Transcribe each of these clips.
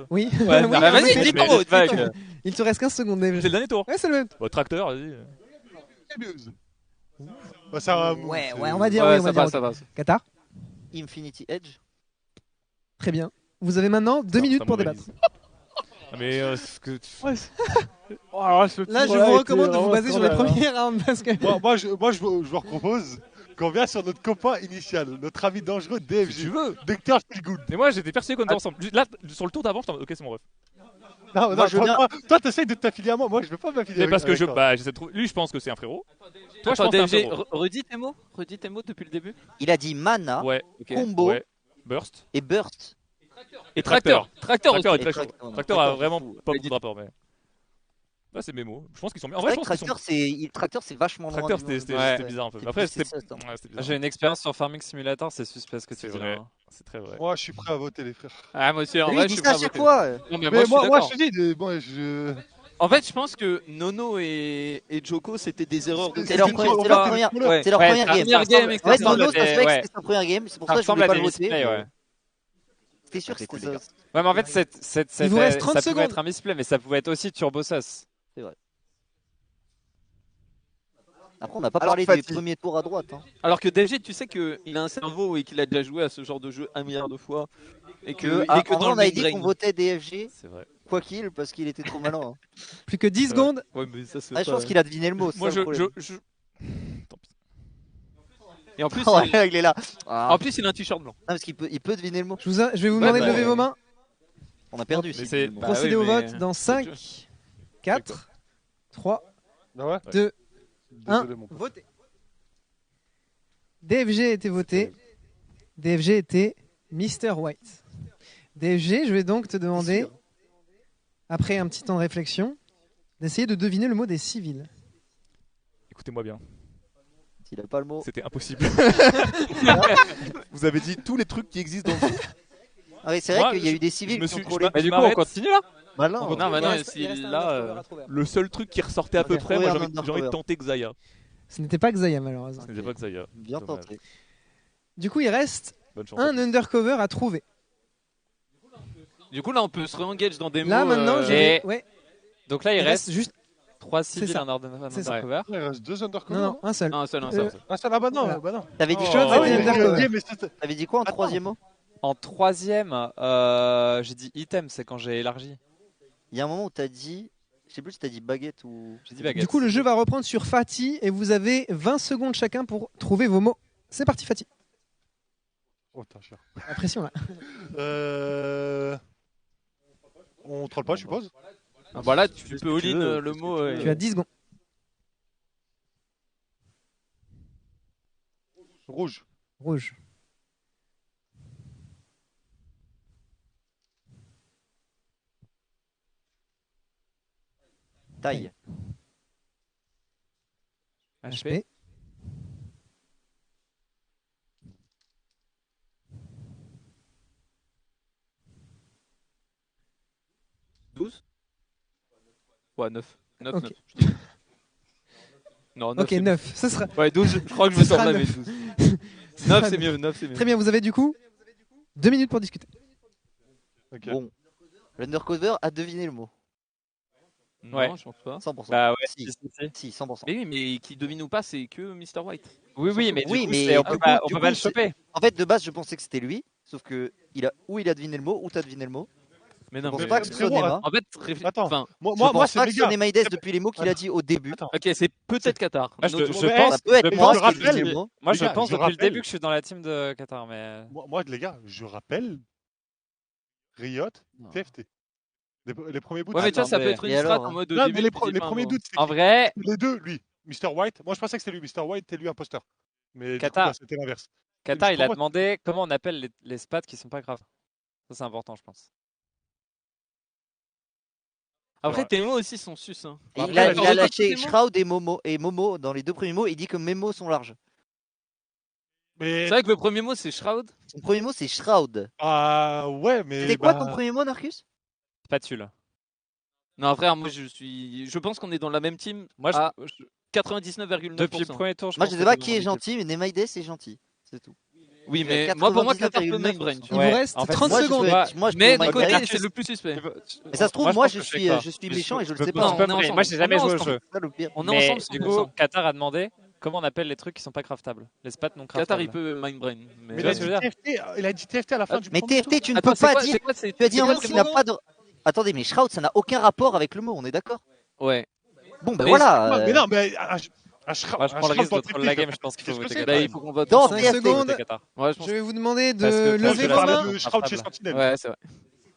Oui. Ouais, Oui, bah, oui, vas-y, oui. dis Toro, dis. Il te reste 15 secondes, Dave. C'est le dernier tour. Ouais, c'est le même. Bon, tracteur, vas-y. Muse. Bah, ça va, Ouais, c'est- ouais, on va dire Ouais, oui, on va ça dire va, ok. ça va. Qatar, Infinity Edge. très bien. Vous avez maintenant 2 minutes pour débattre. Mais ce que tu... Oh, alors, ce Là, je tour-là vous était recommande de vous vraiment baser sur les scandale, hein. premiers rounds parce que. Moi, je vous propose qu'on vienne sur notre copain initial, notre ami dangereux DFG. Si tu veux. Dr. Feelgood. Mais moi, j'étais persuadé qu'on était ensemble. Là, sur le tour d'avant, ok, c'est mon ref. Non, Moi, je veux bien- toi, t'essayes de t'affilier à moi. Moi, je veux pas m'affilier Mais avec parce que avec je... toi. Bah, j'essaie de trouver... Lui, je pense que c'est un frérot. Toi, je Attends, pense que c'est un DFG, frérot. redis tes mots depuis le début. Il a dit Mana, Ouais. Ok. Combo Ouais. Burst. et Burst. Et Tracteur. Tracteur Et est très chaud. Tracteur, non, Tracteur a Tracteur, vraiment c'est fou. pas Mais beaucoup de rapport, mais... Là, c'est mes mots. Je pense qu'ils sont bien. En C'est vrai, vrai je que pense qu'ils sont... Tracteur, c'est vachement loin. Tracteur, du monde. c'était Ouais. bizarre un peu. C'est Après, plus c'était... c'est ça, Ouais, c'était bizarre. J'ai une expérience sur Farming Simulator, c'est suspect ce que tu C'est dis. vrai. là, hein. C'est très vrai. Moi, je suis prêt à voter, les frères. Ah, moi aussi, en Lui, vrai, il je dit suis ça à prêt à chaque voter. fois. Non, mais Mais moi, moi, je je suis te dis, bon, je. En fait, je pense que Nono et Joko, c'était des erreurs de C'est leur casting. première Ouais. C'est leur Ouais, première game. première game, En fait, Nono, ça se fait que ouais. c'était sa première game. C'est pour Ça ça que je ressemble voulais à pas des le voter. misplays, ouais. C'était sûr que c'était ça. Ouais, mais en fait, Il vous reste 30 ça pouvait secondes. être un misplay, mais ça pouvait être aussi Turbo Sauce. Après, on n'a pas Alors, parlé Fatih. des premiers tours à droite. Hein. Alors que DFG, tu sais qu'il a un cerveau et qu'il a déjà joué à ce genre de jeu 1 milliard de fois. Et que, il est que En dans vrai, on le avait big dit brain. qu'on votait DFG, C'est vrai. quoi qu'il, parce qu'il était trop malin. Hein. Plus que 10 secondes. Ouais, mais ça, c'est Ah, je pas- pense qu'il a deviné le mot. c'est Moi, ça, le problème. Tant pis. Et en plus, Ouais, il est là. en plus, il a un t-shirt blanc. Non, parce qu'il peut deviner le mot. Je vais vous demander de lever vos mains. On a perdu. Mais si c'est- tu veux. Bah Procédez oui, au mais- vote dans 5, 4, 3, Ah ouais 2, 1. Désolé, mon pote. Votez. DFG a été voté. DFG était Mr. White. DFG, je vais donc te demander, après un petit temps de réflexion, d'essayer de deviner le mot des civils. Écoutez-moi bien. S'il a pas le mot. C'était impossible. Vous avez dit tous les trucs qui existent dans le jeu. Ah oui, c'est Moi, vrai qu'il y a eu des je civils me qui ont suis- trollé. Bah, du coup, on m'arrête. continue là Malin. Non, bah non, si là. Le seul truc qui ressortait à peu Ok. près, moi Trouver un j'ai envie de undercover. tenter Xayah. Ce n'était pas Xayah, malheureusement. Ce n'était pas Xayah. Bien Dommage. tenté. Du coup, il reste Bonne chance. un undercover à trouver. Du coup, là, on peut se re-engage dans des mots. Là, maintenant, je et- vais... Ouais, Donc là, il reste juste... 3 C'est civils ça. en undercover. C'est ça. Il reste 2 undercovers. Non, non, un seul. Non, un seul, un Euh, seul. Ah, ça là, bah non, Voilà. bah non. T'avais dit Oh. quoi Ah oui, T'avais dit- undercover. mais c'est- T'avais dit quoi en troisième mot En troisième, j'ai dit item, c'est quand j'ai élargi. Il y a un moment où t'as dit. Je sais plus si t'as dit baguette ou. J'ai dit baguette. Du coup, le jeu va reprendre sur Fatih et vous avez 20 secondes chacun pour trouver vos mots. C'est parti, Fatih. Oh, t'as cher. La pression, là. On troll pas, je suppose. Ah, bah là, tu Fais ce peux que tu all-in veux, le fais ce mot. que tu Tu as 10 secondes. Rouge. Rouge. Taille. HP. Ouais, 9. 9, Ok. 9. Non, 9. Ok, 9. Ce sera... Ouais, 12, je crois que je me Ce sera sens laver 12. 9, c'est mieux, 9, c'est mieux. Très bien, vous avez du coup 2 minutes pour discuter. Ok. Bon. L'undercover a deviné le mot. Ouais, je pense pas. 100%. Bah ouais, Si. si. Si, 100%. Mais oui, mais qui devine ou pas, c'est que Mr. White. Oui, mais, Oui, du coup, mais on du peut coup- pas, on du peut coup, pas le c'est- choper. En fait, de base, je pensais que c'était lui. Sauf que il a deviné le mot ou t'as deviné le mot. Mais Je non, pense mais pas que ce soit frérot, Nema. en fait, Attends. enfin, Moi, Je moi, pense c'est pas les que ce soit gars. Nemaïdes depuis les mots qu'il a dit au début. Attends. ok, c'est peut-être Qatar. Ah, je Notre- te- je mais- pense. Ça peut être mais moi je qui ai deviné rappelle- le mot. Moi, Les je gars, pense je depuis le rappelle- début que je suis dans la team de Qatar, mais. Moi, les gars, je rappelle Riot, Non. TFT. Les premiers bouts. Ouais, mais tu vois, ça peut Attendez. être une Et strat alors, en mode. au Non, début, mais les, tu dis les pas un premiers mot. doutes, c'est En vrai, les deux, lui. Mr. White. Moi, je pensais que c'était lui, Mr. White, et lui, imposteur. Mais du coup, Qatar. bah, c'était l'inverse. Qatar, il a Pour moi- demandé comment on appelle les spats qui sont pas graves. Ça, c'est important, je pense. Après, Ouais. tes mots aussi sont sus. Hein. Et Après, il a la- lâché tes mots. Shroud et Momo dans les deux premiers mots. Il dit que mes mots sont larges. Mais C'est vrai que le premier mot, c'est Shroud. Son premier mot, c'est Shroud. ouais, mais C'était quoi bah, ton premier mot, Narcus C'est pas dessus, là. Non, frère, moi, je pense qu'on est dans la même team. Moi, je- à 99,9%. Depuis le premier tour, je Moi, pense je sais que pas c'est qui est dans l'équipe. gentil, mais Nemaïdes est gentil. C'est tout. Oui, mais moi pour moi Qatar peut main brain. Il vous reste 30 moi, secondes. Mais d'un côté c'est le plus suspect. Mais ça se trouve, moi je suis méchant et je le sais pas. Moi, j'ai jamais joué au jeu. C'est ça le pire. On est Mais ensemble du coup, 100%. Qatar a demandé comment on appelle les trucs qui sont pas craftables. Les spats non craftables. Qatar il peut main brain. Mais Tu il vois a ce que je veux dire il a dit TFT à la fin du Mais premier TFT, tu ne Attends, peux c'est pas quoi- dire. c'est quoi, c'est- Tu as dit c'est un quoi mot le qui n'a mot pas de. Attendez, mais Shroud, ça n'a aucun rapport avec le mot, on est d'accord? Ouais. Bon, ben Mais voilà. Mais non, mais Moi, je prends le risque de troll la game, je pense qu'il faut Qu'est-ce que voter c'est Qatar. Bah il faut qu'on vote. Dans 5 TFT. secondes. Qatar. Ouais, je pense. Je vais vous demander Parce de que lever Je vais vos parler mains de Shroud chez Sentinel. Ouais, c'est vrai.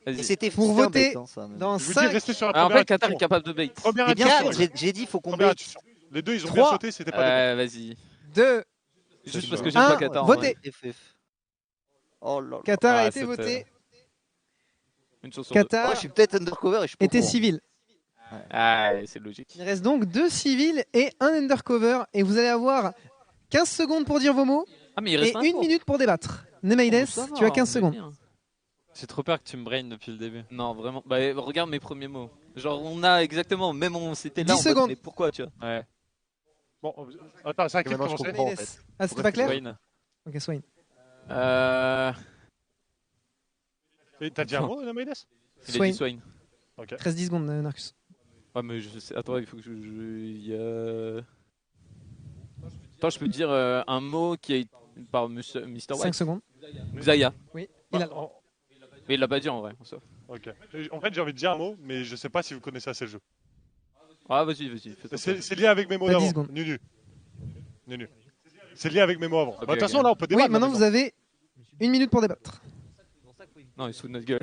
Et Vas-y. c'était pour c'était voter embêtant, ça, même. dans Je vous dis, 5, restez sur la En première fait Qatar est intuition. capable de bait. Première Eh bien, intuition. j'ai dit, faut qu'on Première bait. intuition. Les deux, ils ont bien 3, sauté, c'était pas des Vas-y. 2, Juste parce sûr. que j'aime Un, pas Qatar. en votez. vrai. FF. Oh là là. Qatar a Ah, été c'était- voté. Une chose sur deux. Moi, Qatar je suis peut-être undercover et je suis pas au était courant. civil. Ah, c'est logique. Il reste donc 2 civils et 1 undercover. Et vous allez avoir 15 secondes pour dire vos mots Ah mais il et reste 1 minute pour débattre. Nemeides, Ça va, tu as 15 on est secondes. bien. J'ai trop peur que tu me brain depuis le début. Non, vraiment. Bah, regarde mes premiers mots. Genre, on a exactement, même on s'était là. 10 en mode, secondes. Mais pourquoi, tu vois? Ouais. Bon, attends, c'est à qui de Maintenant, je commencer comprends. Nemeides. en fait. Ah, c'était pas clair? Wayne. Ok, Swain. Et t'as dit un mot, Namédes? Il a Swain. dit Swain. Ok. 13 10 secondes, Narcus. Ouais, mais je sais. Attends, il faut que il y a... Attends, je peux dire un mot qui est par Mr. 5 White. secondes. Xayah. Oui, il a Bah, Mais il l'a pas dit en vrai. Sauf. Ok. En fait, j'ai envie de dire un mot, mais je sais pas si vous connaissez assez le jeu. Ah, vas-y. fais-toi C'est lié avec mes mots T'as 10 d'avant. secondes. Nunu. C'est lié avec mes mots avant. Ok, Bah, de toute façon, ok. là, on peut Oui, débattre. maintenant vous avez 1 minute pour débattre. Non, il se fout de notre gueule.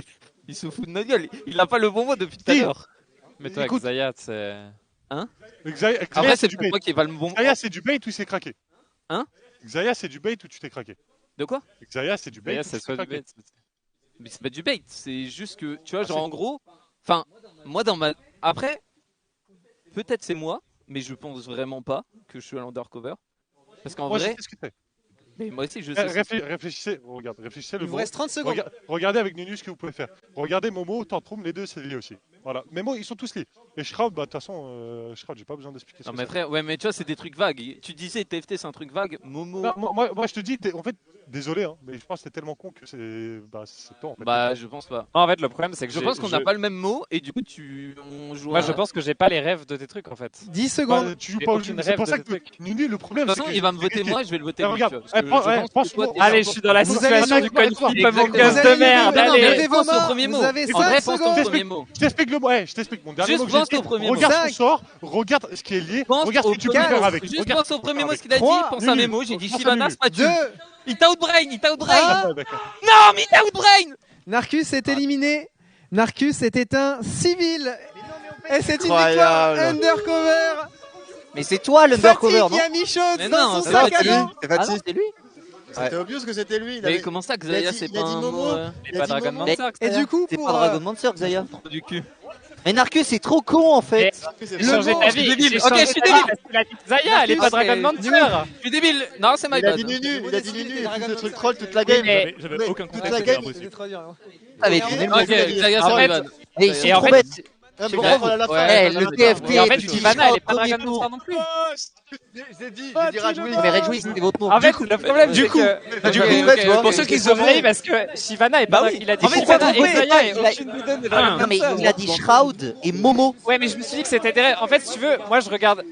Il se fout de notre gueule. Il a pas le bon mot depuis tout à Si. l'heure. Mais toi, Écoute. Xayah, c'est. Xayah, Après, c'est du pour bait. moi qui va le bon. Xayah, c'est du bait ou c'est craqué? Hein? Xayah, c'est du bait ou tu t'es craqué? De quoi? Xayah, c'est du bait Xayah, ou tu c'est t'es soit du craqué? bait. Mais c'est pas du bait. C'est juste que, tu vois, genre en gros. Enfin, moi dans ma. Après, peut-être c'est moi, mais je pense vraiment pas que je suis à l'undercover. Parce qu'en Moi, je vrai. sais ce que c'est. Mais moi aussi, je sais. Réfléchissez, regarde, réfléchissez le Il vous mot. reste 30 secondes. Regardez avec Nunu ce que vous pouvez faire. Regardez Momo, Tantrum, les deux c'est lié aussi. Voilà. Mais moi ils sont tous liés. Et Shroud, bah de toute façon, Shroud, j'ai pas besoin d'expliquer ce Non que mais c'est. frère, ouais mais tu vois c'est des trucs vagues. Tu disais TFT c'est un truc vague, Momo. Non, moi je te dis, en fait, désolé, hein, mais je pense que t'es tellement con que c'est toi en fait. Bah je pense pas. Non, en fait, le problème, c'est que Je pense qu'on n'a pas le même mot et du coup on joue. Moi, je pense que j'ai pas les rêves de tes trucs en fait. 10 secondes. Bah, tu joues J'ai pas au aucune jeu. C'est rêve pour de ça tes que trucs. Nunu, le problème De c'est toute façon que il va me voter moi, je vais le voter lui. regarde, Tu vois, parce que ouais, je pense que toi, franchement, t'es Allez, un je suis dans la Vous situation allez- du conflit, mon Vous gosse allez de merde. lever- non, Allez. levez vos pense au mains. premier mot. Vous avez En vrai, 5 pense au secondes. premier mot. Je t'explique le mot. Ouais, je t'explique mon dernier Juste mot. que j'ai pense dit. au premier mot. Regarde Cinq. son sort, regarde ce qui est lié, Pense regarde ce au que tu peux premier faire mot. avec. Juste Regarde pense au premier mot ce qu'il a dit, Trois. pense à mes Nunu. mots, j'ai dit Pense à Shyvana, Nunu. c'est pas tu. 2. Il t'a outbrain, il t'a outbrain. Ah. Ouais, d'accord. Non mais il t'a outbrain. Narcus est éliminé. Narcus était un civil. Et c'est une victoire Incroyable. undercover. Mais c'est toi l'undercover, Fatih non? qui a mis chaud Mais dans non, son c'est sac pas à lui. dos. C'est Ah non, Fatih. c'est lui? C'était obvious que c'était lui. Il Mais avait... comment ça il Xayah a dit- c'est il pas a dit un Momo. mot Il C'est a pas dit Dragon Momo. Mancer, Et du coup, C'est pour pas Dragon Mancer, Xayah. du cul. Mais Narcus, c'est trop con en fait. J'ai Le changé mot- d'avis. Je suis débile. J'ai Ok, changé je suis d'avis débile. parce qu'il a dit Xayah, elle est pas Ok, Dragon Mancer. Je suis débile. Non, c'est my Il a bad. dit Nunu, il a dit Nunu, et tout le truc Mancer. troll toute la Oui, game. mais J'avais Mais aucun toute contexte. la c'était game, impossible. C'était trop dur. hein. Avec Ok, Nunu. Ok, Xayah En c'est fait, my bad. Et ils sont Et en trop fait- bêtes. Ah, J'ai bon, grave. voilà la fin. Ouais, le d'accord. TFT, Et en fait, tu dis Shyvana, elle est pas premier Dragon tour. Mancer non plus. J'ai dit Rajouis. Mais Red Wings, c'était votre nom. En fait, le problème, du c'est coup, que. du coup, ok, tu vois, Pour ceux qui se demandent, parce que Shyvana est pas. Il a dit En fait, Shyvana pourquoi et vous Xayah et pouvez- aucune des deux n'est Dragon Non mais Mancer. il a dit Shroud et Momo. Ouais, mais je me suis dit que c'était des. En fait, si tu veux, moi je regarde.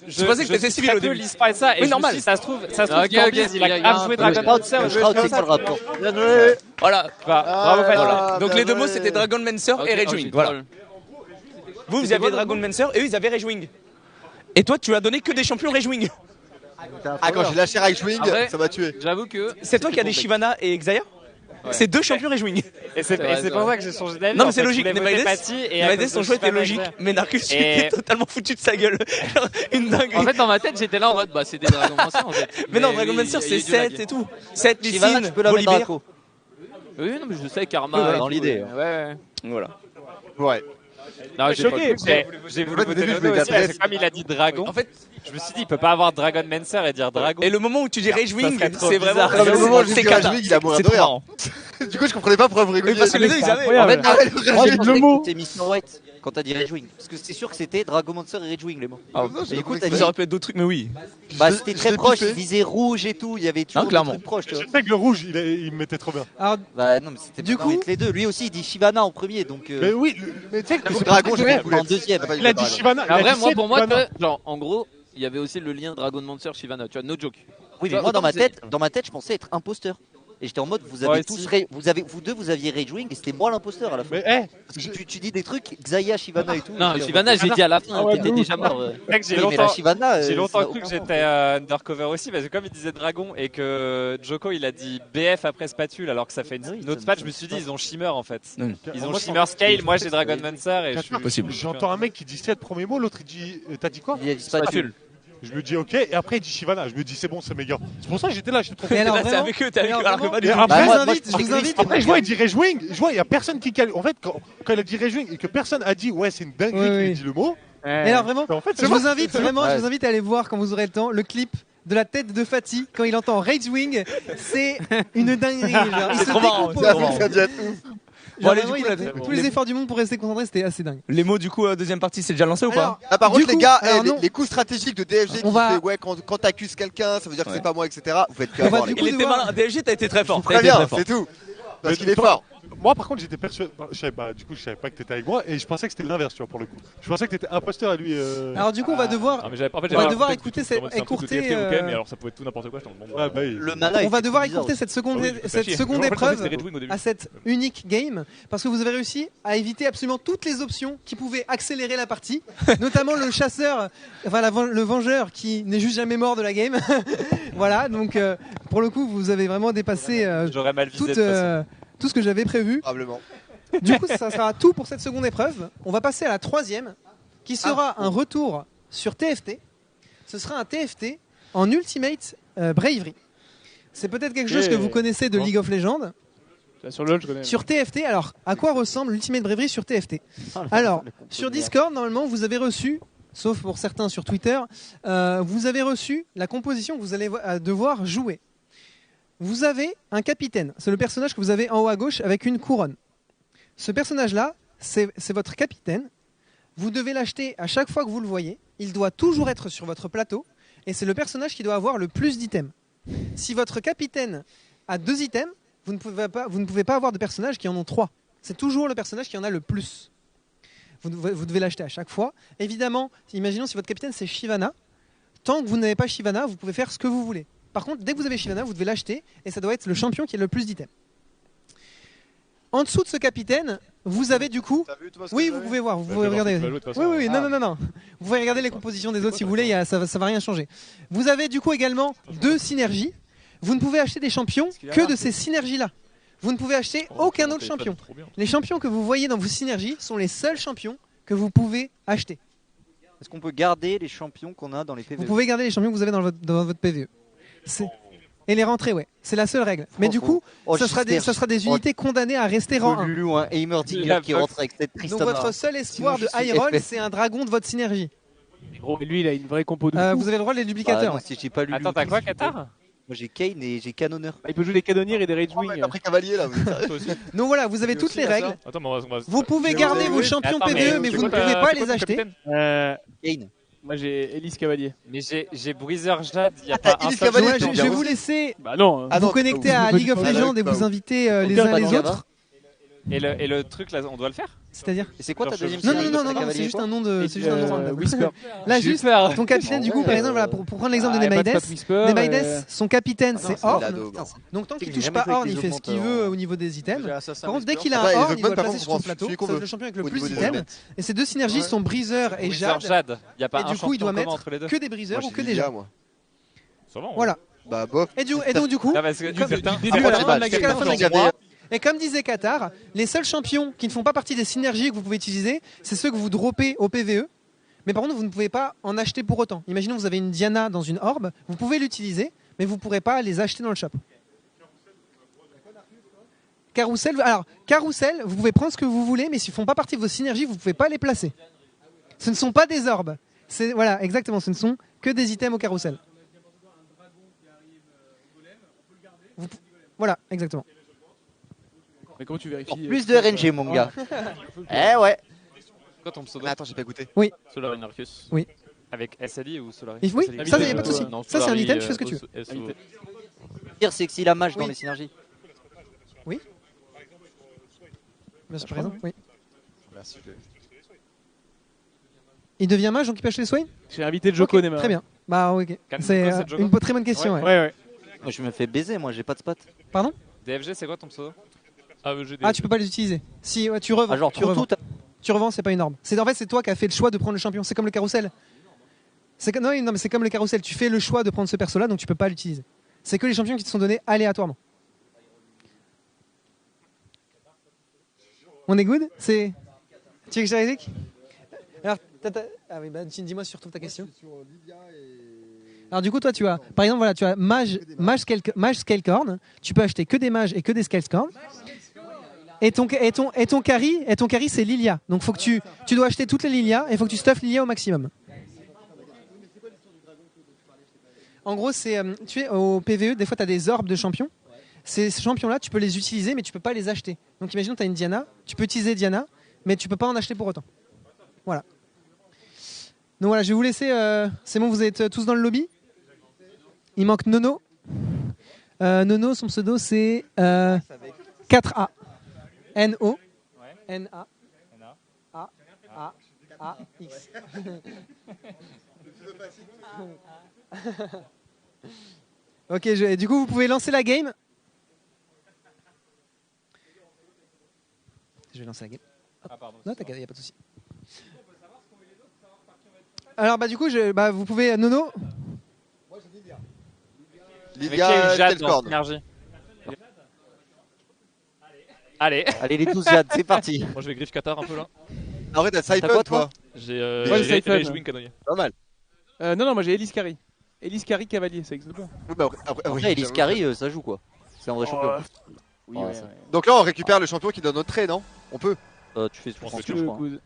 Je pensais que t'étais civil au début. L'ISPA et ça, et je me suis dit, ça se trouve, Ok, Gambiz, ok, il a il y a grave un joué peu Dragon de- Mancer. Shroud, c'est quoi le rapport? Bien joué. Voilà. Bravo, Fred. Ah, Donc bien les deux mots joué. c'était Dragon Mancer et Rage Wing. Voilà. Vous aviez Dragon Mancer et eux ils avaient Rage Wing. Et toi tu as donné que des champions Rage Wing. Ah, quand j'ai lâché Rajwing, Après- ça m'a tué. J'avoue que C'est toi qui as des Shyvana et Xayah. C'est deux champions Rage Wing. Et c'est vrai, et c'est c'est pour vrai. ça que j'ai changé d'avis. Non mais en c'est fait. logique. Je voulais voter Nemaides, Patty et à cause son de choix était Shyvana et logique. Xayah. Mais Narcus tu Et- étais totalement foutu de sa gueule. Genre, une dinguerie. en fait dans ma tête j'étais là en mode bah c'est des Dragon Mancer en fait. Mais non, Dragon oui, Mancer il y a c'est eu du lag. 7 et tout. 7, Shyvana, Lysine, tu peux la mettre dans la Volibear. co. Oui non mais je sais Karma. Oui, voilà, et dans tout, l'idée, ouais. Ouais. Voilà. Ouais. Non, Je suis j'ai pas choqué. le- J'ai voulu En fait, au voter début, le je voulais deux aussi, taper. parce que comme il a dit Dragon, En fait, je me suis dit, il peut pas avoir Dragon Mancer et dire Dragon. et le moment où tu dis Rage Wing, serait trop c'est vraiment bizarre. Non, mais au moment où j'ai c'est dit Kata. Rajwing, il a mouru C'est de trop rire. marrant. Du coup, je comprenais pas pourquoi vous Mais rigoliez. parce que les deux ils avaient. En fait, Incroyable. moi je pensais que c'était Mr. White. quand t'as dit Ragewing. Parce que c'est sûr que c'était Dragomancer et Ragewing les mots. Ah, Et du coup, t'as dit. ça aurait pu être d'autres trucs, mais oui. Bah, c'était très proche, il disait rouge et tout, il y avait toujours des clairement. trucs proches. Tu Je vois. sais que le rouge, il me mettait trop bien. Alors, Bah, non, mais c'était Du pas coup- entre les deux. Lui aussi, il dit Shyvana en premier, donc. Mais oui, mais tu sais que Le dragon, j'ai pas En deuxième. il a dit Shyvana. En vrai, moi, dit pour moi, Shyvana. genre, en gros, il y avait aussi le lien Dragonmancer Shyvana, tu vois, no joke. Oui, mais Tu moi, vois, dans autant ma tête, je pensais être imposteur. Et j'étais en mode, vous avez Ouais, tous, si. vous deux, vous aviez Ragewing et c'était moi l'imposteur à la fin. Mais Parce que tu dis des trucs, Xayah, Shyvana et tout. Non, donc, Shyvana, j'ai dit à la fin, Ah ouais, t'étais de déjà mort. Mec, j'ai Oui, mais la longtemps. Shyvana. J'ai ça longtemps n'a cru que aucun j'étais undercover aussi, parce que comme il disait Dragon et que Joko il a dit BF après Spatule alors que ça fait Oui, une autre ça patch, me- je me suis dit ils ont Shimmer en fait. Mm. Ils ont Moi, Shimmer Scale, moi j'ai Dragon Mancer et je suis. Possible. J'entends un mec qui dit 7 premiers mots, l'autre il dit. T'as dit quoi? Il a dit Spatule. Spatule. Je me dis ok, et après il dit Shyvana. Je me dis c'est bon, c'est méga. C'est pour ça que j'étais là, j'étais trop Et alors, Là, c'est vraiment- avec eux, t'es avec et eux, alors, alors que pas du Et tout. après, je moi, vous invite, moi, je vous invite. Après, je vois, il dit Ragewing. Je vois, il n'y a personne qui cale. En fait, quand il a dit Ragewing et que personne a dit, ouais, c'est une dinguerie Oui, qu'il oui. ait dit le mot. Et alors vraiment, En fait, je vous invite vraiment, je Ouais. vous invite à aller voir quand vous aurez le temps le clip de la tête de Fatih quand il entend Ragewing. C'est une dinguerie. Genre, il C'est se trop marrant, décompose. c'est trop marrant. Ça devient ouf. Bon, allez, Vraiment, du coup, il a là, fait tous les efforts du monde pour rester concentré, c'était assez dingue. Les mots, du coup, deuxième partie, c'est déjà lancé ou Alors, pas Ah, par Du contre, coup, les gars, alors non. les coups stratégiques de DFG On qui va- fait ouais, quand t'accuses quelqu'un, ça veut dire que Ouais. c'est pas moi, etc. Vous faites que On va avoir du les coup gars. Il était devoir- malin. DFG, t'as été très fort. T'as Très été bien, très fort. c'est tout. Parce Mais qu'il est toi- fort. Moi, par contre, j'étais persuadé. Du coup, je savais pas que t'étais avec moi et je pensais que c'était l'inverse, tu vois, pour le coup. Je pensais que t'étais imposteur à lui. Alors du coup, on va devoir, Ah, mais j'avais- en fait, on va j'avais devoir raconté écouter tout, cette, comment c'est un truc de écourter. TFT, ok, mais alors ça pouvait être tout n'importe quoi. J'étais en mode, bon, Ouais, bah, oui. Le mana. On va était devoir bizarre écourter aussi. cette seconde, Ah oui, je me fais cette chier. seconde En fait, je pensais que épreuve c'était Red Wing au début. à cette unique game parce que vous avez réussi à éviter absolument toutes les options qui pouvaient accélérer la partie, notamment le chasseur, enfin le vengeur qui n'est juste jamais mort de la game. Voilà, donc pour le coup, vous avez vraiment dépassé J'aurais mal visé tout, de toute façon. tout ce que j'avais prévu. Probablement. Du coup, ça sera tout pour cette seconde épreuve. On va passer à la troisième, qui sera un retour sur TFT. Ce sera un TFT en Ultimate Bravery. C'est peut-être quelque chose que vous connaissez de League of Legends. Sur LoL, je connais. Sur TFT, alors à quoi ressemble l'Ultimate Bravery sur TFT? Alors, sur Discord, normalement, vous avez reçu, sauf pour certains sur Twitter, vous avez reçu la composition que vous allez devoir jouer. Vous avez un capitaine, c'est le personnage que vous avez en haut à gauche avec une couronne. Ce personnage-là, c'est votre capitaine. Vous devez l'acheter à chaque fois que vous le voyez. Il doit toujours être sur votre plateau. Et c'est le personnage qui doit avoir le plus d'items. Si votre capitaine a 2 items, vous ne pouvez pas avoir de personnages qui en ont 3. C'est toujours le personnage qui en a le plus. Vous devez l'acheter à chaque fois. Évidemment, imaginons si votre capitaine c'est Shyvana. Tant que vous n'avez pas Shyvana, vous pouvez faire ce que vous voulez. Par contre, dès que vous avez Shyvana, vous devez l'acheter. Et ça doit être le champion qui a le plus d'items. En dessous de ce capitaine, vous avez du coup... Oui, vous pouvez voir, vous pouvez regarder. Oui, non. Vous pouvez regarder les compositions des autres si vous voulez, ça va rien changer. Vous avez du coup également 2 synergies. Vous ne pouvez acheter des champions que de ces synergies-là. Vous ne pouvez acheter aucun autre champion. Les champions que vous voyez dans vos synergies sont les seuls champions que vous pouvez acheter. Est-ce qu'on peut garder les champions qu'on a dans les PvE? Vous pouvez garder les champions que vous avez dans votre PvE. Et les rentrer, ouais. C'est la seule règle. Mais du coup, ça sera des unités condamnées à rester rang 1. Lulu, un Aimer Digger qui rentre avec cette Donc Tristana. votre seul espoir de Sinon, je high suis roll, FF. c'est un dragon de votre synergie. Gros, mais lui, il a une vraie compo de fou. Vous avez le droit de les Bah, duplicateurs. moi, si j'ai pas Lulu. Attends, t'as quoi, Qatar? Moi j'ai Kane et j'ai Cannoner. Ah, il peut jouer des canonniers et des Rage Oh, mais Wing. t'as pris cavalier là. vous êtes sérieux Toi aussi. Donc voilà, vous avez toutes les règles. Attends, mais on va. Vous pouvez garder vos champions Attends, PvE, mais c'est vous ne quoi pouvez pas C'est quoi les ton acheter. capitaine Kane. Moi, j'ai Elise Cavalier. Mais j'ai Bruiser Jade, il y a t'as pas un Elise seul Cavalier, Ouais, champion. je vais vous laisser Bah non. Ah vous non, connecter pas à ouf. League of Ah, Legends et pas vous ouf. inviter les Aucun uns les Java. autres. Et le truc là, on doit le faire? C'est-à-dire Et c'est quoi ta Genre, deuxième Non, série non, de non, cavalier, c'est juste quoi un nom de. C'est juste un nom random. Whisper. Là, J'ai juste peur. ton capitaine, du coup, par exemple, voilà, pour prendre l'exemple de Nemaides. Whisper. Nemaides, son capitaine, c'est c'est Ornn. l'ado, bon. Donc tant qu'il J'ai touche jamais pas joué avec Ornn, il des fait ce qu'il augmenteurs. veut au niveau des items. Par contre, dès qu'il a Ah, et un les Ornn, il doit augments, le par placer contre, sur son on plateau. celui qu'on Ça va être veut. le champion avec le Au plus niveau des d'items. augments. Et ces 2 synergies sont Breezer et Bruiser Jade. Jade, il y a pas Et un du coup, il doit champion commun mettre entre les deux. que des Breezers Moi, ou j'ai que dit des Lilia, Jade. moi. Ça va. Voilà. Bah bof. Et donc du coup, Ah, parce que comme- certains- du début à la fin de la Jusqu'à game, la fin de la jusqu'à la fin de la game. game. Et comme disait Qatar, les seuls champions qui ne font pas partie des synergies que vous pouvez utiliser, c'est ceux que vous droppez au PvE. Mais par contre, vous ne pouvez pas en acheter pour autant. Imaginons que vous avez une Diana dans une orbe, vous pouvez l'utiliser, mais vous ne pourrez pas les acheter dans le shop. Carousel, alors Carousel, vous pouvez prendre ce que vous voulez, mais s'ils ne font pas partie de vos synergies, vous ne pouvez pas les placer. Ce ne sont pas des orbes. Voilà, exactement, ce ne sont que des items au Carousel. Voilà, exactement. Mais comment tu vérifies Plus de RNG, mon gars. Eh ouais. Quoi ton pseudo? Ah, attends, j'ai pas goûté. Solari Narcus. Oui. Avec SLI ou Solari? Oui, SLI. ça, y a pas de souci. Non, Ça, c'est un Solari, item, tu fais ce que tu veux. SO. Pire, c'est que s'il a mage dans Oui. les synergies. Bien sûr, par exemple. Oui. Merci. Il devient mage, donc il peut acheter les soins. J'ai invité Joko Ok, Nema. très bien. Bah, ok. Calme, C'est Joko, c'est Joko. une très bonne question. Ouais. Ouais. Moi, je me fais baiser, moi, j'ai pas de spot. Pardon? DFG, c'est quoi ton pseudo? Ah, tu peux pas les utiliser. Si, ouais, tu revends. Ah, genre, tu trop revends. tout. Tu revends, c'est pas une norme. En fait, c'est toi qui as fait le choix de prendre le champion. C'est comme le carrousel. Non, mais c'est comme le carrousel. Tu fais le choix de prendre ce perso-là, donc tu peux pas l'utiliser. C'est que les champions qui te sont donnés aléatoirement. On est good? Tu veux que je réexplique? Alors, ah oui, bah, dis-moi surtout ta question. Alors du coup, toi, tu as, par exemple, voilà, tu as mage Scalecorn. Tu peux acheter que des mages et que des Scalecorn. Et ton carry, c'est Lilia. Donc faut que tu dois acheter toutes les Lilia et faut que tu stuffes Lilia au maximum. En gros, c'est tu es au PVE, des fois tu as des orbes de champions. Ces champions-là, tu peux les utiliser, mais tu peux pas les acheter. Donc imagine, tu as une Diana, tu peux utiliser Diana, mais tu peux pas en acheter pour autant. Voilà. Donc voilà, je vais vous laisser. C'est bon, vous êtes tous dans le lobby. Il manque Nono. Nono, son pseudo, c'est 4A. N-O. N-A. A-A-A-X. Ok, du coup, vous pouvez lancer la game. Je vais lancer la game. Ah, pardon. Non, t'inquiète, y a pas de souci. Alors, bah, du coup, vous pouvez. Nono. Lilia Jade dans Scalecorn. synergie. Allez. Allez, les 12 Jade, c'est parti. Moi je vais griffe Qatar un peu là. Arrête, t'as T'as Siphon, quoi, toi? J'ai Moi, j'ai Siphon. Rage Wing canonnier. Pas mal. Non, moi j'ai Elise Carry. Elise Carry Cavalier, ça existe pas. Oui, bah, après, oui, Après, Elise j'avoue. Carry, ça joue quoi. C'est un vrai champion. Oui, Ouais, ouais, ça- ouais. Donc là, on récupère le champion qui donne notre trait, non? On peut. Tu fais ce que pense tu que veux, je Le crois. good.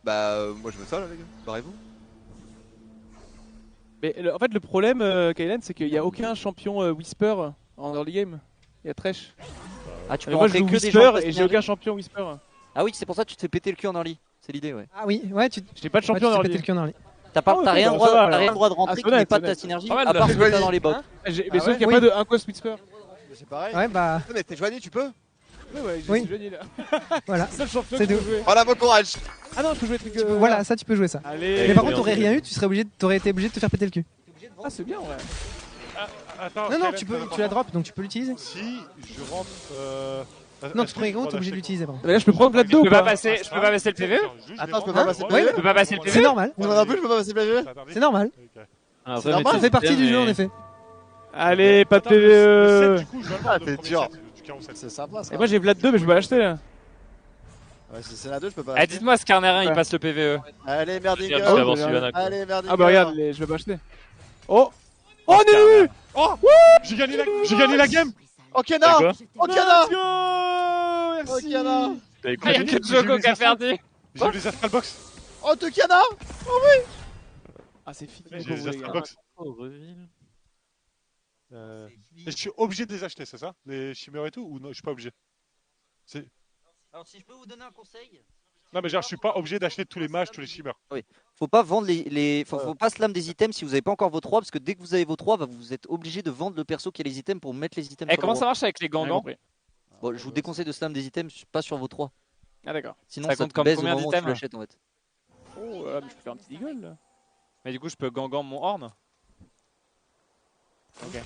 Bah, moi je veux ça, là, les gars. Barrez-vous. Mais en fait, le problème, Kylan, c'est qu'il n'y a aucun champion Whisper en early game. Il y a Thresh. Ah, tu Et peux moi, je rentrer joue que des Whisper gens et j'ai synergie. aucun champion Whisper. Ah oui, c'est pour ça que tu te fais péter le cul en early. C'est l'idée, ouais. Ah oui, ouais, J'ai pas de champion ouais, en tu t'es pété early. le cul en early. T'as pas, Ah, ok, t'as rien, bah, droit, ça va, t'as rien alors. le droit de rentrer Ah, qui n'est pas de ta honnête. synergie, Pas mal, à là. part ce que t'as Joanie. dans les bots. Mais sauf Ah qu'il n'y a ouais pas de Uncost Whisper. C'est pareil. Ouais, bah, Mais t'es Joanie, tu peux? Ouais, Oui. j'ai gagné là. voilà. Seul champion C'est que je tout. peux jouer. Voilà, bon courage. Ah non, je peux jouer truc. Voilà, ça, tu peux jouer ça. Allez. Mais par contre, t'aurais rien eu, t'aurais été obligé de te faire péter le cul. Ah, c'est bien, ouais. Attends, Non, Kellen, tu la drops, donc tu peux l'utiliser. Si je rentre. Non, est-ce tu que prends je compte, dois t'es obligé de l'acheter l'utiliser. Par contre. Mais là, je peux prendre Vlad Je 2 ou peux pas pas passer le PV? Attends, je peux pas passer le Ouais, PV. Je peux pas passer le C'est PV? normal. Moi non plus, je peux pas passer le PV. C'est normal. Après, normal. Ça fait partie du jeu, en effet. Allez, pas de Le 7, PVE. du coup, je vais le Ah, vendre, le t'es premier dur. set du 47. C'est sympa ça. Et moi, j'ai Vlad 2, mais je peux pas l'acheter là. Ouais, si c'est la 2, je peux pas. Eh, l'acheter. dites-moi, Skarnerin, il Ouais. passe le PVE. Allez, je Merdinger. vais avoir bien. Sylvana. quoi. Allez, Merdinger. Ah bah regarde, je vais pas acheter. Oh. Oh, Nunu. J'ai gagné la game. Okana. quoi Okana. Let's go. Merci. Okana. T'as Il y a écouté que Joko qui a perdu. J'ai eu les Astral Box. Oh, Okana. Ah, c'est fini. J'ai pour les vous, les Astral gars. Box. Oh, Reville. Et je suis obligé de les acheter, c'est ça? Les chimères et tout? Ou non, je suis pas obligé? Alors, si je peux vous donner un conseil. Non, mais genre, je suis pas obligé d'acheter tous les mages, tous les chimères. Faut pas vendre faut pas slam des items si vous avez pas encore vos 3 parce que dès que vous avez vos 3, vous êtes obligé de vendre le perso qui a les items pour mettre les items. Eh, sur comment le ça roi. marche avec les J'ai gangans? compris. Bon, je vous déconseille de slam des items pas sur vos 3. Ah, d'accord. Sinon Ça ça compte te comme baise au combien moment où tu d'items l'achètes en fait. Oh, mais je peux faire un petit eagle là. Mais du coup, je peux gangan mon horn? Ok.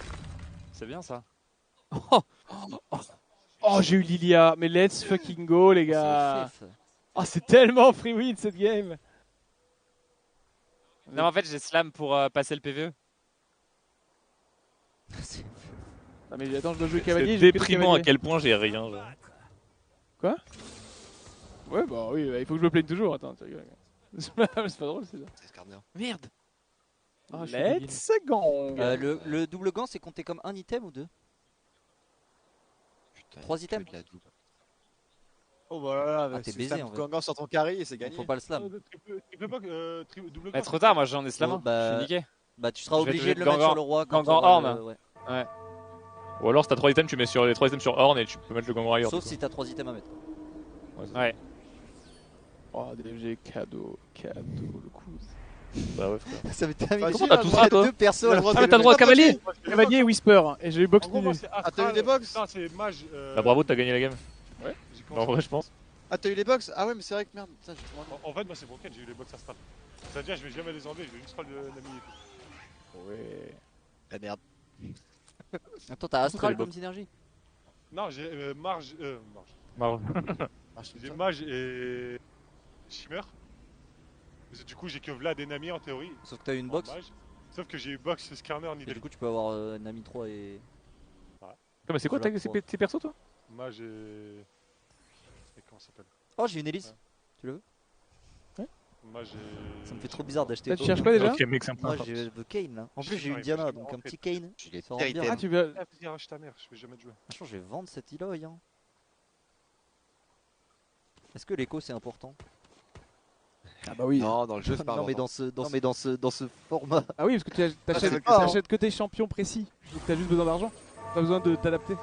C'est bien ça. Oh, j'ai eu Lilia, mais let's fucking go les gars. C'est FF. Oh, c'est tellement free win cette game. Non, en fait, j'ai slam pour passer le PVE. Ah, mais attends, je dois jouer C'est cavalier. j'ai que des déprimant à cavaliers. quel point j'ai rien. Genre. Ouais, bah oui, il faut que je me plaigne toujours. Attends, tu rigoles. C'est pas drôle, c'est ça. C'est Skarner. Merde. Oh, let's go. Le double gant c'est compté comme un item ou deux? Putain, 3 que items. de la double. Oh bah là, t'es tu baisé, tapes en fait. Gangan sur ton carry et c'est gagné. Faut pas le slam. Tu peux pas double Mais trop tard, moi j'en ai slam. Oh, bah, Je suis niqué. Bah tu seras Je vais obligé te de le mettre mettre sur Gangan- le roi quand Gangan t'auras Horn. ouais. Ou alors si t'as 3 items, tu mets sur les 3 items sur Horn et tu peux mettre le Gangon ailleurs. Sauf du coup. si t'as 3 items à mettre. Ouais. Oh, DFG, cadeau, le coup. Bah ouais, frère. Ça m'est terminé. Vas-y, Comment là, t'as droit, deux persos là? Ah, mais t'as le droit à Cavalier Cavalier et Whisper. Et j'ai eu box En gros, moi, menu. c'est Ah, t'as eu des box? Non, c'est mage. Bah bravo, t'as gagné la game. Ouais, j'ai En commencé. vrai, je pense. Ah, t'as eu les box? Ah ouais, mais c'est vrai que merde. Putain, j'ai trop mal. En fait, moi, c'est broken, j'ai eu les box à strat. C'est-à-dire, je vais jamais les enlever, je vais juste prendre Nami et tout. Ouais. La merde. Attends, t'as Astral les comme box. synergie? Non, j'ai Marge. Marv. J'ai Mage et. Shimmer. Du coup, j'ai que Vlad et Nami en théorie. Sauf que t'as eu une en box. mage. Sauf que j'ai eu box, Skarner, Et Nidalee. du coup, tu peux avoir Nami 3 et. Mais c'est quoi Je vais tes persos, toi? Mage et. Et comment ça s'appelle? Oh, j'ai une hélice. Mage et. Ça me fait trop bizarre d'acheter. Là, tu cherches quoi déjà? Ok, mec, sympa. Moi, je veux Kane là. En plus, j'ai une Diana, donc un petit Kane. J'ai les Ça rend bien. terribles. Ah, tu veux. Ah, vas-y, arrache ta mère, je vais jamais te jouer. Franchement, je vais vendre cette Eloy. Hein. Est-ce que l'écho c'est important? Ah, bah oui. Non, dans le jeu, c'est pas Non, mais important. dans ce format. Ah oui, parce que c'est pas, t'achètes que tes champions précis. Donc t'as juste besoin d'argent. Pas besoin de t'adapter.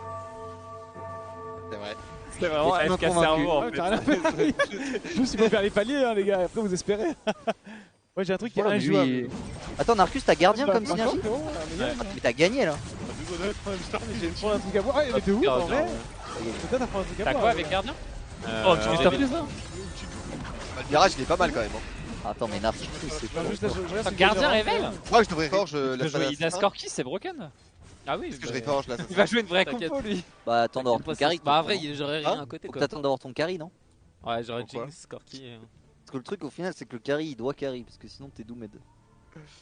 C'est vrai. C'était vraiment Et tu m'as FK convaincu. cerveau en Ouais, fait. t'as rien à faire. Juste il faut faire les paliers, hein, les gars. Après, vous espérez. Ouais, j'ai un truc qui est Voilà, injouable. lui- Attends, Narcus, t'as gardien Bah, comme par synergie? contre, oh, mais Ah, mais t'as gagné là. j'ai trop un truc à voir. Ah, mais de ouf en vrai. Peut-être t'as fait un truc à T'as voir. quoi avec gardien Oh, tu Mr. Freeze là? Le virage, il est pas mal quand même. Hein. Attends, mais Narcus, c'est Non, juste là, je regarde si Gardien je rentre. révèle. Moi, je devrais forge Tu la peux jouer salle. Ida Skorki, c'est broken. Ah oui, Est-ce que bah, je reforge là? il va jouer une vraie T'inquiète. compo lui. Bah, attends d'avoir ton carry. Bah, en toi, vrai, non j'aurais rien à côté Faut que quoi. t'attendes d'avoir ton carry, non? Ouais, j'aurais Pourquoi Jinx, Corki. Parce que le truc au final, c'est que le carry il doit carry. Parce que sinon, t'es doomed.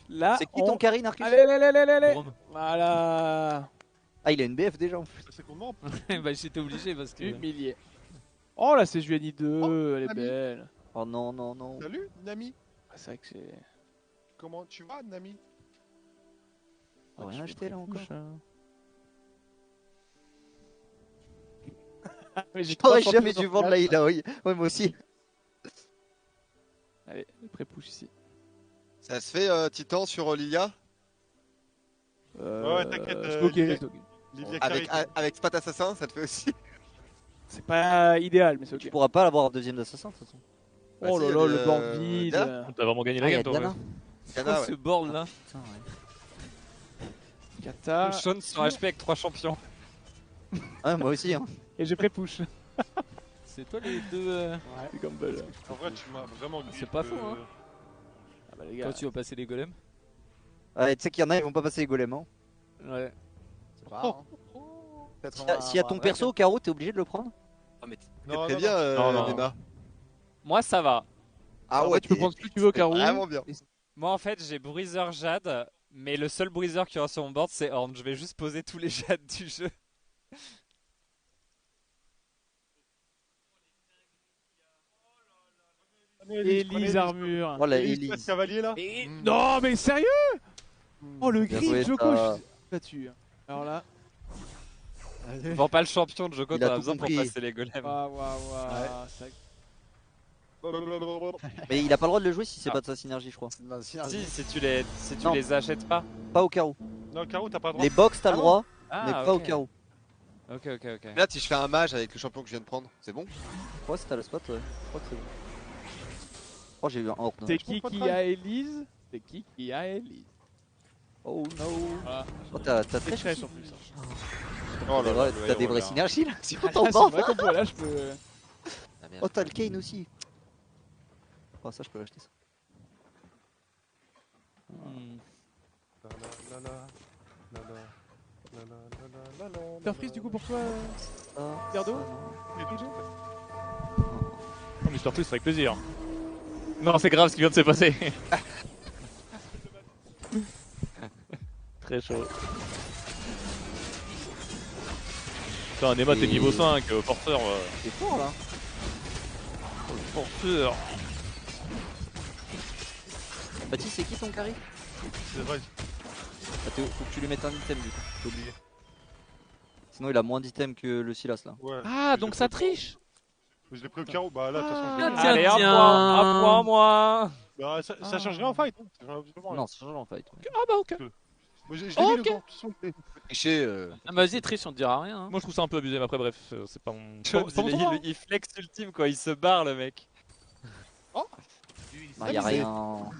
Là, C'est qui ton carry, Narcus? Allez, allez, allez, allez, allez. Brome. Voilà. Ah, il a une BF déjà en plus. C'est comment? Bah, j'étais obligé parce que. Humilié. Oh là, c'est Juani 2, Oh, elle est ami. belle. Oh non, non, non. Salut, Nami. Ah, c'est vrai que j'ai. Comment tu vas, Nami? On va rien acheter là encore. Mais j'ai J'aurais trois jamais champions dû sur vendre quatre. la Ilaoi. Ouais, moi aussi. Allez, pré-push ici. Ça se fait Titan sur Lilia? Ouais, t'inquiète, c'est ok, Lilia. c'est ok. Livia Avec, Carey. avec Spat Assassin, ça te fait aussi? C'est pas idéal, mais c'est Tu ok. pourras pas l'avoir en deuxième d'assassin de toute façon. Oh Bah, là si, là, il y le a board le- vide. Diana. T'as vraiment gagné Ah, la il y a game, toi. Diana. Ouais. Kana, Ce ouais. board là. Putain, ouais. Kata. Sean sur HP avec 3 champions. Ouais, moi aussi. Hein. Et j'ai pré-push. C'est toi les deux. C'est comme belle. En vrai, tu m'as vraiment C'est pas faux, hein. Ah bah les gars. Quand tu vas passer les golems. Ouais, tu sais qu'il y en a, ils vont pas passer les golems. Hein. Ouais. C'est pas rare, hein. S'il y a ton perso au carreau, t'es obligé de le prendre? Très bien, Non, non. Nema. Moi ça va. Ah ouais, tu peux prendre ce que tu veux au carreau. Vraiment bien. Moi en fait j'ai Bruiser Jade, mais le seul Bruiser qui aura sur mon board c'est Horn. Je vais juste poser tous les Jades du jeu. Elise armure. Oh la Elise Elise. Cavalier là. Non mais sérieux? Oh le Bien green joué, Joko, ça. je suis battu. Alors là. Vends pas le champion de Joko, Il a t'en as tout besoin pour compris. passer les golems. Waouh waouh waouh. c'est Mais il a pas le droit de le jouer si c'est Ah. pas de sa synergie, je crois. Si tu Non. les achètes pas. Pas au carreau. Non, le carreau, t'as pas le droit. Les box, t'as le Ah droit, Ah, mais pas au carreau. Ok. Mais là, si je fais un mage avec le champion que je viens de prendre, c'est bon? Ouais, si t'as le spot, ouais. Je crois que c'est bon. Oh, j'ai eu un Horn. C'est qui a Elise? C'est qui a Elise? Oh no. Voilà. Oh, t'as C'est très très cher. en plus. Oh là là. T'as des vraies synergies là. C'est Ah, ton c'est banc. vrai qu'on peut là, je peux. Oh, t'as le Kane aussi. Oh, ça, je peux l'acheter ça. T'as freeze du coup pour toi, Ça, Gardo? ça, non. Non, Mr. Freeze, avec plaisir. Non, c'est grave ce qui vient de se passer. Très chaud. Putain, Nema, t'es niveau 5, forceur. C'est fort là. Forceur. Baptiste, c'est qui ton carry? C'est vrai. Ah, faut que tu lui mettes un item du coup, t'es obligé. Sinon il a moins d'items que le Silas là. Ouais. Ah donc ça triche. Je l'ai pris au carreau. Bah là, de toute façon, je Ah, l'ai- tiens, Allez, un tiens. point, moi. Bah, ça change rien en fight. Ça change absolument rien. Non, c'est changeant en fight. Ah bah ok. Moi, je l'ai mis le Ok. camp. De toute façon, je l'ai- Tricher, Ah, bah, vas-y, triche, on te dira rien. Hein. Moi, je trouve ça un peu abusé, mais après, bref, c'est pas mon. Jones, c'est pas mon tournoi, hein. il flex ultime quoi, il se barre le mec. Bah, y a rien.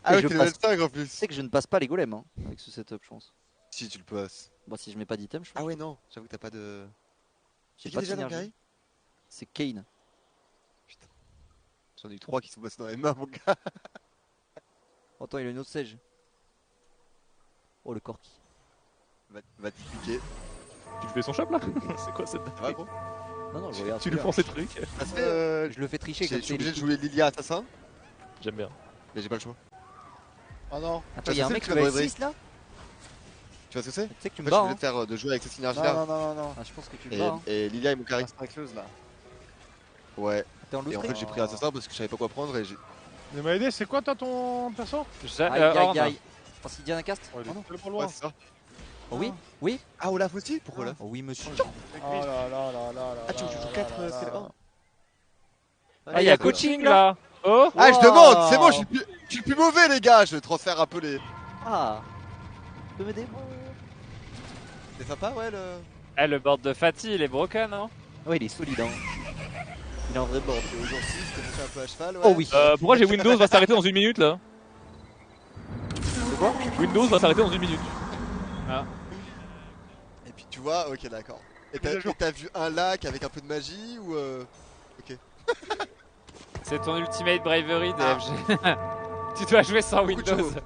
Ah ouais, je t'es passe- level 5 en Tu plus. sais que je ne passe pas les golems hein, avec ce setup, je pense. Si tu le passes. Bon, si je mets pas d'item, je pense. Ah ouais, non, j'avoue que t'as pas de. J'ai C'est qui pas de déjà dans synergie. Gary? C'est Kane. J'en ai eu 3 qui sont passés dans les mains, mon gars. Oh, attends, il a une autre sage. Oh, le corki. Va t'expliquer. Tu fais son shop là C'est quoi cette Ça va, gros? Non, je regarde. Tu lui prends ces trucs Ça se fait, Je le fais tricher je comme suis obligé de ça. jouer Lilia Assassin, J'aime bien. mais j'ai pas le choix. Oh non. Attends, il y a un Ça, mec c'est qui le va vrai 6 là. Tu vois ce que c'est? Tu sais que tu En me fait, je bats. voulais Hein. te faire de jouer avec cette Non, synergie là. non, non, non. Ah, je pense que tu me bats. Hein. Et Lilia est mon carry. Très close là. Ouais. T'es en Et en loot fait, j'ai pris Assassin parce que je savais pas quoi prendre et j'ai. Mais m'a aidé, c'est quoi toi ton perso? Aïe, aïe, Ornn. aïe. Oh, c'est Diana Cast. Ouais, Oh non. il est pas Ouais, loin. c'est ça. Oh, oui, oui. Ah, Olaf aussi? Pourquoi Olaf? Oh, oui, monsieur. Oh là là là là là. Ah, tu joues 4 Scale Ah, il y a coaching là. Oh. Ah, je demande! C'est bon, je suis le plus mauvais, les gars! Je transfère un peu les. Ah. Tu peux m'aider? C'est sympa, ouais, le. Eh, le board de Fatih, il est broken, hein. Ouais, il est solide. Hein. Il a un vrai board. Et aujourd'hui, c'était monté un peu à cheval, ouais. Oh oui. Pourquoi j'ai Windows va s'arrêter dans 1 minute là C'est quoi? Windows va s'arrêter dans 1 minute. Et puis tu vois, ok, d'accord. Et t'as vu un lac avec un peu de magie ou Ok. C'est ton ultimate bravery, Ah. DFG. Tu dois jouer sans Beaucoup de Windows. chevaux.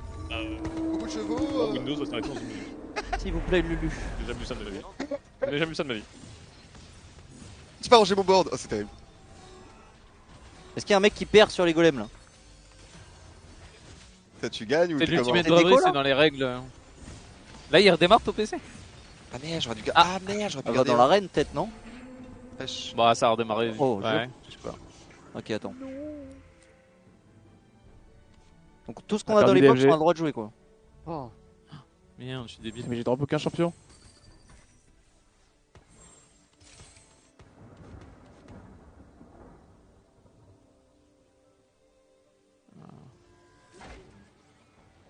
Beaucoup de chevaux. Windows va s'arrêter dans 1 minute. S'il vous plaît, Lulu. J'ai jamais vu ça de ma vie. J'ai jamais vu ça de ma vie. J'ai pas rangé mon board. Oh, c'est terrible. Est-ce qu'il y a un mec qui perd sur les golems là? Ça, tu gagnes ou C'est tu l'ultimate C'est bravery, déco, là c'est dans les règles. Là, il redémarre ton PC? Ah merde, j'aurais dû garder. Ah merde, j'aurais pu Ah bah garder. dans l'arène peut-être non? Fraîche. Bah, ça a redémarré. Oh, ouais. je sais pas. Ok, attends. Donc tout ce qu'on a dans les box, on a le droit de jouer quoi. Oh. Merde, je suis débile. Mais j'ai drop aucun champion.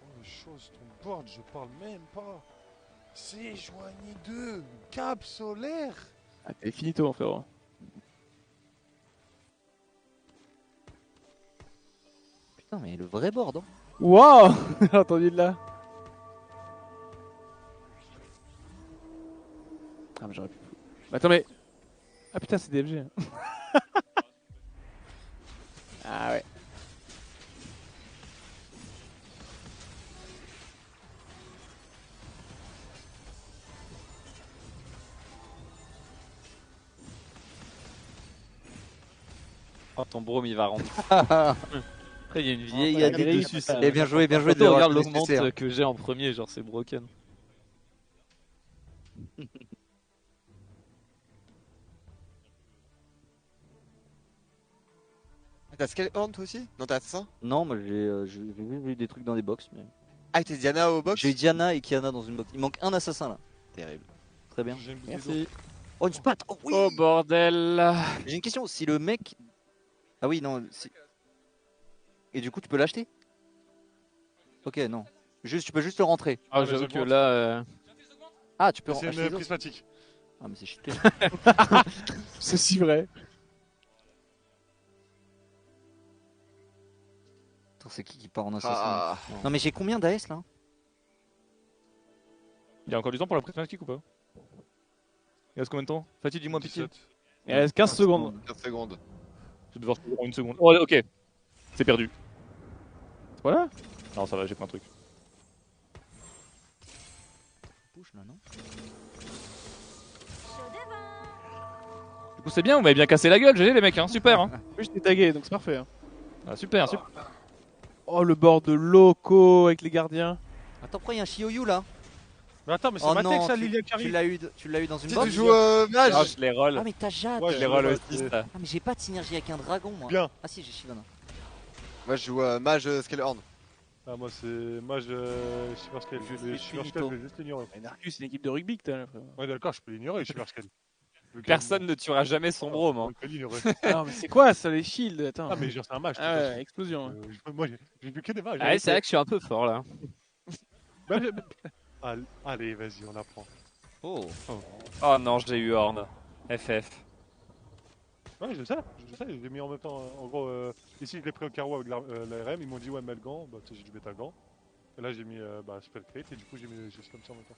Oh, les choses, ton board, je parle même pas. C'est joignez 2, cap solaire. Ah, t'es finito, mon frérot. Putain, mais le vrai board. Hein. Waouh. J'ai entendu de là. Ah, mais j'aurais pu. Bah, attends, mais. Ah putain, c'est DFG. Ah ouais. Oh, ton brome, il va rentrer. Après, il y a une vieille AD dessus. ça. Eh, bien joué de Surtout, le regarde reconnaître, l'augmente c'est ça. que j'ai en premier, genre c'est broken. T'as Scalehorn toi aussi? Non, t'as Assassin? Non, moi j'ai vu des trucs dans des box. Mais... Ah, t'es Diana au box? J'ai eu Diana et Kiana dans une box. Il manque un assassin là. Terrible. Très bien. Merci. Oh, une spot. Oh oui. Oh bordel. J'ai une question. Si le mec. Ah oui, non. Et du coup, tu peux l'acheter? Ok, non. Juste, tu peux juste le rentrer. Ah, mais j'avoue je que pense. là. Ah, tu peux C'est acheter une les autres. prismatique. Ah, mais c'est cheaté. C'est si vrai. Attends, c'est qui part en assassin? Ah. Non, mais j'ai combien d'AS là? Il y a encore du temps pour la prismatique ou pas? Il reste combien de temps? Fatih, dis-moi pitié. 17. Il reste 15 secondes. 15 secondes. Je vais devoir faire en 1 seconde. Oh, ok. C'est perdu. Voilà. Non, ça va, j'ai fait un truc. Push là, non? Du coup, c'est bien, vous m'avez bien cassé la gueule, GG les mecs, hein. Super. Hein. Oui, je t'ai tagué, donc c'est parfait. Hein. Ah, super, super. Oh, le board de loco avec les gardiens. Attends, pourquoi il y a un Shioyu là? Mais attends, mais c'est Oh Matek non, ça, tu Lilia qui arrive. tu l'as eu dans une Si box? tu joues mage. Ah, je les roll. Ah, mais t'as Jade! Ouais, Je les roll Ouais, aussi. c'est- ça. Ah, mais j'ai pas de synergie avec un dragon moi. Bien. Ah, si, j'ai Shivana. Moi, je joue mage Scalehorn. Ah, moi, c'est mage Super Scale. Je Mais suis Super finito. Scale, je vais juste l'ignorer. Et Narcus, c'est une équipe de rugby que t'as là, frérot. Ouais, d'accord, je peux l'ignorer, Super Scale. Personne ne tuera jamais son brome. Hein. Je peux l'ignorer. Ah, mais c'est quoi ça, les shields? Attends. Ah, mais genre, c'est un mage. Ah ouais, explosion. Ouais. Moi, j'ai vu que des mages. Ah ouais, c'est vrai que je suis un peu fort là. Bah, allez, vas-y, on apprend. Oh. Oh non, j'ai eu Ornn. FF. Ouais, je sais, je l'ai mis en même temps. En gros, ici je l'ai pris au carreau avec l'ARM, ils m'ont dit ouais, mets le gant, bah tu sais, j'ai dû mettre un gant. Et là j'ai mis Spell Crate et du coup j'ai mis juste comme ça en même temps.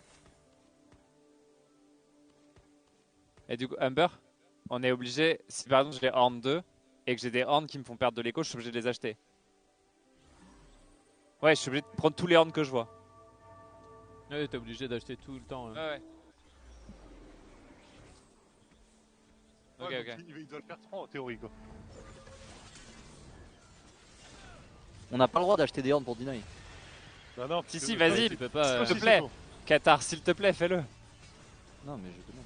Et du coup, Humber, on est obligé, si par exemple je les Horn 2 et que j'ai des Horns qui me font perdre de l'écho, je suis obligé de les acheter. Ouais, je suis obligé de prendre tous les Horns que je vois. Ouais, t'es obligé d'acheter tout le temps. Ouais. Ok, Ouais, ok. donc, il doit le faire 3 en théorie quoi. On n'a pas le droit d'acheter des horns pour Deny. Bah non, Si, vas-y, tu peux pas. s'il te plaît. Qatar, s'il te plaît, fais-le. Non, mais je demande.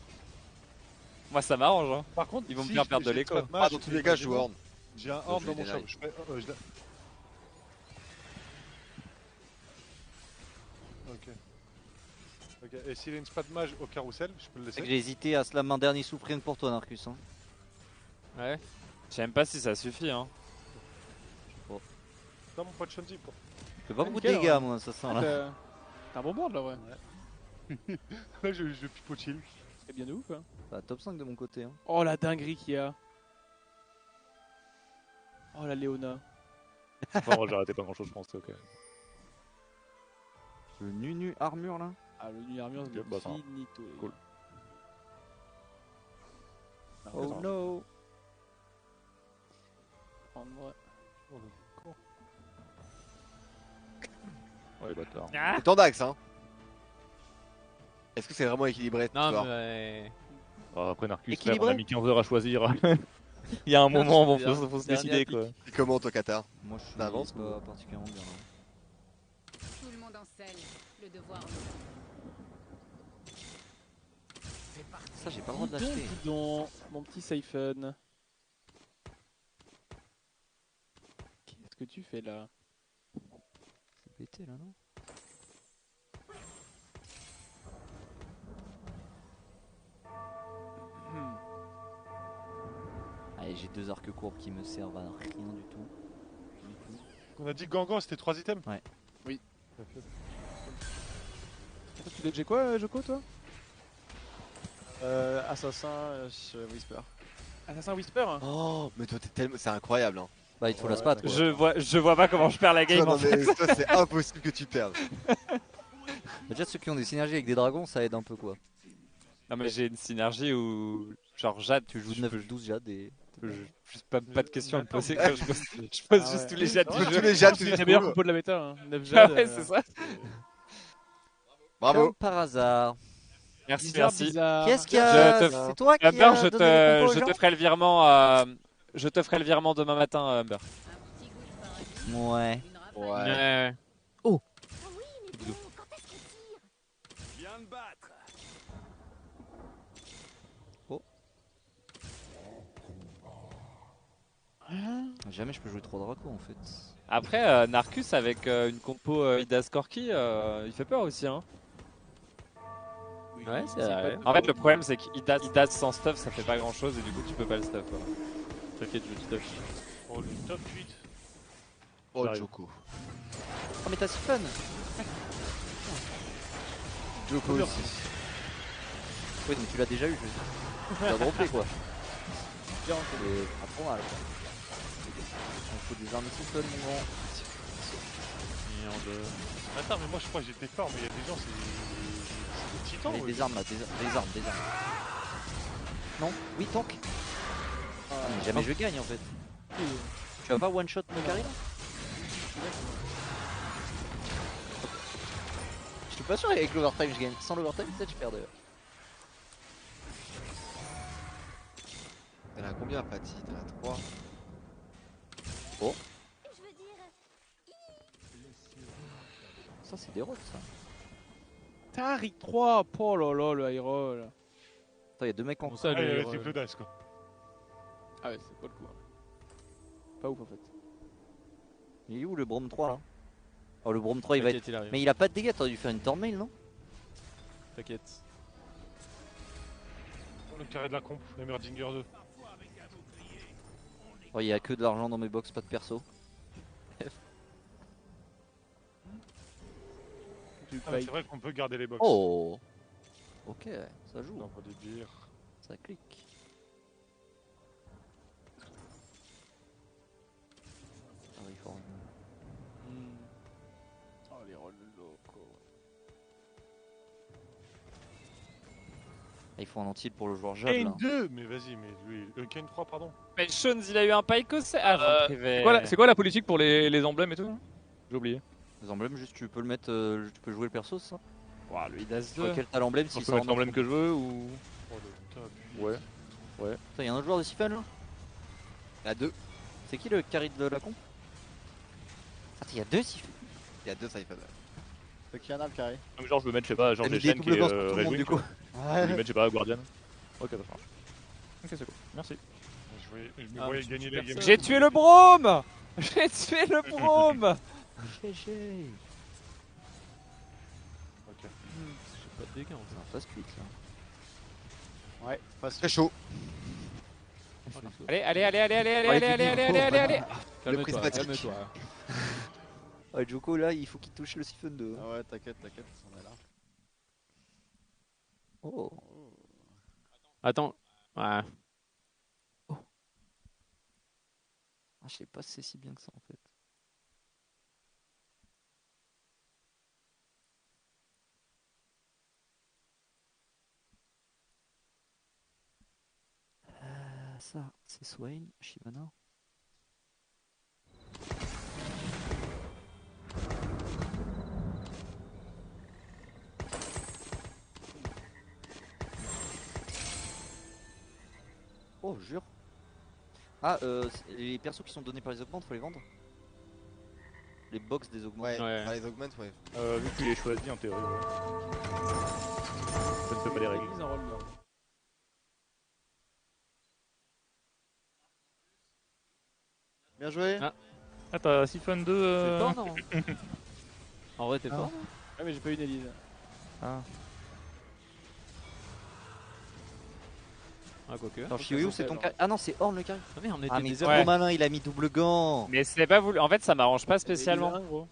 Moi, ça m'arrange. Hein. Par contre, ils vont si me faire perdre de j'ai l'écho. pas match, Dans tous les cas, je joue horn. J'ai un horn dans mon shop. Ok. Ok, et s'il a une spat mage au carrousel, je peux le laisser. J'ai hésité à slam un dernier souffle rien que pour toi, Narcus. Hein. Ouais. Je sais même pas si ça suffit. Hein. Non, mon pote Shandy, quoi. Je fais pas beaucoup de dégâts, moi, ça sent là. T'as un bon board là, ouais. Là, je pipo chill. C'est bien de ouf, hein. Bah, top 5 de mon côté. Hein. Oh la dinguerie qu'il y a. Oh la Léona. Bon, j'ai raté pas grand chose, je pense. Ok. Le nu armure là. Ah, le nu armure, c'est bah, ça va. finito. Cool. Oh no. En vrai. Ouais, bâtard. C'est ton axe, hein. Est-ce que c'est vraiment équilibré cette Non, histoire mais. Après Narcus, frère, Équilibré. on a mis 15 heures à choisir. Il y a un moment, faut se décider quoi. Et comment toi, Qatar? Moi je suis D'avance, pas particulièrement bien. Tout le monde en scène. Le devoir. Ça, j'ai pas le droit de l'acheter. Bidon, mon petit Siphon. Qu'est-ce que tu fais là? C'est pété là, non? Allez, j'ai 2 arcs courbes qui me servent à rien du tout. On a dit Gangan, c'était 3 items? Ouais. Oui. Tu l'as quoi, Joko, toi? Assassin, Whisper. Assassin Whisper? Oh, mais toi, t'es tellement. C'est incroyable, hein. Bah, il te faut la spat quoi. Je vois pas comment je perds la game Toi, non, en fait. mais toi, c'est impossible que tu perdes. Déjà, ceux qui ont des synergies avec des dragons, ça aide un peu quoi. Non, mais j'ai une synergie où, genre, Jade, Tu joues 9-12 Jade et. pas de questions à me poser quand je pose juste tous les Jades du Tous jeu. les Jades, C'est la meilleure compo de la méta, hein. 9 Ah Jade. ouais, c'est ça. Bravo. Comme par hasard. Merci, Bizarre, merci. bizarre. Qu'est-ce qu'il y a? Je te- C'est toi qui Humber, as je donné les compos aux te gens ferai le virement. Je te ferai le virement demain matin, Humber. Ouais. Ouais. Oh. Oh. Jamais je peux jouer 3 dracos en fait. Après, Narcus avec une compo Idas Corki, il fait peur aussi. Hein. Ouais, c'est vrai. En fait, le problème c'est qu'Idas sans stuff, ça fait pas grand chose et du coup, tu peux pas le stuff. Ouais. T'inquiète, je stuff. Oh, le top 8. Oh, J'arrive. Joko. Oh mais t'as si fun. Joko aussi. Oui mais tu l'as déjà eu, je veux dire. Tu l'as droppé quoi. C'est pas trop mal quoi. Il faut des armes souffles mon grand. Attends, mais moi je crois que j'étais fort, mais il y a des gens, c'est des titans. Allez, ouais. des armes là, des armes. Non. Oui, tank. Ah, mais jamais je gagne en fait. Tu vas pas one shot me carry là? Je suis pas sûr avec l'overtime je gagne. Sans l'overtime peut-être je perds d'ailleurs. T'en as combien, Patty? T'en as 3. Oh. Ça c'est des rolls ça. Tariq 3. Oh là là, le high roll. Attends, y'a 2 mecs en Bon, ça, Ah, il y a le- la triple dice quoi. Ah ouais, c'est pas le coup. Hein. Pas ouf en fait. Il est où le Brom 3 là? Oh le Brom 3 il va être. T'inquiète, il arrive. Mais il a pas de dégâts, t'aurais dû faire une Tormail non? T'inquiète. Le carré de la comp, les Merdinger 2. Oh il y a que de l'argent dans mes box, pas de perso. Ah, c'est vrai qu'on peut garder les box. Oh. Ok, ça joue. On va les dire. Ça clique. Il faut un anti pour le joueur Jade là. Kane 2, mais vas-y, mais lui. Kane 3, pardon. Mais Shones, il a eu un Pyco, c'est. Ah, vente privée. C'est quoi la politique pour les emblèmes et tout? J'ai oublié. Les emblèmes, juste tu peux le mettre. Tu peux jouer le perso, ça. Ouah, lui, il a ce Tu vois quel t'as l'emblème si Je peux mettre l'emblème que je veux ou. Oh, le putain, Ouais. Ouais. Putain, y'a un autre joueur de Siphon là? Il y a 2. C'est qui le carry de la comp? Ah, il y a 2 Siphon. Il y a 2 Siphon. Fait qu'il y en a le carré. Comme genre, je veux mettre, je sais pas, genre T'as mis des des chaînes qui doubles est gosses pour tout le Red monde, Wing, du coup. Je vais mettre, je sais pas, Guardian. Ok, ça marche. Ok, c'est cool. Merci. Je me voyais gagner la game. J'ai tué le Brome. J'ai tué le Brome. GG. Ok. J'ai pas de dégâts. C'est un fast quick là. Ouais, passe. Très chaud. Allez, allez, allez, allez, allez, allez, allez, allez, allez, allez, allez, allez. Le prismatique. Calme-toi. Ouais, Joko là, il faut qu'il touche le Siphon 2. Ah ouais, t'inquiète, on est là. Oh. Attends. Ouais. Ah, je sais pas si c'est si bien que ça en fait. Ça, c'est Swain, Shyvana. Oh, jure. Ah, les persos qui sont donnés par les augmentes, faut les vendre? Les box des augmentes. Ouais, Ouais. par les augments, ouais. Vu que tu les choisis en théorie, ouais. Ça ne fait pas les règles. Mise en rôle, là. Bien joué. Ah, t'as Siphon 2. C'est fort, non? En vrai, t'es Ah. fort? Ah, mais j'ai pas eu d'Elise. Ah. Ah, quoique. Alors, Shioyu, c'est ton carré. Ah non, c'est Horn le carré. Ah merde, on était Ah, mais des trop malin, il a mis double gant. Mais c'est pas voulu. En fait, ça m'arrange pas spécialement. Elise, gros. Ouais,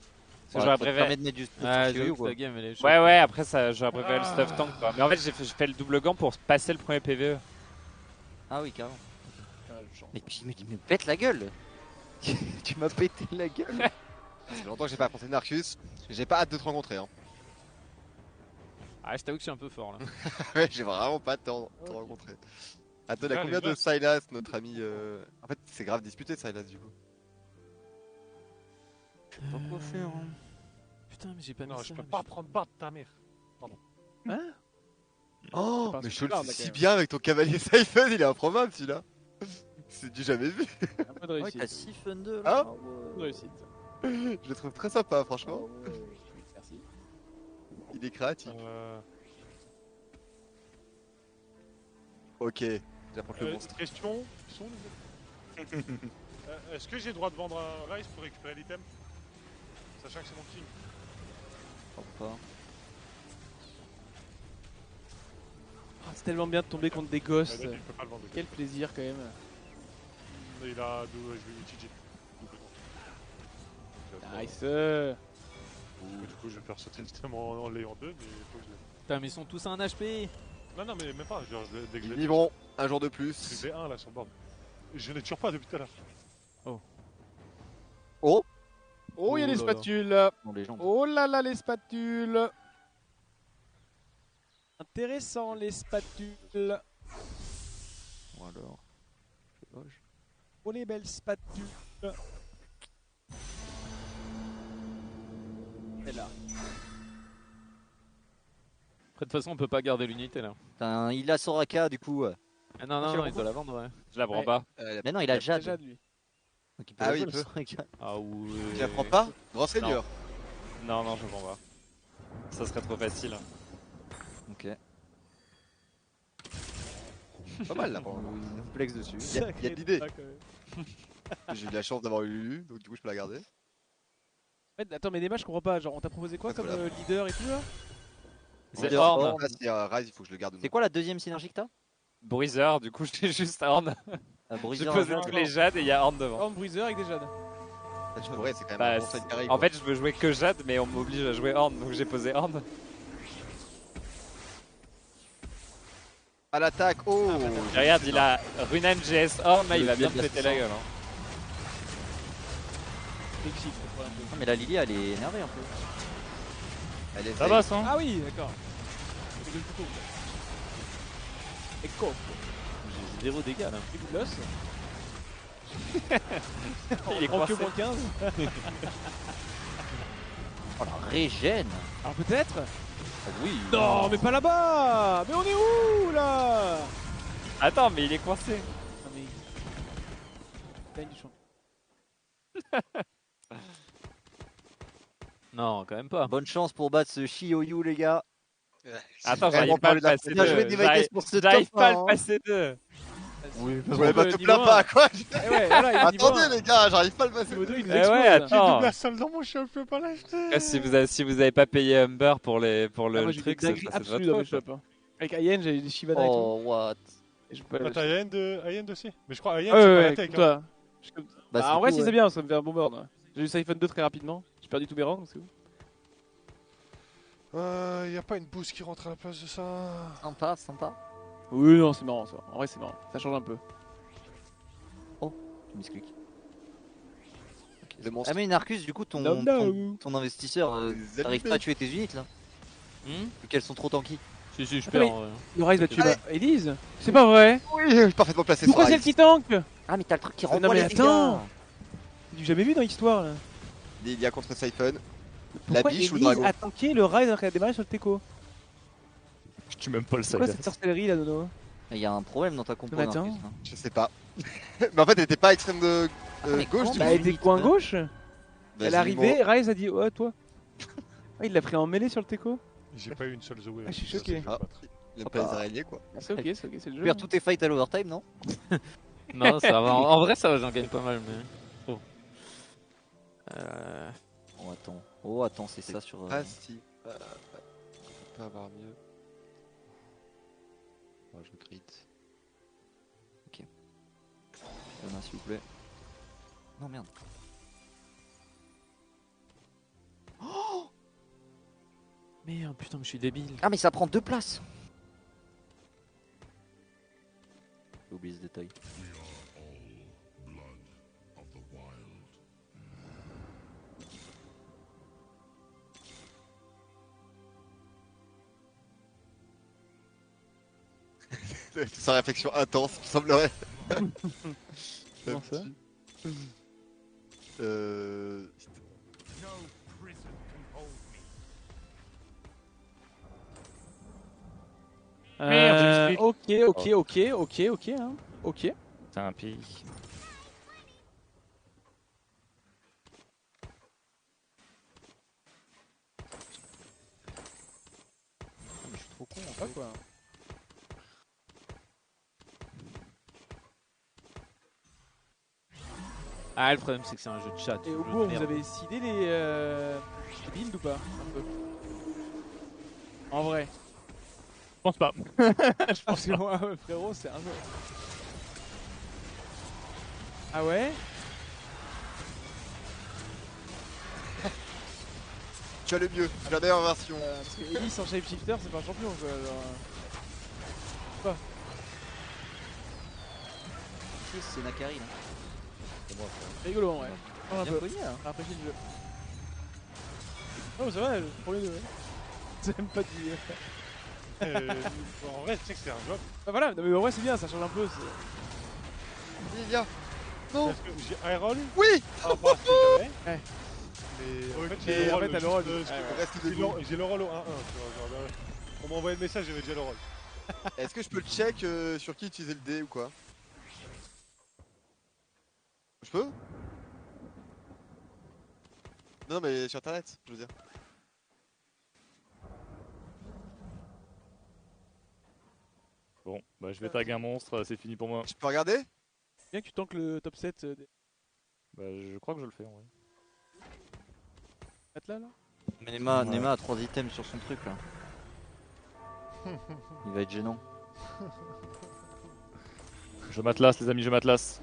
J'aurais ça te permet préféré. de mettre du Ah, Shioyu, j'avoue que quoi. ta game elle est chaude. Ouais, ouais, après, ça, j'aurais préféré le stuff tank quoi. Mais en fait, j'ai fait le double gant pour passer le premier PVE. Ah oui, carrément. Ah, le champ. Mais puis il me pète la gueule. Tu m'as pété la gueule. Ça fait longtemps que j'ai pas affronté Narcus. J'ai pas hâte de te rencontrer. Hein. Ah, je t'avoue que je suis un peu fort là. Ouais, j'ai vraiment pas de temps de te rencontrer. Attends, il a Ah, combien les de boss. Sylas, notre ami En fait, c'est grave disputé Sylas du coup. Je sais pas quoi faire. Hein. Putain, mais j'ai pas mis Non, ça. je peux pas prendre barre de ta mère. Oh, pas un mais super Shaul, là, c'est quand si même. bien avec ton cavalier Siphon, il est improbable celui-là. C'est du jamais vu. Un peu de Ouais, réussite. t'as Siphon 2 Ah là. Un peu de réussite. Je le trouve très sympa, franchement. Merci. Il est créatif. Euh, Ok, j'apporte le monstre. Question. Ils sont où, les autres Est-ce que j'ai le droit de vendre un Rise pour récupérer l'item? Sachant que c'est mon king. Je crois pas. Ah, c'est tellement bien de tomber contre des gosses. Ouais, tu peux pas le vendre. Quel plaisir quand même. Il a je vais utiliser. Nice. Du coup, je vais faire sauter le système en l'ayant 2, mais il faut que je l'ai. Putain, mais ils sont tous à 1 HP. Non, non, mais même pas. Genre, dès que je Ils l'ai vivront un jour de je plus. vais 1 là sur le board. Je n'ai toujours pas depuis tout à l'heure. Oh, Oh, il y a Oh des là là. spatules. Bon, les gens. Oh là là, les spatules. Intéressant, les spatules. Ou alors. C'est moche. Oh, les belles spatules. Et là. Après, de toute façon, on peut pas garder l'unité là. Putain, il a Soraka du coup. Ah non, non, je non, le il doit la vendre, ouais. Je la prends Ouais. pas. Mais non, il a Jade. Déjà, lui. Donc il peut Ah la oui, jouer, il le peut. Soraka. Ah ouais. tu la prends pas? Grand seigneur. Non, non, je prends pas. Ça serait trop facile. Ok. Pas mal là, pour le coup. Flex dessus. Il y a de l'idée. Sacré débat, quand même. J'ai eu la chance d'avoir eu Lulu, donc du coup je peux la garder. Ouais, attends, mais Nema, je comprends pas. Genre, on t'a proposé quoi Ouais, comme voilà. leader et tout là? C'est Là, Horn. si Rise, il faut que je le garde. C'est quoi la deuxième synergie que t'as? Bruiser, du coup, j'ai juste Horn. J'ai Bruiser. posé tous les Jades et il y a Horn devant. Horn Bruiser avec des jades. Ça, tu pourrais, c'est quand même Bah, un bon side carry. en fait, je veux jouer que Jade, mais on m'oblige à jouer Horn, donc j'ai posé Horn. à l'attaque, oh Et regarde, il a Runan GS Horn, là, il va bien me péter la gueule. Hein. Big shit, pour un peu. Ah, mais la Lily, elle est énervée un peu. Elle est Ça va, ça. Ah oui, d'accord. C'est le couteau. Et quoi? J'ai 0 dégâts là. Et vous l'os. Il est prend que coincé. moins 15. Oh la régène. Alors peut-être. Ah oui. Non, mais pas là-bas. Mais on est où là? Attends, mais il est coincé. Ah mais... Gagne du champ. Non, quand même pas. Bonne chance pour battre ce Shioyu, les gars. Attends, vraiment j'arrive pas à le pas passer bien joué, 2. Devaikes, pour ce J'arrive top pas à 1, le hein. passer 2. Oui, Niveau ouais, bah te niveau plains pas, un. quoi. Eh ouais, voilà, il est niveau Attendez, un. les gars, j'arrive pas à le passer. Niveau 2, il nous Eh explose. ouais, J'ai attends. double la salle dans mon shop, je peux pas l'acheter. Si vous avez pas payé Humber pour le Ah, moi, j'ai truc, des dingueries c'est de absolues votre dans mes faute. shops. Hein. Avec Ayen, j'avais des Shivana et tout. Oh, what? Et je peux pas T'as Ayen aussi. Mais je crois Ayen, Ah c'est ouais, pas ouais, la tech. comme toi. Bah, Bah, en vrai, tout, si ouais. c'est bien, ça me fait un bon board. Ouais. J'ai eu Siphon 2 très rapidement. J'ai perdu tous mes rangs, c'est ouf. Y a pas une boost qui rentre à la place de ça. Sympa, sympa. Oui, non, c'est marrant ça. En vrai, c'est marrant. Ça change un peu. Misclick. Le monstre. Ah mais Narcus, du coup, ton investisseur, Les t'arrives allumés. pas à tuer tes unités là? Vu qu'elles sont trop tanky. Si, si, je Attends, perds. Le Rise va tuer Allez. Elise. C'est pas vrai. Oui, parfaitement placé. Pourquoi sur c'est Ice. le qui tank? Ah mais t'as le truc qui Non, renvoie mais les attends. dégâts. J'ai jamais vu dans l'histoire là. Il y a contre Siphon. Pourquoi biche ou le Elise dragon a tanké le Rise alors qu'elle a démarré sur le Teco? Je tue même pas le Pourquoi side. cette sorcellerie là, Nono? Il y a un problème dans ta compo, Mais attends. Narcus, hein. Je sais pas. Mais en fait, elle était pas extrême de mais gauche comment du Bah, coup. elle était coin gauche. Bah, Elle est j'ai arrivée, Rise a dit ouais, toi. Ah, il l'a pris en mêlée sur le Teco. J'ai pas eu une seule Zoé. Ah, je suis Ça, choqué. c'est pas Il aime pas les araignées quoi. C'est ok, c'est le Tu jeu. perds tous tes fights à l'overtime, non? Non, ça va. En vrai, ça va, j'en gagne pas mal, mais. Oh. Oh attends, oh attends, c'est ça sur. Ah si. On peut avoir mieux. Oh, je crit. Demain, s'il vous plaît. Non merde. Merde, putain, mais je suis débile. Ah mais ça prend 2 places. J'ai oublié ce détail. Sa réflexion intense, il semblerait. Comment ça? Merde, Ok, hein. Ok. C'est un pic. Mais je suis trop con en Ah fait. quoi. Ah, le problème, c'est que c'est un jeu de chat. Et au jeu bout, de vous merde. avez sidé les builds ou pas? Un peu. En vrai. Je pense pas. Je pense que moi, frérot, c'est un jeu. Ah ouais? Tu as le mieux, tu as la meilleure version. Parce que Elise en shapeshifter, c'est pas un champion quoi. Genre... Pas. C'est Nakari là. C'est rigolo en vrai. Un Bien peu. connu, hein. J'ai apprécié le jeu. Oh, mais ça va, le premier jeu. C'est même pas du. En vrai, tu sais que c'est un job. Bah voilà, non, mais en vrai, c'est bien, ça change un peu. Viens. Non. Parce que j'ai Iron. Oui. Par rapport à ce que j'avais. Ouais. Mais en Ok, fait, j'ai le en rôle. fait, t'as le rôle. juste, Ouais, ouais. Reste j'ai debout. le- J'ai le rôle au 1-1. Tu vois, genre, on m'a envoyé le message, j'avais déjà le rôle. Est-ce que je peux le check sur qui utiliser le dé ou quoi? Je peux? Non mais sur internet, je veux dire. Bon, bah je vais tag un monstre, c'est fini pour moi. Je peux regarder? Bien que tu tankes le top 7 Bah je crois que je le fais en vrai. là là. Mais Nema, Ouais. Nema a 3 items sur son truc là. Il va être gênant. Je m'atlasse les amis, je m'atlasse.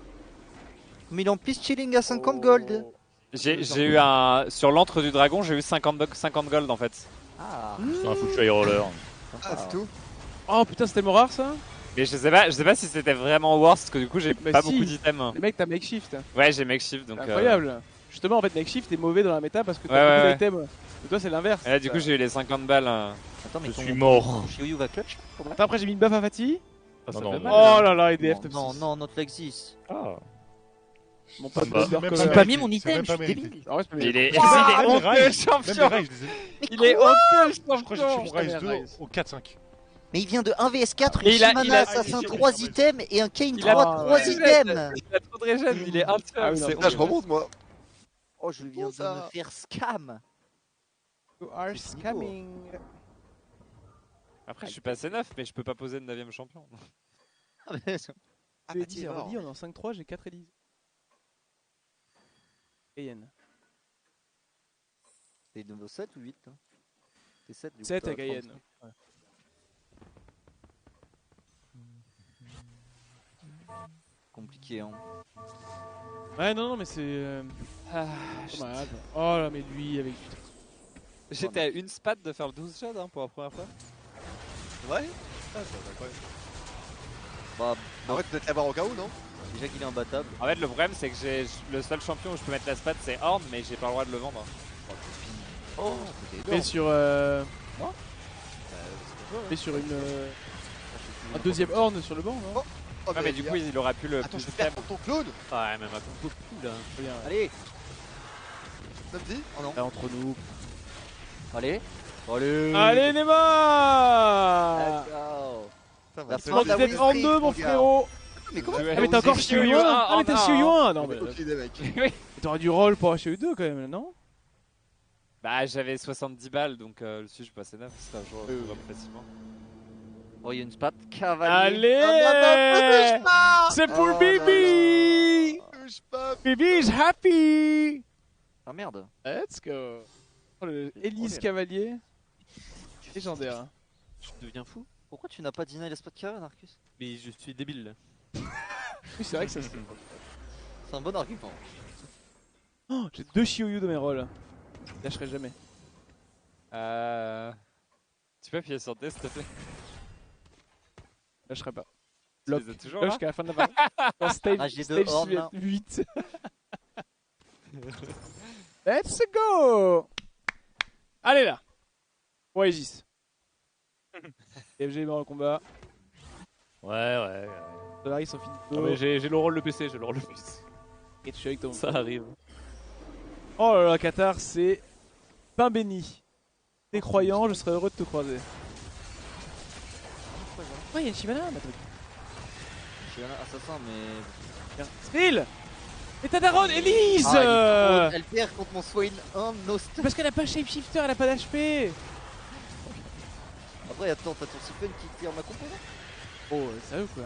Mais il est en plus chilling à 50 gold. J'ai eu un. Sur l'antre du dragon, j'ai eu 50 gold en fait. Ah. C'est un foutu high roller. Ah c'est tout? Oh putain, c'est tellement rare ça. Mais je sais pas si c'était vraiment worse parce que du coup j'ai Bah pas si. beaucoup d'items. Les mecs, t'as makeshift. Ouais, j'ai makeshift donc. Incroyable. Justement, en fait, makeshift est mauvais dans la méta parce que t'as Ouais, beaucoup ouais, d'items. Et toi, c'est l'inverse. Et là, du coup, j'ai eu les 50 balles. Attends, mais Je ton suis mort. Shiryu va clutch? Attends, après, j'ai mis une buff à Fatih. Non, fait non, mal, Oh là là, EDF top Non, 6. non, notre Lexis. Ah. Mon Ça pote me va. Undercover. Même J'ai pas pas mérité, mis mon c'est item, même je suis pas mérité. débile. Ah ouais, c'est pas Il bien. est Même les honteux, rails, champion. même les rails, Il est honteux, je crois que j'ai tué mon champion. Rise Jamais 2 Rise. au 4-5. Mais il vient de 1 vs 4, Mais une il a- Shimana il a- Assassin il a- 3 items et un Kane Il a- 3 ouais. items. Il a trop de régène, il est Ah intuable. oui, non, c'est Là, je remonte, moi. Oh, je viens de ça me faire scam. You are C'est scamming. Après, je suis passé 9, mais je peux pas poser le 9ème champion. J'ai Elise et Roddy, on est en 5-3, j'ai 4 Elise. Cayenne. T'es niveau 7 ou 8 hein? T'es 7 du coup. 7 t'as à Cayenne. 35. Ouais. Compliqué, hein. Ouais, non, non, mais c'est. Dommage. Oh là, mais lui, avec. J'étais à une spat de faire le 12 shot pour la première fois. Ouais. Ah, c'est incroyable. Bah, En vrai, peut-être l'avoir au cas où, non? déjà qu'il est imbattable. En fait, le problème, c'est que j'ai le seul champion où je peux mettre la spat, c'est Horn, mais j'ai pas le droit de le vendre. Oh, Mais sur. Mais sur une. Un deuxième horn sur le banc, non? Oh, Ouais, mais du coup, il aura plus le Attends, plus je de vais faire thème. ton clone. Ouais, même un coup de là. Bien. Allez, Samedi. oh non. Là, entre nous. Allez. Allez. Allez, Neymar! Let's go. Ça va, La c'est fin de Tu la d'être en Wii deux, mon Street, mon frérot! Mais comment Tu Ah, mais t'as encore Xiu Xiu Yu Yuan! un, Ah, mais t'as un, Xiu un. Yuan! Non, mais. aucune idée, mec. T'aurais du roll pour HU2 quand même, non? Bah, j'avais 70 balles, donc dessus, je passais 9, c'est un jour vraiment facilement. Oh, il y a une spat. Cavalier. Allez! C'est pour Oh là Bibi! Touche pas. Bibi is happy! Ah merde. Let's go! Oh, le Elise là là. Cavalier. Légendaire. Je deviens fou. Pourquoi tu n'as pas deny la spot carré, Narcus? Mais je suis débile. Oui, c'est vrai que ça se. C'est un bon argument. Oh, j'ai 2 Shiuyu dans mes rolls. Je lâcherai jamais. Tu peux appuyer sur D, s'il te plaît? Je lâcherai pas. Tu Bloc. les as toujours Là, là? jusqu'à la fin de la partie. Dans stage, Ah, j'ai stage deux horns, là. 8. Let's go! Allez là! Ouais, Aegis. FG est mort au combat. Ouais. Solaris sont finis. Non, mais j'ai le rôle de PC, j'ai le rôle de PC. Et je suis avec ton. Ça arrive. Oh là là, Qatar, c'est pain béni. T'es croyant, je serais heureux de te croiser. Ouais, il y a une Shivana, ma truc. Je suis un assassin, mais. Skrill! Et ta daronne, Elise! Ah, elle perd contre mon Swain 1 no stun. Parce qu'elle a pas shapeshifter, elle a pas d'HP! Après, attends, t'as ton Siphon qui tire ma compo là? Oh, sérieux quoi?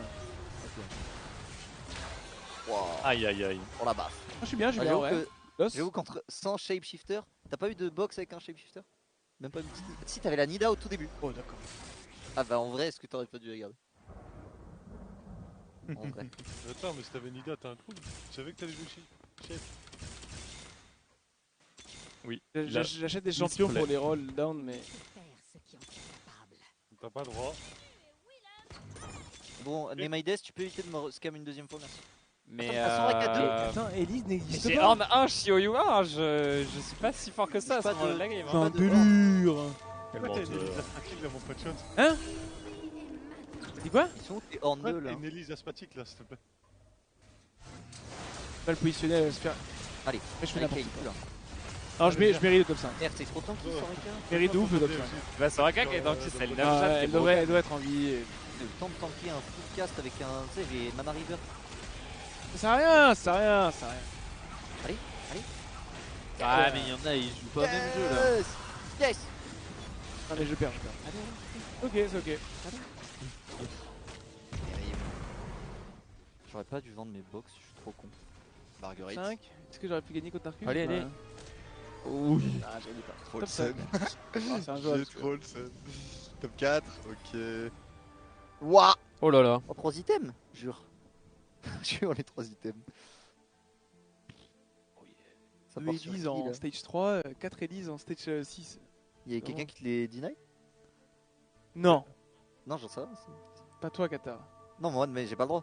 Wow. Aïe. Pour la baffe. Je suis bien, J'avoue ouais. J'avoue qu'entre 100 shapeshifter, t'as pas eu de box avec un shapeshifter? Même pas une petite. Si, t'avais la Nida au tout début. Oh, d'accord. Ah bah en vrai, est-ce que t'aurais pas dû regarder? En vrai. Attends, mais si t'avais Nida, t'as un trou. Tu savais que t'allais jouer chef. Oui. J'achète des champions pour les rolls down, mais. T'as pas le droit. Bon, Nemaides, tu peux éviter de me scam une deuxième fois, merci. Mais Attends, à 4-2. Attends, Elise n'existe J'ai pas! Horn 1, Shioyu 1, je suis pas si fort que ça à ce Pas moment-là de- de la game. C'est hein. un délire! Pourquoi t'as une Elise asthmatique là, mon pote Jones? Hein? T'as dit quoi? Ils sont où tes Horn 2 Pourquoi là? t'as une Elise asthmatique là, s'il te plaît? Pas le positionner, elle va se faire. Allez, Mais je fais avec n'importe Kane, quoi. là. Non, je mérite le top 5. Merde, c'est trop tanky, Soraka. Je mérite de ouf le top 5. Bah, Soraka qui est dans qui c'est le 9 Ah, chat qui est elle broken. doit être en vie. Le temps de tanker un full cast avec un. Tu sais, j'ai Mana River. Ça sert à rien, ça sert à rien, ça sert à rien. Allez, allez. Ah, mais il y en a, ils jouent pas au même jeu là. Yes! Yes! Non, mais je perds. Ok, c'est ok. J'aurais pas dû vendre mes box, je suis trop con. Marguerite. 5. Est-ce que j'aurais pu gagner contre Narcus? Allez, allez. Ouh. Ah, j'en ai pas. Trop le Top seum. Ah, c'est un joueur. J'ai trop le seum. Top 4, ok. Wouah. Oh là là. En 3 items, jure. Jure les 3 items. Ça 2 part sur Elise qui, en là stage 3, 4 Elise en stage 6. Il y a quelqu'un qui te les deny? Non, Non, j'en sais rien. pas toi, Qatar. Non, moi, mais j'ai pas le droit.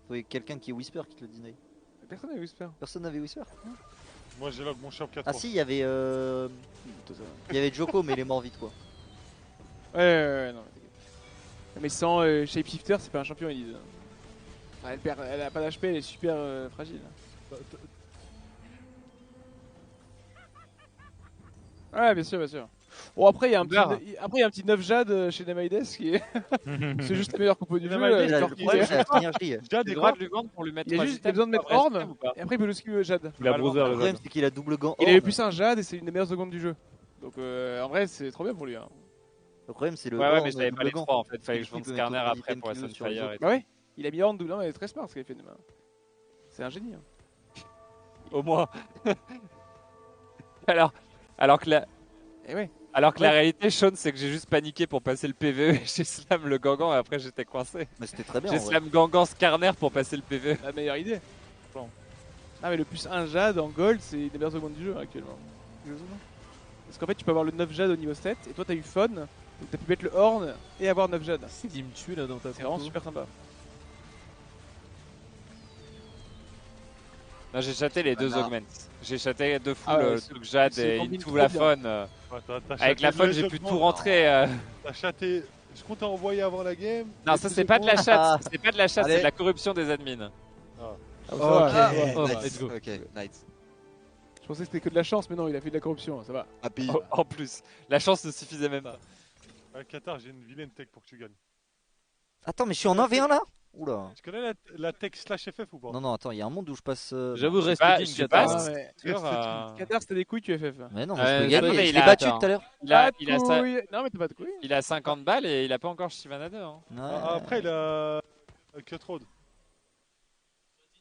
Faut quelqu'un qui est Whisper qui te le deny. Personne n'a Whisper. Personne n'avait Whisper? Moi j'ai log mon shop 4 Ah si, il y avait il y avait Joko, mais il est mort vite quoi. Ouais, non, mais t'inquiète. Mais sans Shapeshifter, c'est pas un champion, ils disent. Enfin, elle a pas d'HP, elle est super fragile. Ouais, bien sûr, bien sûr. Bon, après, il y a un petit 9 Jade chez Nemaides qui est. C'est juste le meilleur compo du jeu. Le problème, c'est la synergie. Jade est droit de lui vendre pour lui mettre. Il a juste besoin de mettre Horn, et après il peut le skill Jade. Il a Brother, Le le problème, Jade. c'est qu'il a double gant. Il avait plus un Jade et c'est une des meilleures secondes du jeu. Donc en vrai, c'est trop bien pour lui. Hein. Le problème, c'est le. Ouais, Horn, mais je n'avais pas les double trois gant. en fait. Fallait que je vende Skarner après pour Sunfire. Bah ouais, il a mis Horn double, non, mais il est très smart ce qu'il a fait demain. C'est un génie. Hein. Au moins. alors que la. Et ouais. Alors que la réalité, Sean, c'est que j'ai juste paniqué pour passer le PVE et j'ai slam le Gangan et après j'étais coincé. Mais c'était très bien. J'ai slam Gangan Skarner pour passer le PVE. La meilleure idée. Bon. Ah, mais le plus 1 Jade en gold, c'est une des meilleures secondes du jeu actuellement. Parce qu'en fait, tu peux avoir le 9 Jade au niveau 7 et toi, t'as eu Fun. Donc t'as pu mettre le Horn et avoir 9 Jade. Il me tue là dans ta C'est vraiment super sympa. Non, j'ai chaté les deux augments. J'ai chaté deux full ouais, truc Jade et into la fun. Avec la fun, j'ai pu tout rentrer. T'as chaté ce qu'on t'a envoyé avant la game. Non, ça c'est pas de la chatte. C'est pas de la chatte, c'est de la corruption des admins. Let's go. Ok, nice. Je pensais que c'était que de la chance, mais non, il a fait de la corruption, ça va. En plus, la chance ne suffisait même pas. Qatar, j'ai une vilaine tech pour que tu gagnes. Attends, mais je suis en 1v1 là. Oula. Tu connais la tech slash FF ou pas? Non, attends, il y a un monde où je passe. J'avoue, reste je Qatar. Qatar, c'était des couilles, tu FF. Mais non, mais je peux gagner. Je l'ai battu tout à l'heure. Non, mais t'as pas de couilles. Il a 50 balles et il a pas encore Shyvana 2. Hein. Après, il a Cutroad.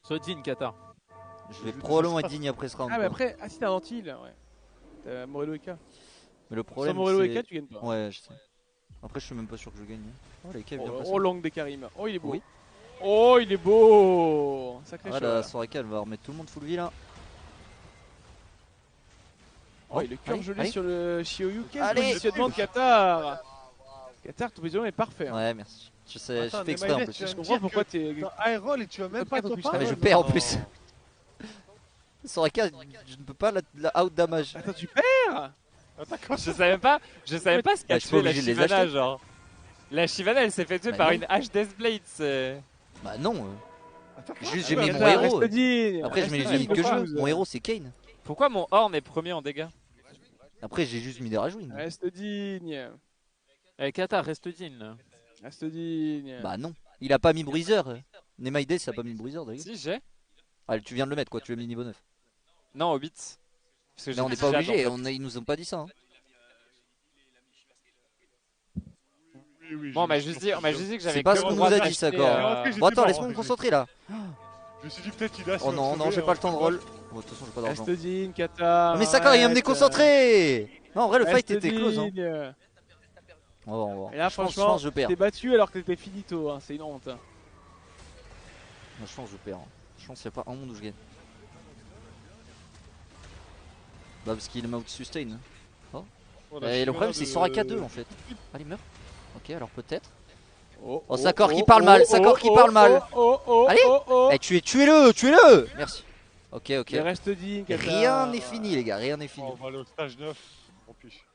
Soit digne, Qatar. Je vais probablement être digne après ce round. Ah, mais après, si t'as un anti, là, ouais. T'as Morello et K. Mais le problème, sans Morello et K, tu gagnes pas. Ouais, je sais. Après, je suis même pas sûr que je gagne. Oh, les K, bien passé. Oh, l'angle des Karim. Oh, il est beau. Oui. Oh, il est beau. Sacré choix. La Soraka, elle va remettre tout le monde full vie là. Oh, il est cœur gelé allez. sur le Shioyu. Quel Allez. positionnement de Qatar. Qatar, ton positionnement est parfait. Hein. Ouais, merci. Je sais, je fais exprès en plus. Je comprends pourquoi t'es. High roll et tu vas même pas top. Ah, mais je perds en plus. Soraka, je ne peux pas la out damage. Attends, tu perds. Je savais pas ce qu'a fait la Shyvana, genre. La Shyvana, elle s'est fait tuer par une H Deathblade, c'est. Bah non. Juste, j'ai mis mon héros. Après, je mets les uniques que je veux. Mon héros, c'est Kane. Pourquoi mon Horn est premier en dégâts? Après, j'ai juste mis des Ragewing. Reste digne. Qatar, reste digne. Reste digne. Bah non. Il a pas mis Bruiser. Nemaides, ça a pas mis Bruiser d'ailleurs. Si, j'ai. Ah, tu viens de le mettre quoi, tu l'as mis niveau 9. Non, au bit. Mais on n'est pas obligé, ils nous ont pas dit ça. Hein. Bon, on m'a juste dit que j'avais. C'est pas ce qu'on nous a dit ça, quoi. Bon, attends, laisse-moi me concentrer là. Je me suis dit peut-être qu'il a. Oh non, j'ai pas le temps de roll. Bon, de toute façon, j'ai pas d'argent. Reste digne, Qatar. Mais Sakar, il va me déconcentrer. Non, en vrai, le fight était close. Hein. On va voir. Et là, franchement, je perds. t'es battu alors que t'étais finito, hein. C'est une honte. Moi, je pense que je perds. Je pense qu'il n'y a pas un monde où je gagne. Bah, parce qu'il m'a out-sustain. Oh. Et le problème, c'est Soraka 2 en fait. Allez, meurt. Ok, alors peut-être. Oh, Sakar qui parle mal. Sakar qui parle mal. Allez. Tuez-le. Merci. Ok. Il reste digne, Qatar. Rien n'est fini, les gars. Rien n'est fini. On va aller au stage 9. On piche.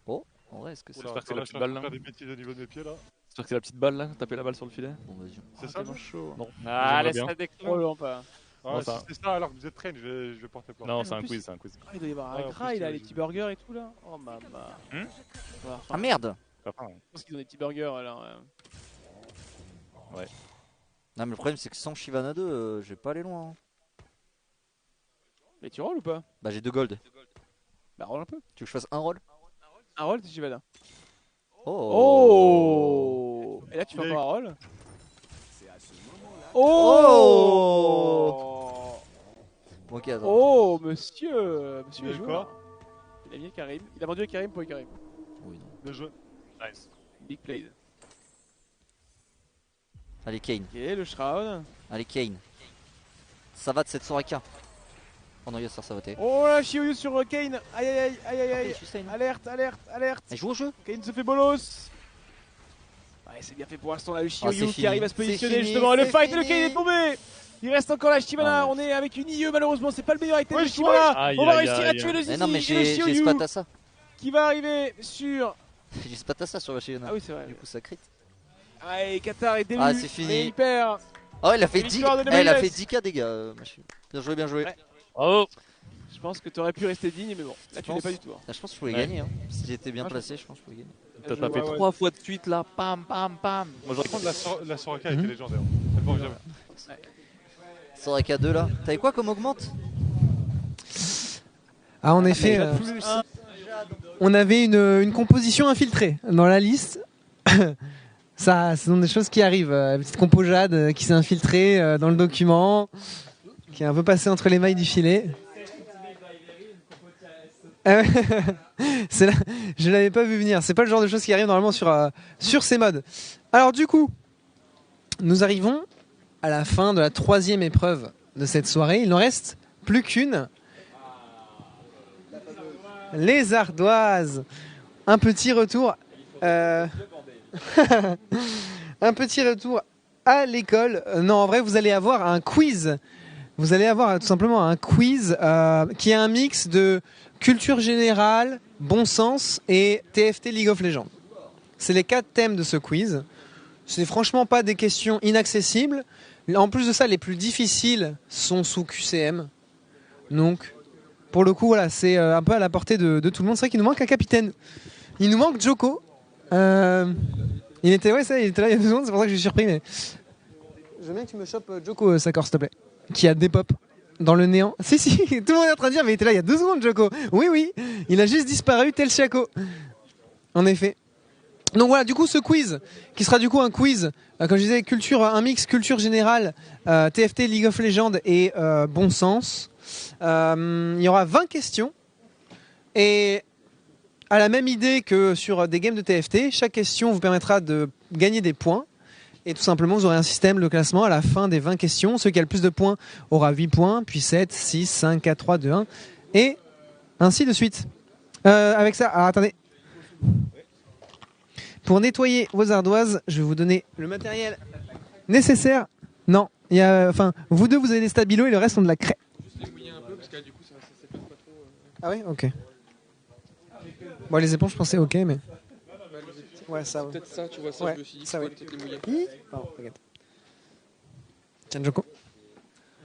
Oh, en vrai, est-ce que c'est. J'espère que c'est la petite balle là. Faire des bêtises au niveau de mes pieds là. J'espère que c'est la petite balle là. Taper la balle sur le filet. Bon, vas-y. C'est ça, chaud. Non. Ah, laisse-la déclencher. Pas. Ah, si c'est ça alors que vous êtes train, je vais porter plainte. Non, c'est un quiz, c'est un quiz. Ah, il doit y avoir un grail là, les petits burgers et tout là. Oh maman. Ah merde. Je pense qu'ils ont des petits burgers alors. Ouais. Non, mais le problème, c'est que sans Shyvana 2, je vais pas aller loin. Hein. Mais tu rolls ou pas? Bah, j'ai 2 gold. Bah, roll un peu. Tu veux que je fasse un roll? Un roll, c'est Shyvana. Oh. Et là, tu fais encore un roll. Ok, attends. Oh, monsieur Il a eu quoi? Il a mis Karim. Il a vendu Karim pour Karim. Oui, non. Bien joué. Nice. Big play. Allez, Kane. Ok, le Shroud. Allez, Kane. Ça va de cette Soraka. Oh non, il va se faire savater. Oh là, Shioyu sur Kane. Aïe. Alerte. Elle joue au jeu. Kane se fait bolos. Ouais, c'est bien fait pour l'instant là, le Shioyu c'est qui arrive à se fini, positionner c'est fini, justement. Le c'est fight et le fini. Kane est tombé. Il reste encore la Shyvana. Ah, ouais. On est avec une IE malheureusement. C'est pas le meilleur item de Shyvana. Aïe, On va aïe, réussir à aïe. tuer le Mais Zizi non, mais et le j'ai Shioyu. spot à ça. qui va arriver sur. J'ai pas ça sur Vachillon. Ah oui, c'est vrai. Du coup, ça crit. Allez, Qatar est délu. Ah, c'est fini. Et il perd. Oh, il a fait 10, Victoire de il a Nobles. fait 10k dégâts, Machine. Bien joué, bien joué. Ouais. Oh. Je pense que t'aurais pu rester digne, mais bon, là tu l'es pas du tout. Là, je pense que je pouvais gagner. Hein. Si j'étais bien placé, je pense que je pouvais gagner. T'as tapé 3 fois de suite là, pam pam pam. Moi j'aurais prendre la Soraka était légendaire. Elle manque jamais. Soraka 2 là. T'avais quoi comme augmente? Ah, en effet, on avait une composition infiltrée dans la liste. Ça, ce sont des choses qui arrivent. Une petite compo Jade qui s'est infiltrée dans le document, qui est un peu passée entre les mailles du filet. C'est là, je l'avais pas vu venir. C'est pas le genre de choses qui arrivent normalement sur ces modes. Alors du coup, nous arrivons à la fin de la 3e épreuve de cette soirée. Il n'en reste plus qu'une. Les ardoises. Un petit retour. Un petit retour à l'école. Non, en vrai, vous allez avoir un quiz. Vous allez avoir tout simplement un quiz qui est un mix de culture générale, bon sens et TFT League of Legends. C'est les 4 thèmes de ce quiz. Ce n'est franchement pas des questions inaccessibles. En plus de ça, les plus difficiles sont sous QCM. Donc, pour le coup, voilà, c'est un peu à la portée de tout le monde. C'est vrai qu'il nous manque un capitaine. Il nous manque Joko. Il était là il y a 2 secondes, c'est pour ça que je suis surpris. Mais j'aime bien que tu me chopes Joko, Sakor, s'il te plaît. Qui a des pop dans le néant. Si, tout le monde est en train de dire, mais il était là il y a 2 secondes, Joko. Oui, il a juste disparu, tel Chaco. En effet. Donc voilà, du coup, ce quiz, qui sera du coup un quiz, comme je disais, un mix culture générale, TFT, League of Legends et bon sens. Il y aura 20 questions. Et à la même idée que sur des games de TFT, chaque question vous permettra de gagner des points. Et tout simplement, vous aurez un système de classement à la fin des 20 questions. Celui qui a le plus de points aura 8 points, puis 7, 6, 5, 4, 3, 2, 1. Et ainsi de suite. Avec ça, alors attendez. Pour nettoyer vos ardoises, je vais vous donner le matériel nécessaire. Non, vous deux, vous avez des stabilos et le reste, ont de la craie. Ah oui, ok. Bon, les éponges, je pensais ok, mais... Ouais, ça va. Peut-être ça, tu vois, ça, Ouais, je me suis dit, ça, faut oui. peut-être les mouiller. Pardon, t'inquiète. Tiens, Joko.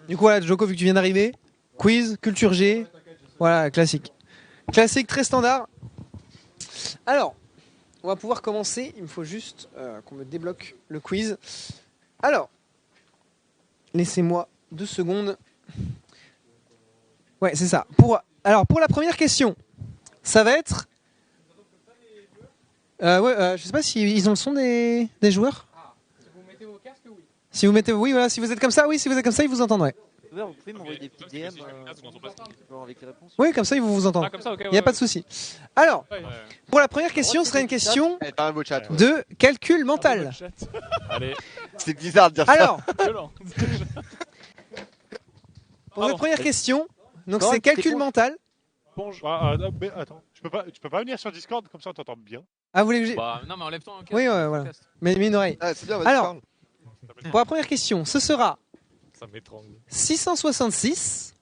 Du coup, voilà, Joko, vu que tu viens d'arriver, quiz, culture G, voilà, classique. Classique, très standard. Alors, on va pouvoir commencer. Il me faut juste qu'on me débloque le quiz. Alors, laissez-moi 2 secondes. Ouais, c'est ça. Alors, pour la première question, ça va être... je sais pas si ils ont le son des joueurs. Si vous mettez vos casques, oui. Si vous mettez, oui, voilà, si vous êtes comme ça, ils vous entendront. Vous pouvez m'envoyer des petits DM avec les réponses. Oui, comme ça, ils vont vous entendre. Ah, comme ça, ok, Il n'y a pas de souci. Alors, pour la première question, ce sera une question de calcul mental. Allez. C'est bizarre de dire Alors, ça. pour la première question, donc Non, c'est calcul c'est mental. Bonjour. Non, mais attends, tu peux pas venir sur Discord comme ça on t'entend bien. Ah, vous voulez que j'ai... Non, mais enlève-toi un casque. Oui, ouais, voilà. Mais une oreille. Ah, c'est bien, vas-y, Alors, parle. pour la première question, ce sera Ça m'étrangle. 666.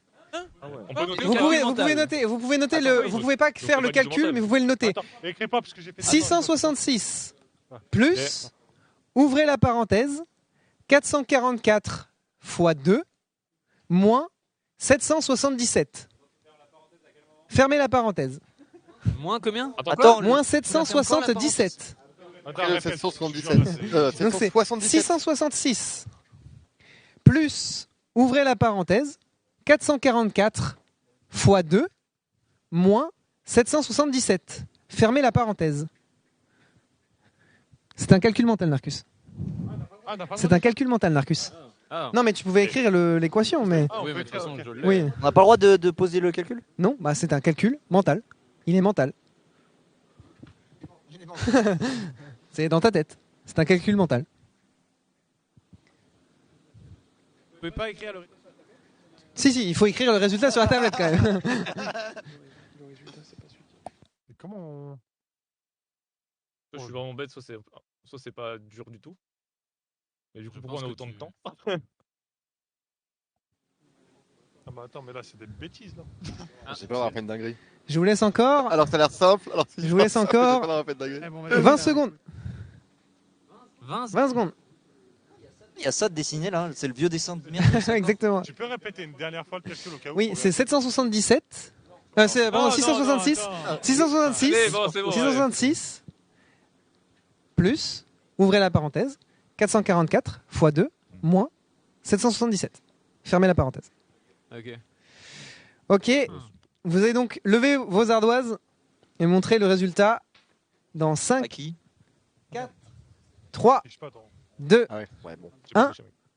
On peut noter Vous pouvez noter, vous pouvez pas faire le calcul, mais vous pouvez le noter. Attends, écris pas parce que j'ai fait 666 plus, ouvrez la parenthèse, 444 fois 2 moins 777. Fermez la parenthèse. Moins combien? Attends, moins 777. Attends, 777. Donc c'est 666 plus, ouvrez la parenthèse, 444 fois 2 moins 777. Fermez la parenthèse. C'est un calcul mental, Narcus. C'est un calcul mental, Narcus. Non, mais tu pouvais écrire l'équation, mais... Oui, mais de toute façon, je l'ai. Oui. On n'a pas le droit de poser le calcul? Non, bah c'est un calcul mental. Il est mental. C'est dans ta tête. C'est un calcul mental. Vous pouvez pas écrire le. Si, il faut écrire le résultat sur la tablette quand même. Comment Je suis vraiment bête, soit c'est pas dur du tout. Mais du coup, pourquoi on a autant de temps? Ah bah attends, mais là c'est des bêtises là. J'ai peur d'avoir fait une dinguerie. Je vous laisse encore. Alors ça a l'air simple. Alors, si Je vous laisse pense simple, encore j'ai peur d'avoir fait une dinguerie. 20 secondes. 20 secondes. Il y a ça de dessiné là, c'est le vieux dessin de merde. Exactement. Tu peux répéter une dernière fois le calcul au cas où? Oui, c'est 777. Pardon, 666. 666. Allez, bon, c'est bon, 666. Plus, ouvrez la parenthèse, 444 x 2 moins 777. Fermez la parenthèse. Ok. Ok, vous allez donc lever vos ardoises et montrer le résultat dans 5, 4, 3, 2, Ah ouais, bon. 1.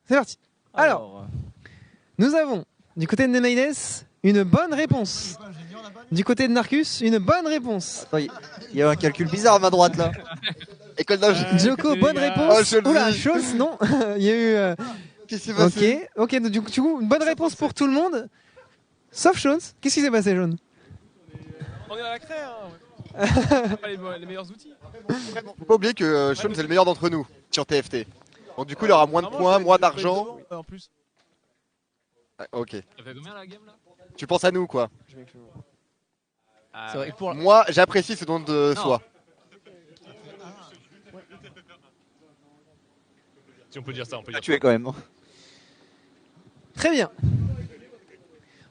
C'est parti. Alors, nous avons du côté de Nemeides une bonne réponse. Du côté de Narcus, une bonne réponse. Il y a un calcul bizarre à ma droite là. École d'ingé. Joko, bonne réponse. Scholz. Oula, Scholz, non. Il y a eu. Qu'est-ce qui s'est passé? Ok, du coup, une bonne réponse pour tout le monde. Sauf Scholz. Qu'est-ce qui s'est passé, Jaune? On est à la craie, hein. On a pas les meilleurs outils. Faut pas oublier que Sean c'est le meilleur d'entre nous sur TFT. Donc du coup il aura moins de points, moins d'argent. En plus. Ah, ok. Ça fait combien la game là? Tu penses à nous quoi. C'est vrai que pour Moi j'apprécie ce don de soi. Si on peut dire ça, on peut dire Tu es quand même. Très bien.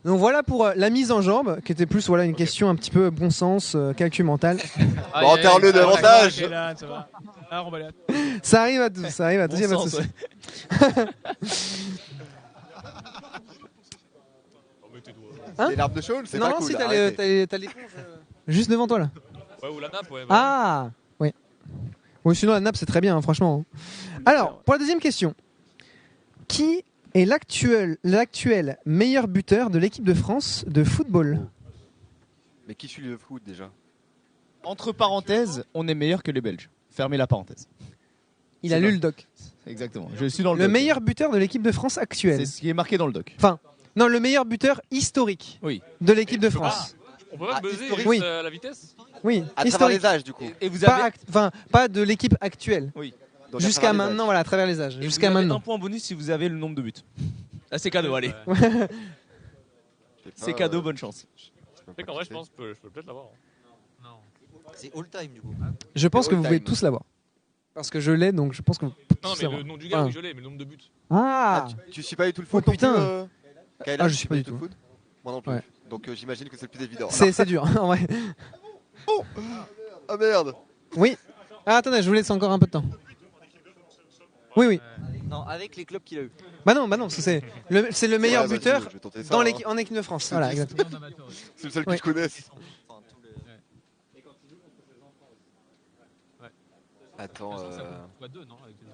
Donc voilà pour la mise en jambe, qui était plus une question un petit peu bon sens, calcul mental. Bon, enterre-le davantage. Ça arrive à tous, ça arrive à tous, y a pas de souci. Hein? Les larmes de Sean, c'est Non, pas non, cool. si arrêtez. t'as l'éponge juste devant toi là. Ouais, ou la nappe, ouais. Ah, oui. Oui, sinon la nappe c'est très bien, hein, franchement. Alors, pour la deuxième question. Qui est l'actuel meilleur buteur de l'équipe de France de football? Mais qui suit le foot déjà? Entre parenthèses, on est meilleur que les Belges. Fermez la parenthèse. Il a lu le doc. Exactement. Je suis dans le Le doc. meilleur buteur de l'équipe de France actuelle. C'est ce qui est marqué dans le doc. Enfin, non, le meilleur buteur historique de l'équipe de France. On peut pas buzzer juste oui. à la vitesse? Oui, À travers historique. les âges du coup. Et vous Pas, avez pas de l'équipe actuelle. Oui. Donc, à Jusqu'à travers les maintenant, âges. voilà, à travers les âges. Et Jusqu'à vous avez maintenant. un point bonus si vous avez le nombre de buts. Ah, c'est cadeau, allez. C'est cadeau, bonne chance. C'est qu'en vrai, je pense que je peux peut-être l'avoir. Non. C'est all time du coup. Je pense que vous pouvez time. tous l'avoir. Parce que je l'ai, donc je pense que vous pouvez Non, tous mais l'avoir. le nom du gars, oui, je l'ai, mais le nombre de buts. Ah, Tu suis pas du tout le foot Oh, non putain. plus, Kayla, Ah, je tu suis suis pas du le tout. foot. Moi non plus. Ouais. Donc j'imagine que c'est le plus évident. c'est dur, en vrai. Oh ah merde. Oui. Ah, attendez, je vous laisse encore un peu de temps. Oui, oui. Non, avec les clubs qu'il a eu. Bah non, parce que c'est le meilleur Ouais, vas-y, buteur je vais tenter ça, dans hein. en équipe de France. C'est Voilà, juste. exactement. C'est le seul que Oui. je connaisse. Attends. Pas deux, non avec les-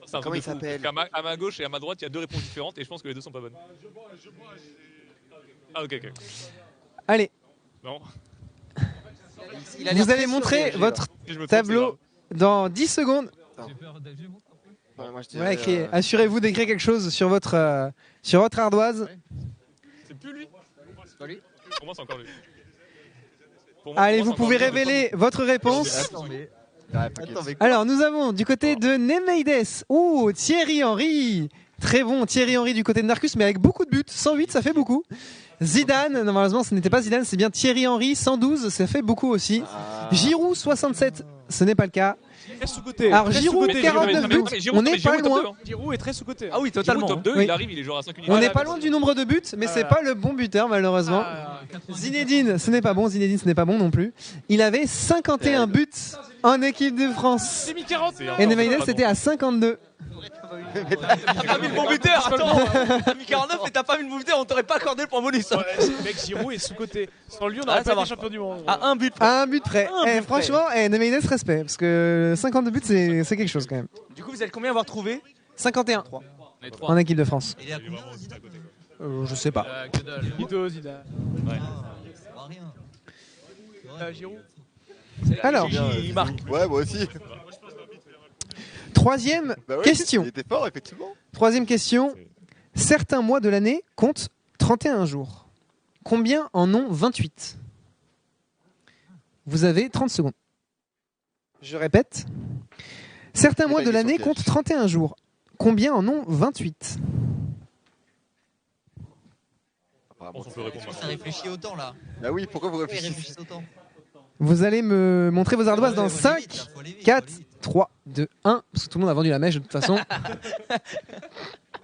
C'est Comment un truc il de fou. s'appelle? Parce qu'à à ma gauche et à ma droite, il y a deux réponses différentes et je pense que les deux sont pas bonnes. Ah, ok. Allez, Non. vous allez montrer votre Si je me trompe, tableau dans 10 secondes. Ouais, moi, je dirais, Voilà, écrire. Assurez-vous d'écrire quelque chose sur votre ardoise. c'est plus lui. Pour moi, c'est encore lui. Pour moi, Allez, pour vous moi, c'est pouvez encore lui. révéler votre réponse. Ouais, t'inquiète. Alors, nous avons du côté de Nemeides. Ouh, Thierry Henry. Très bon, Thierry Henry du côté de Narcus, mais avec beaucoup de buts. 108, ça fait beaucoup. Zidane, malheureusement, ce n'était pas Zidane, c'est bien Thierry Henry. 112, ça fait beaucoup aussi. Giroud, 67, ce n'est pas le cas. Très sous-côté. Alors, Très Giroud, sous-côté, 49 buts, on n'est pas loin. Giroud est très sous-côté. Ah oui, totalement. Top 2, Oui. il arrive, il est genre à 5 unités. On n'est pas loin du nombre de buts, mais c'est pas le bon buteur, malheureusement. Zinedine, ce n'est pas bon. Zinedine, ce n'est pas bon non plus. Il avait 51 buts en équipe de France. J'ai mis 40. Et Nemeides, c'était à 52. T'as pas mis le bon buteur, attends. T'as mis 49 et t'as pas mis le bon buteur, on t'aurait pas accordé le point bonus. Mec, Giroud est sous-côté. Sans lui, on Ah, aurait ça pas été marche champion du monde. À un but. À un but près. Un but près. Franchement, Nemeides, respect. Parce que 52 buts, c'est quelque chose quand même. Du coup, vous êtes combien à avoir trouvé 51 On est 3. en équipe de France. Il est vraiment juste à côté. Je sais pas. Que dalle. Ito, Zidane. Ouais. Giroud. Alors, Il marque. Ouais, moi aussi. troisième Bah ouais, question. Il était fort, effectivement. Troisième question. Certains mois de l'année comptent 31 jours. Combien en ont 28? Vous avez 30 secondes. Je répète. Certains mois de l'année comptent 31 jours. Combien en ont 28? apparemment. On peut répondre. Ça réfléchit autant là. Bah oui, pourquoi vous Pourquoi il réfléchissez réfléchit autant? Vous allez me montrer vos ardoises dans 5, 4, 3, 2, 1. Parce que tout le monde a vendu la mèche de toute façon.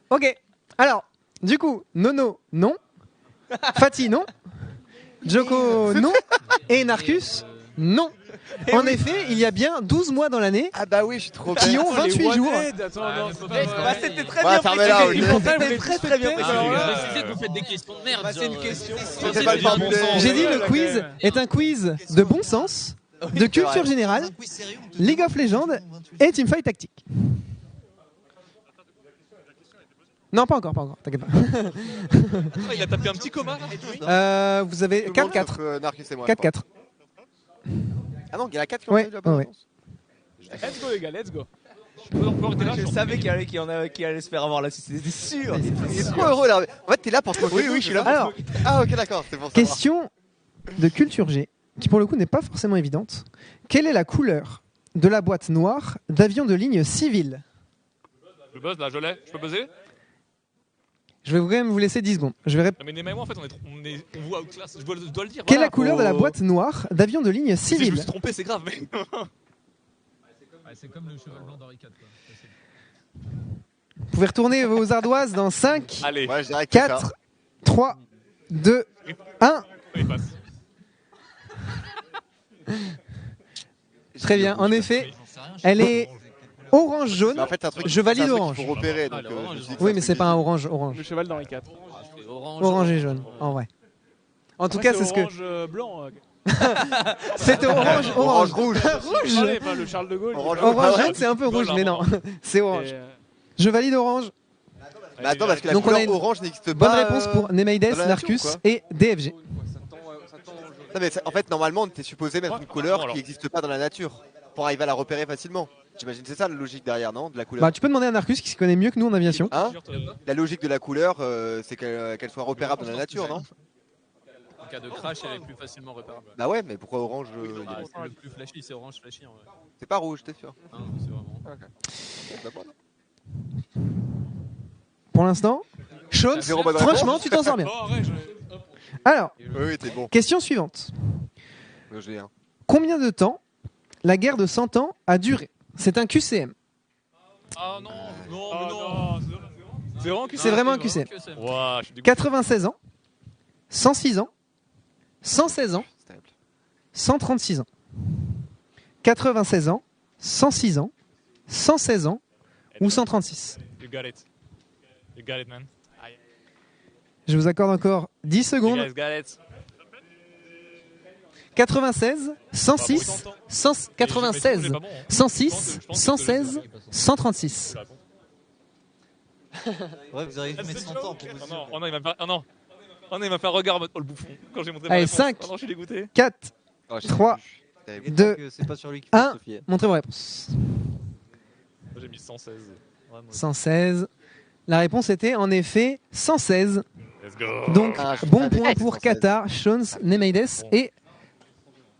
Ok. Alors, du coup, Nono, non. Fatih, non. Joko, non. Et Narcus, non. En effet, il y a bien 12 mois dans l'année. Ah bah oui, je suis trop qui bête. ont 28 jours. C'était très Ouais, bien fermez-la, précisé. Olivier. C'était très bien précisé. Précisez que vous faites des questions de merde. C'est une question. C'est pas le bon sens. J'ai dit le quiz est un quiz de bon sens, de culture générale, League of Legends et Teamfight Tactique. Non, pas encore, t'inquiète pas. Ah, il a tapé un petit coma là. Vous avez 4-4. Narcus et moi. 4-4. Ah non, il y en a 4 qui ont Ouais, eu la bonne ouais. réponse. Let's go, les gars, let's go. Je savais qu'il allait se faire avoir là-dessus, c'était sûr. Il est trop heureux là. En fait, t'es là pour te moquer. Oui, je suis là. Alors, Ah, ok, d'accord, c'est pour ça. question de culture G, qui pour le coup n'est pas forcément évidente. Quelle est la couleur de la boîte noire d'avion de ligne civile? Le buzz là, je l'ai. Je peux buzzer? Je vais quand même vous laisser 10 secondes. Je vais Mais Nema et moi en fait on voit outclass. Je dois le dire. Quelle est voilà. la couleur de la boîte noire d'avion de ligne Si je me civile? suis trompé, c'est grave. Mais... C'est comme le cheval blanc d'Henri IV. Vous pouvez retourner vos ardoises dans 5, Allez. Ouais, je dirais que 4, 3, 2, 1. Il passe. Très bien, en effet, elle est orange-jaune. En fait, c'est un truc. Je valide c'est un truc orange. qu'il faut repérer. Donc, l'orange, je me dis que Oui, c'est mais un c'est truc pas un difficile. orange. Le cheval d'Henri IV. Orange et jaune, en vrai. En tout cas, c'est ce que. Orange blanc. C'était orange, Orange rouge. Je parlais pas le Charles de Gaulle. Orange jaune, c'est un peu rouge, mais non, c'est orange. Je valide orange. Mais attends, parce que la Donc on a couleur une orange n'existe pas. bonne réponse pour Nemeides, dans la nature, Narcus quoi. et DFG. Non, mais en fait, normalement, t'es supposé mettre une couleur qui n'existe pas dans la nature pour arriver à la repérer facilement. J'imagine c'est ça la logique derrière, non? De la couleur. Bah, tu peux demander à Narcus qui se connaît mieux que nous en aviation. Hein? La logique de la couleur, c'est qu'elle soit repérable dans la nature, non? En cas de crash, elle est plus facilement repérable. Bah ouais, mais pourquoi orange Le plus flashy, c'est orange flashy en vrai. C'est pas rouge, t'es sûr? Non, c'est vraiment. Bah, voilà. Pour l'instant, Sean, Zéro bonne franchement, réponse. tu t'en sors bien. Oh, ouais, Alors, Oui, t'es bon. question suivante. J'ai un. Combien de temps la guerre de 100 ans a duré? C'est un QCM. Ah non, non, mais non. C'est vraiment QCM. C'est vraiment un QCM. Ouah, je suis dégoûté. 96 ans, 106 ans, 116 ans, 136 ans. 96 ans, 106 ans, 116 ans ou 136. You got it. You got it, man. Je vous accorde encore 10 You secondes. guys got it. 96, 106, 96, 106, 116, 136. Ouais, vous arrivez à mettre 100 ans pour vous. Oh non, il m'a pas. Oh non. Oh non, il m'a fait un regard en mode oh le bouffon quand j'ai montré ma Allez, réponse. 5, Oh non, je suis dégoûté. 4, Oh, je sais 3, plus. 2, C'est pas sur lui qu'il faut 1. se fier. Montrez vos réponses. J'ai mis 116. Vraiment. 116. La réponse était en effet 116. Let's go. Donc, Ah, je bon savais point que pour 116. Qatar, Shons, Nemeides et.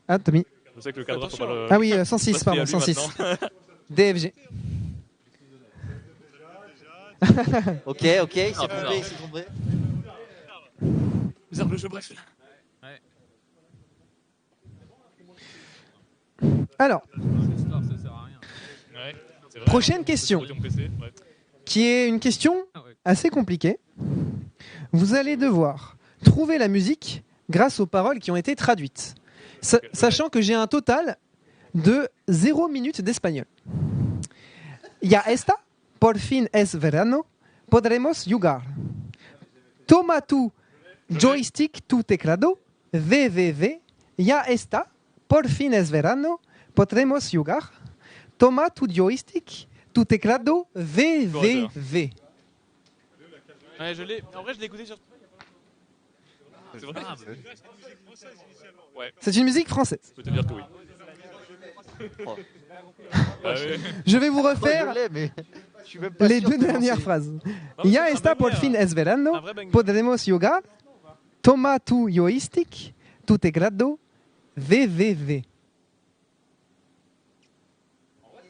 Ah, Tommy. Je sais que le cadre faut pas le. Ah oui, 106, passer à pardon, lui 106. maintenant. DFG. Ok, ok, il s'est trompé, il s'est trompé. Bizarre le jeu, bref. Alors, Ça sert à rien. Ouais, c'est vrai. prochaine question, Production PC, ouais. qui est une question assez compliquée. Vous allez devoir trouver la musique grâce aux paroles qui ont été traduites. Sachant que j'ai un total de 0 minutes d'espagnol. Ya esta, por fin es verano, podremos jugar. Toma tu joystick, tu teclado, VVV. Ya esta, por fin es verano, podremos jugar. Toma tu joystick, tu teclado, VVV. Ouais, je l'ai. En vrai, je l'ai écouté sur. C'est vrai. Ouais. C'est une musique française. Je peux te dire que oui. Oh. Ah oui. Je vais vous refaire Je l'ai, mais je suis même pas les sûr deux de dernières lancer. phrases. Ah oui, Ya c'est un esta por banger. fin es verano, Un vrai banger. podremos jugar. Toma tu joystick, tu teclado, VVV.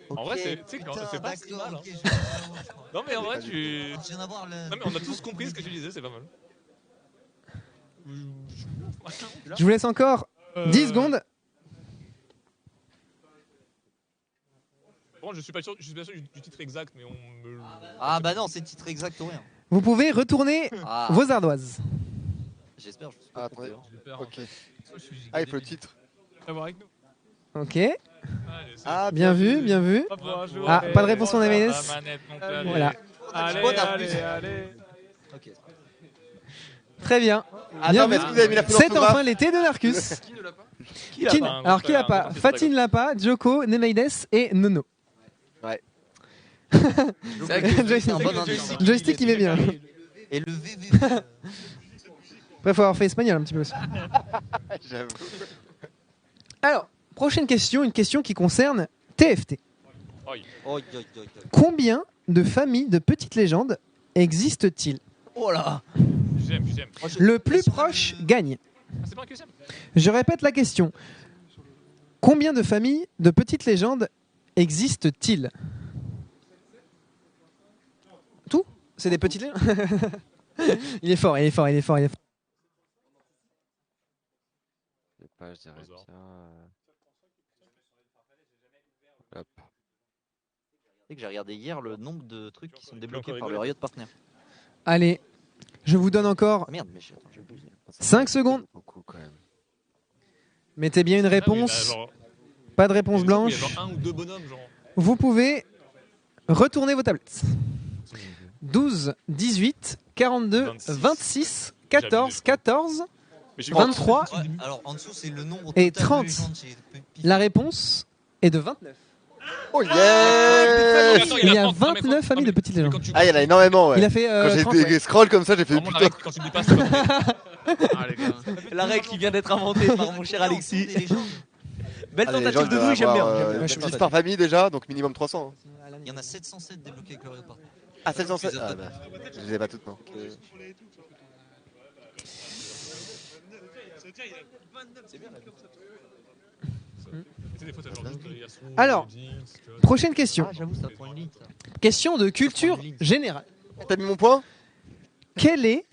En vrai, c'est tu sais que Putain, c'est pas si d'accord, mal. ok, Hein. je vais voir, je crois. Non mais en vrai, tu. Je viens d'avoir le. Non mais on a tous compris ce que tu disais, c'est pas mal. Je vous laisse encore 10 secondes. Bon, je suis pas sûr du titre exact, mais on me. Ah bah non, c'est le titre exact ou rien. Vous pouvez retourner vos ardoises. J'espère. Ah, attendez. Ok. Ah, il faut le titre. Avec nous. Ok. Ah, bien vu, bien vu. Ah, pas de réponse en MNS. Voilà. Allez. Ok. Très bien. Attends, Bien mais vu. est-ce que vous avez mis la faute C'est d'orthographe enfin l'été de Narcus. Qui l'a pas, hein, Alors, qui l'a frère, pas? hein, Fatine l'a pas, Joko, Nemeides et Nono. Ouais. Joystick qui met bien. Et le VV. Après, faut avoir fait espagnol un petit peu aussi. J'avoue. Alors, prochaine question, une question qui concerne TFT. Aïe. Combien de familles de petites légendes existent-ils? Oh là. J'aime. Le plus proche gagne. Ah, c'est pas un QSM. Je répète la question. Combien de familles de petites légendes existent-ils? Tout? C'est des petites légendes? Il est fort. Je sais pas, je dirais bien. Hop. C'est que j'ai regardé hier le nombre de trucs qui sont débloqués par le Riot Partner. Allez, je vous donne encore Merde, mais attends, j'ai oublié. 5 secondes. Beaucoup quand même. Mettez bien une réponse. Pas de réponse Il y a blanche. genre un ou deux bonhommes, genre. Vous pouvez retourner vos tablettes. 12, 18, 42, 26, 14, 14, Mais j'ai 23 Ouais, alors en dessous, c'est le nombre et total 30. de légendes chez Pif. La réponse est de 29. Oh yeah! Il y a 29 familles de petites légendes. Ah, il y en a énormément, ouais. Il a fait Quand j'ai 30, des ouais. scrolls comme ça, j'ai fait Vraiment, putain. quand tu me dis pas, c'est pas Ah, les gars. La règle qui vient d'être inventée par mon cher Alexis. Belle Ah, les tentative gens, de ils douille, j'aime bien. doivent avoir, j'aime bien. 10 par famille déjà, donc minimum 300. hein. Il y en a 707 débloqués avec le Riot Partner. Ah, 707. Ah, bah, je les ai pas toutes, non. Alors, prochaine question. Ah, j'avoue, ça prend une ligne. Ça. Question de culture générale. T'as mis mon point? Quel est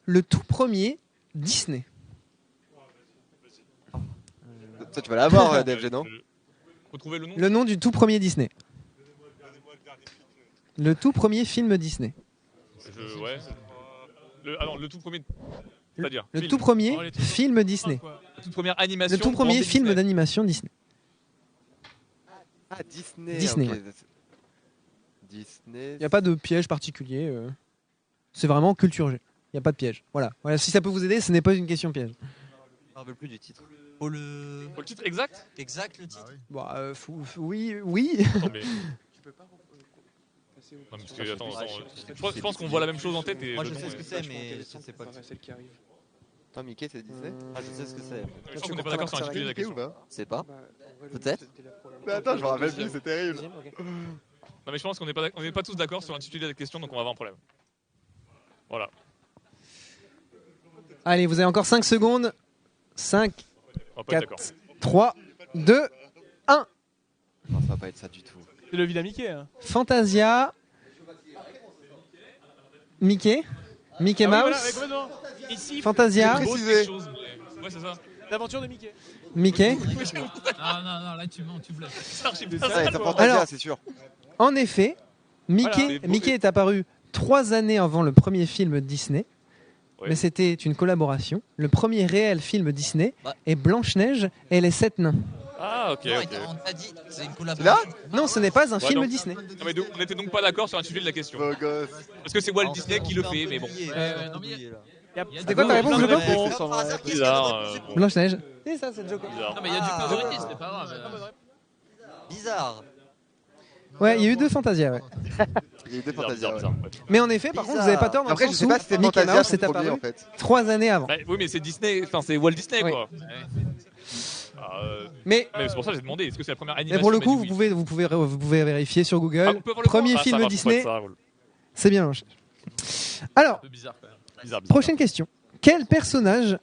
le tout premier Disney? Ça, tu vas l'avoir, DFG, non? Retrouver le nom. Le nom du tout premier Disney. Le tout premier film Disney. Ouais. Alors, le tout premier. C'est-à-dire Le film. tout premier Oh, les trucs. film Disney. La toute première animation. Le tout premier Walt film Disney. d'animation Disney. Ah, Disney. Disney, ok. ouais. Disney. Il n'y a pas de piège particulier. C'est vraiment culture G. Il n'y a pas de piège. Voilà. Voilà. Si ça peut vous aider, ce n'est pas une question piège. Je me rappelle plus du titre. Oh, le titre exact? Exact, le titre. Bon, oui, oui. Attends, mais. Non, parce que, attends, je pense qu'on voit la même chose en tête. Et Moi, je le sais nom ce que est- c'est, mais je sais pas. Celle qui arrive. Attends, Mickey, c'est Disney? Ah, je sais ce que c'est. Je pense qu'on n'est pas d'accord sur l'intitulé de la question. C'est pas. Peut-être. Mais attends, je me rappelle plus, c'est terrible. Non, mais je pense qu'on n'est pas tous d'accord sur l'intitulé de la question, donc on va avoir un problème. Voilà. Allez, vous avez encore 5 secondes. 5, On va pas être 4, d'accord. 3, 2, 1. Non, ça va pas être ça du tout. C'est le vilain Mickey. Hein. Fantasia. Mickey. Mickey Ah oui, voilà, Mouse. ouais, complètement. Ici, Fantasia. Beau, quelque chose. Ouais, c'est ça. l'aventure de Mickey. Mickey. Non, là tu mens, tu bluffes. C'est Fantasia, Alors, c'est sûr. En effet, Mickey, Voilà. Mickey est apparu 3 années avant le premier film Disney. Mais c'était une collaboration. Le premier réel film Disney est Blanche-Neige et les 7 nains. Ah, ok, Non, ok. on t'a dit, c'est une collaboration. Non, ce n'est pas un Ouais, film non. Disney. Non, mais on n'était donc pas d'accord sur l'intitulé de la question. Parce que c'est Walt Disney qui le fait, mais bon. C'était quoi ta réponse, Joko Bizarre. Blanche-Neige. C'est ça, c'est Joko. Bizarre. Non, mais il y a du priorité, c'est pas grave. Bizarre. Ouais, il y a eu 2 Fantasia, ouais. Il y a eu deux Bizarre, Fantasia. bizarre, ouais. bizarre. Mais en effet, par contre, vous n'avez pas tort dans Après, le je sens sais où pas si c'était Mickey Fantasia, Mouse c'est est le premier, apparu en fait. 3 années avant. Bah, oui, mais c'est Disney, enfin c'est Walt Disney, Oui. quoi. Mais c'est pour ça que j'ai demandé, est-ce que c'est la première Mais animation? pour le Il m'a coup, dit vous oui. pouvez vérifier sur Google. Ah, on peut voir le Premier point. Ah, ça film va, faut Disney. pas être ça, C'est bien. Alors, Bizarre, quand même. Bizarre. prochaine question. Quels personnages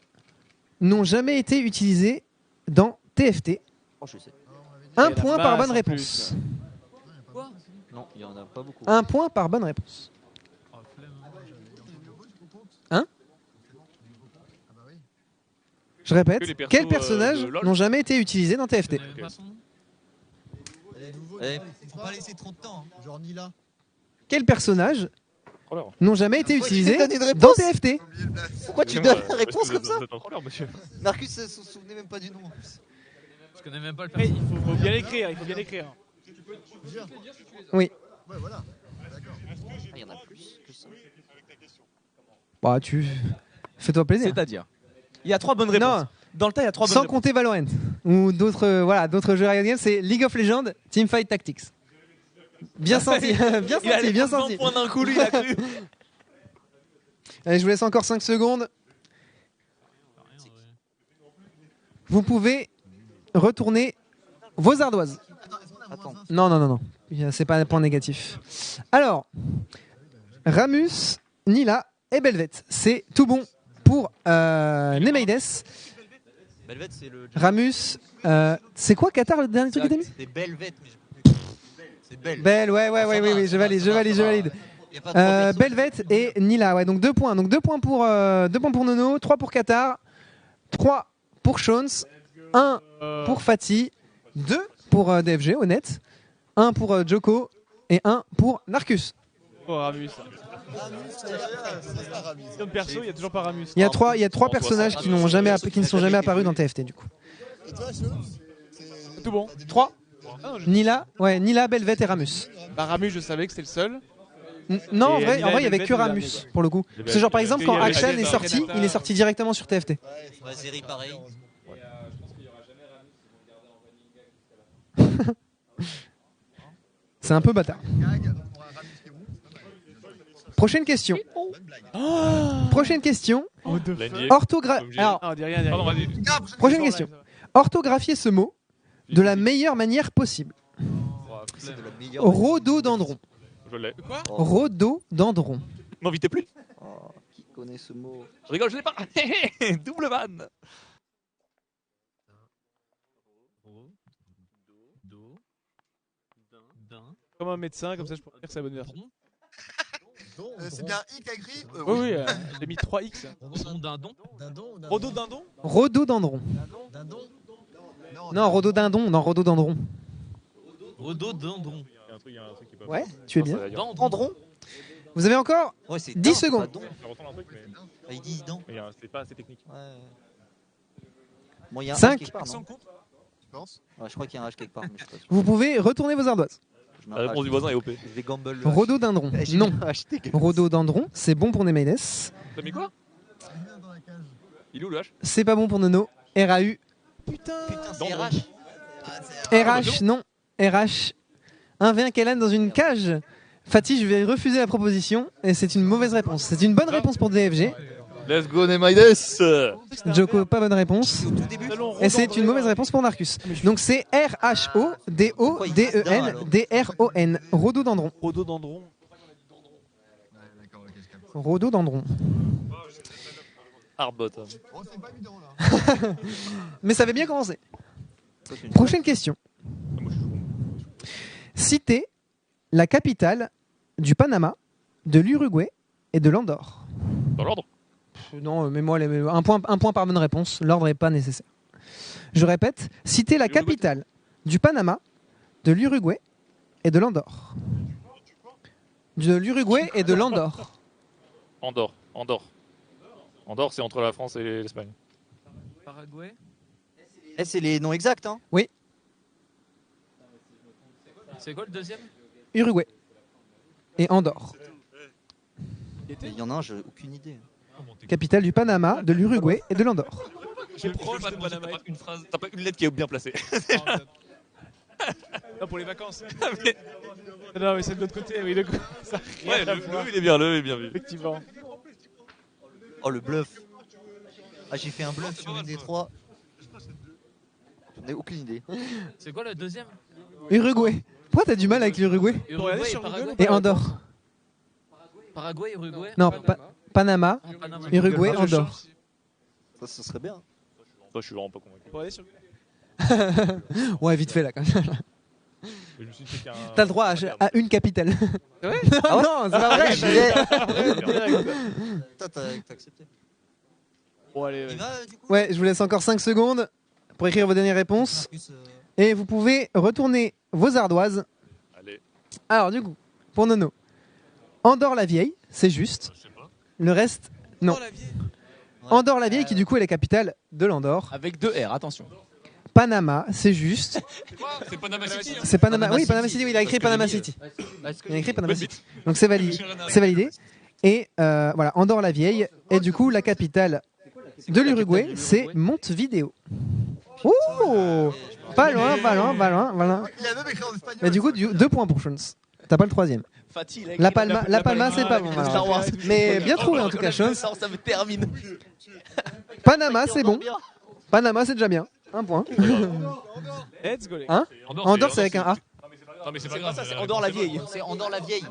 n'ont jamais été utilisés dans TFT? Oh, je sais. Un Il y en a point par masse bonne en réponse. Quoi? Non, il y en a pas beaucoup. Un point par bonne réponse. Hein? Je répète, Que les persos, quels personnages de LoL. n'ont jamais été utilisés dans TFT? Faut pas laisser trop de temps. Hein. Genre Nila. Quels personnages Troller. n'ont jamais été Pourquoi tu utilisés donnes une réponse dans TFT? Pourquoi tu Excusez-moi, donnes la réponse comme ça Vous êtes un troller, monsieur. Marcus se souvenait même pas du nom. Je connais même pas le Après, perso. il faut bien l'écrire, il faut bien l'écrire. Oui. Ouais, voilà. Il y en a plus que ça. Bah, fais-toi plaisir. C'est-à-dire, il y a 3 bonnes réponses. Non. Dans le tas, il y a 3 bonnes Sans réponses. compter Valorant ou d'autres jeux Riot Games, c'est League of Legends, Teamfight Tactics. Bien senti, bien Il a senti, les bien 100 senti. points d'un coup, lui, il a cru. Allez, je vous laisse encore 5 secondes. Vous pouvez retourner vos ardoises. Attends. Non. C'est pas un point négatif. Alors, Ramus, Nila et Belvet. C'est tout bon pour Nemeides. Belvet, c'est le. Ramus, c'est quoi Qatar le dernier truc que t'as mis? C'est Belvet, mais c'est Belle. Belle, ouais, oui, je valide. Y a pas trois personnes. Belvet et Nila, ouais, donc 2 points. Donc 2 points pour Nono, 3 pour Qatar, 3 pour Shones, 1 pour Fatih, 2 pour DFG, honnête, 1 pour Joko et 1 pour Narcus. Oh, Ramus. Comme perso, il y a toujours pas Ramus. Il y a 3 personnages qui ne sont jamais apparus dans TFT du coup. Et toi, Sean, C'est tout bon. 3 Ah, non, Nila, Belvet et Ramus. Bah, Ramus, je savais que c'était le seul. Non, en Et vrai, Nila et il y avait Belvet, que le Ramus dernier, quoi. pour le coup. C'est genre par exemple quand Parce qu'il y Akshan avait est sorti, Renata. il est sorti directement sur TFT. ouais, Zeri, pareil. C'est un peu bâtard. Prochaine question. Prochaine question. L'NDA. Orthographe. Alors, Ah, dis rien, dis Pardon, rien. vas-y. prochaine question. Orthographier ce mot de la meilleure manière possible. C'est de la meilleure. Rhododendron. Je l'ai. Rhododendron. M'invitez plus. Oh, qui connaît ce mot? Je rigole, je l'ai pas. Double van. Comme un médecin, comme ça je pourrais dire que c'est la bonne version. C'est bien X écrit. Oui, oui, j'ai mis 3X. Dindon. Rhododendron. Rhododendron. Dindon. Non, rhododendron. Non, rhododendron. Rhododendron. Il y a un truc qui est pas. Ouais, tu es bien. Dendron. Vous avez encore Ouais, c'est 10 dent, secondes. pas don. Ça ressemble à un truc, mais Ah, il dit dent. c'est pas assez technique. Ouais. Bon, il y a un 5. H quelque part, non? Tu penses? Ouais, je crois qu'il y a un H quelque part, mais je suis pas sûr. Vous pouvez retourner vos ardoises. Je mets La un réponse H. du voisin est OP. Je vais gamble le H. Rhododendron. J'ai Non. acheté quelque- Rhododendron, c'est bon pour Nemeides. T'as mis quoi? Il est où le H? C'est pas bon pour Nono. RAU. Putain, c'est Dendron. RH. RH, non. RH. Un V1 Kellan dans une cage. Fatih, je vais refuser la proposition et c'est une mauvaise réponse. C'est une bonne réponse pour DFG. Let's go, Nemaides. Joko, pas bonne réponse. Au tout début. Et c'est une mauvaise réponse pour Narcus. Donc c'est RHODODENDRON. Rhododendron. Rhododendron. Rhododendron. Hard bottom. Oh, c'est pas évident là. Mais ça avait bien commencé. Prochaine question. Citez la capitale du Panama, de l'Uruguay et de l'Andorre. Dans l'ordre? Non, mais moi, un point par bonne réponse. L'ordre n'est pas nécessaire. Je répète, citez la capitale du Panama, de l'Uruguay et de l'Andorre. De l'Uruguay et de l'Andorre. Andorre. Andorre, c'est entre la France et l'Espagne. Paraguay. Eh, c'est les noms exacts, hein? Oui, C'est quoi le deuxième? Uruguay et Andorre. Il y en a un, j'ai aucune idée. Capitale du Panama, de l'Uruguay et de l'Andorre. Je proche de Panama. T'as pas une phrase, t'as pas une lettre qui est bien placée. Non, pour les vacances. Non, mais c'est de l'autre côté. Oui, ça a Ouais, rien à le voir. il est bien, le est bien vu. Effectivement. Oh, le bluff. Ah, j'ai fait un bluff sur une des trois. J'en ai aucune idée. C'est quoi le deuxième? Uruguay. Pourquoi t'as du mal avec l'Uruguay Uruguay et Paraguay. et Andorre? Paraguay, Uruguay. Non, Panama, Panama. Uruguay, Ah, je Andorre. change. Ça, ce serait bien. Toi, je suis vraiment pas convaincu. Pour aller sur Ouais, vite fait là quand même. Je me suis dit qu'il y a un- T'as le droit à une capitale. Ouais. Non, c'est pas vrai. Toi, t'as accepté. Bon, allez, Il va, du coup Ouais, je vous laisse encore 5 secondes pour écrire vos dernières réponses. Marcus, Et vous pouvez retourner vos ardoises. Allez. Alors, du coup, pour Nono, Andorre-la-Vieille, c'est juste. Le reste, non. Andorre-la-Vieille, qui du coup est la capitale de l'Andorre. Avec 2 R, attention. Panama, c'est juste. C'est Panama City. hein. C'est Panama. Oui, Panama City, oui, il a écrit Panama City. Il a écrit Panama City. Donc c'est validé. C'est validé. Et voilà, Andorre-la-Vieille. Et du coup, la capitale de l'Uruguay, c'est Montevideo. Ouh, pas loin, pas loin, pas loin, voilà. Il a même écrit en espagnol. Mais du coup, 2 points pour Shones. T'as pas le troisième. Fatih, il a écrit La Palma, c'est pas bon. Star alors. Wars. Mais bien trouvé en tout cas, Shones. Ça me termine. Panama, c'est bon. Panama, c'est déjà bien. Un point. Let's go, les Hein Andorre, c'est avec un A. Non, mais c'est pas grave. Ça, c'est Andorre la vieille. C'est Andorre la vieille.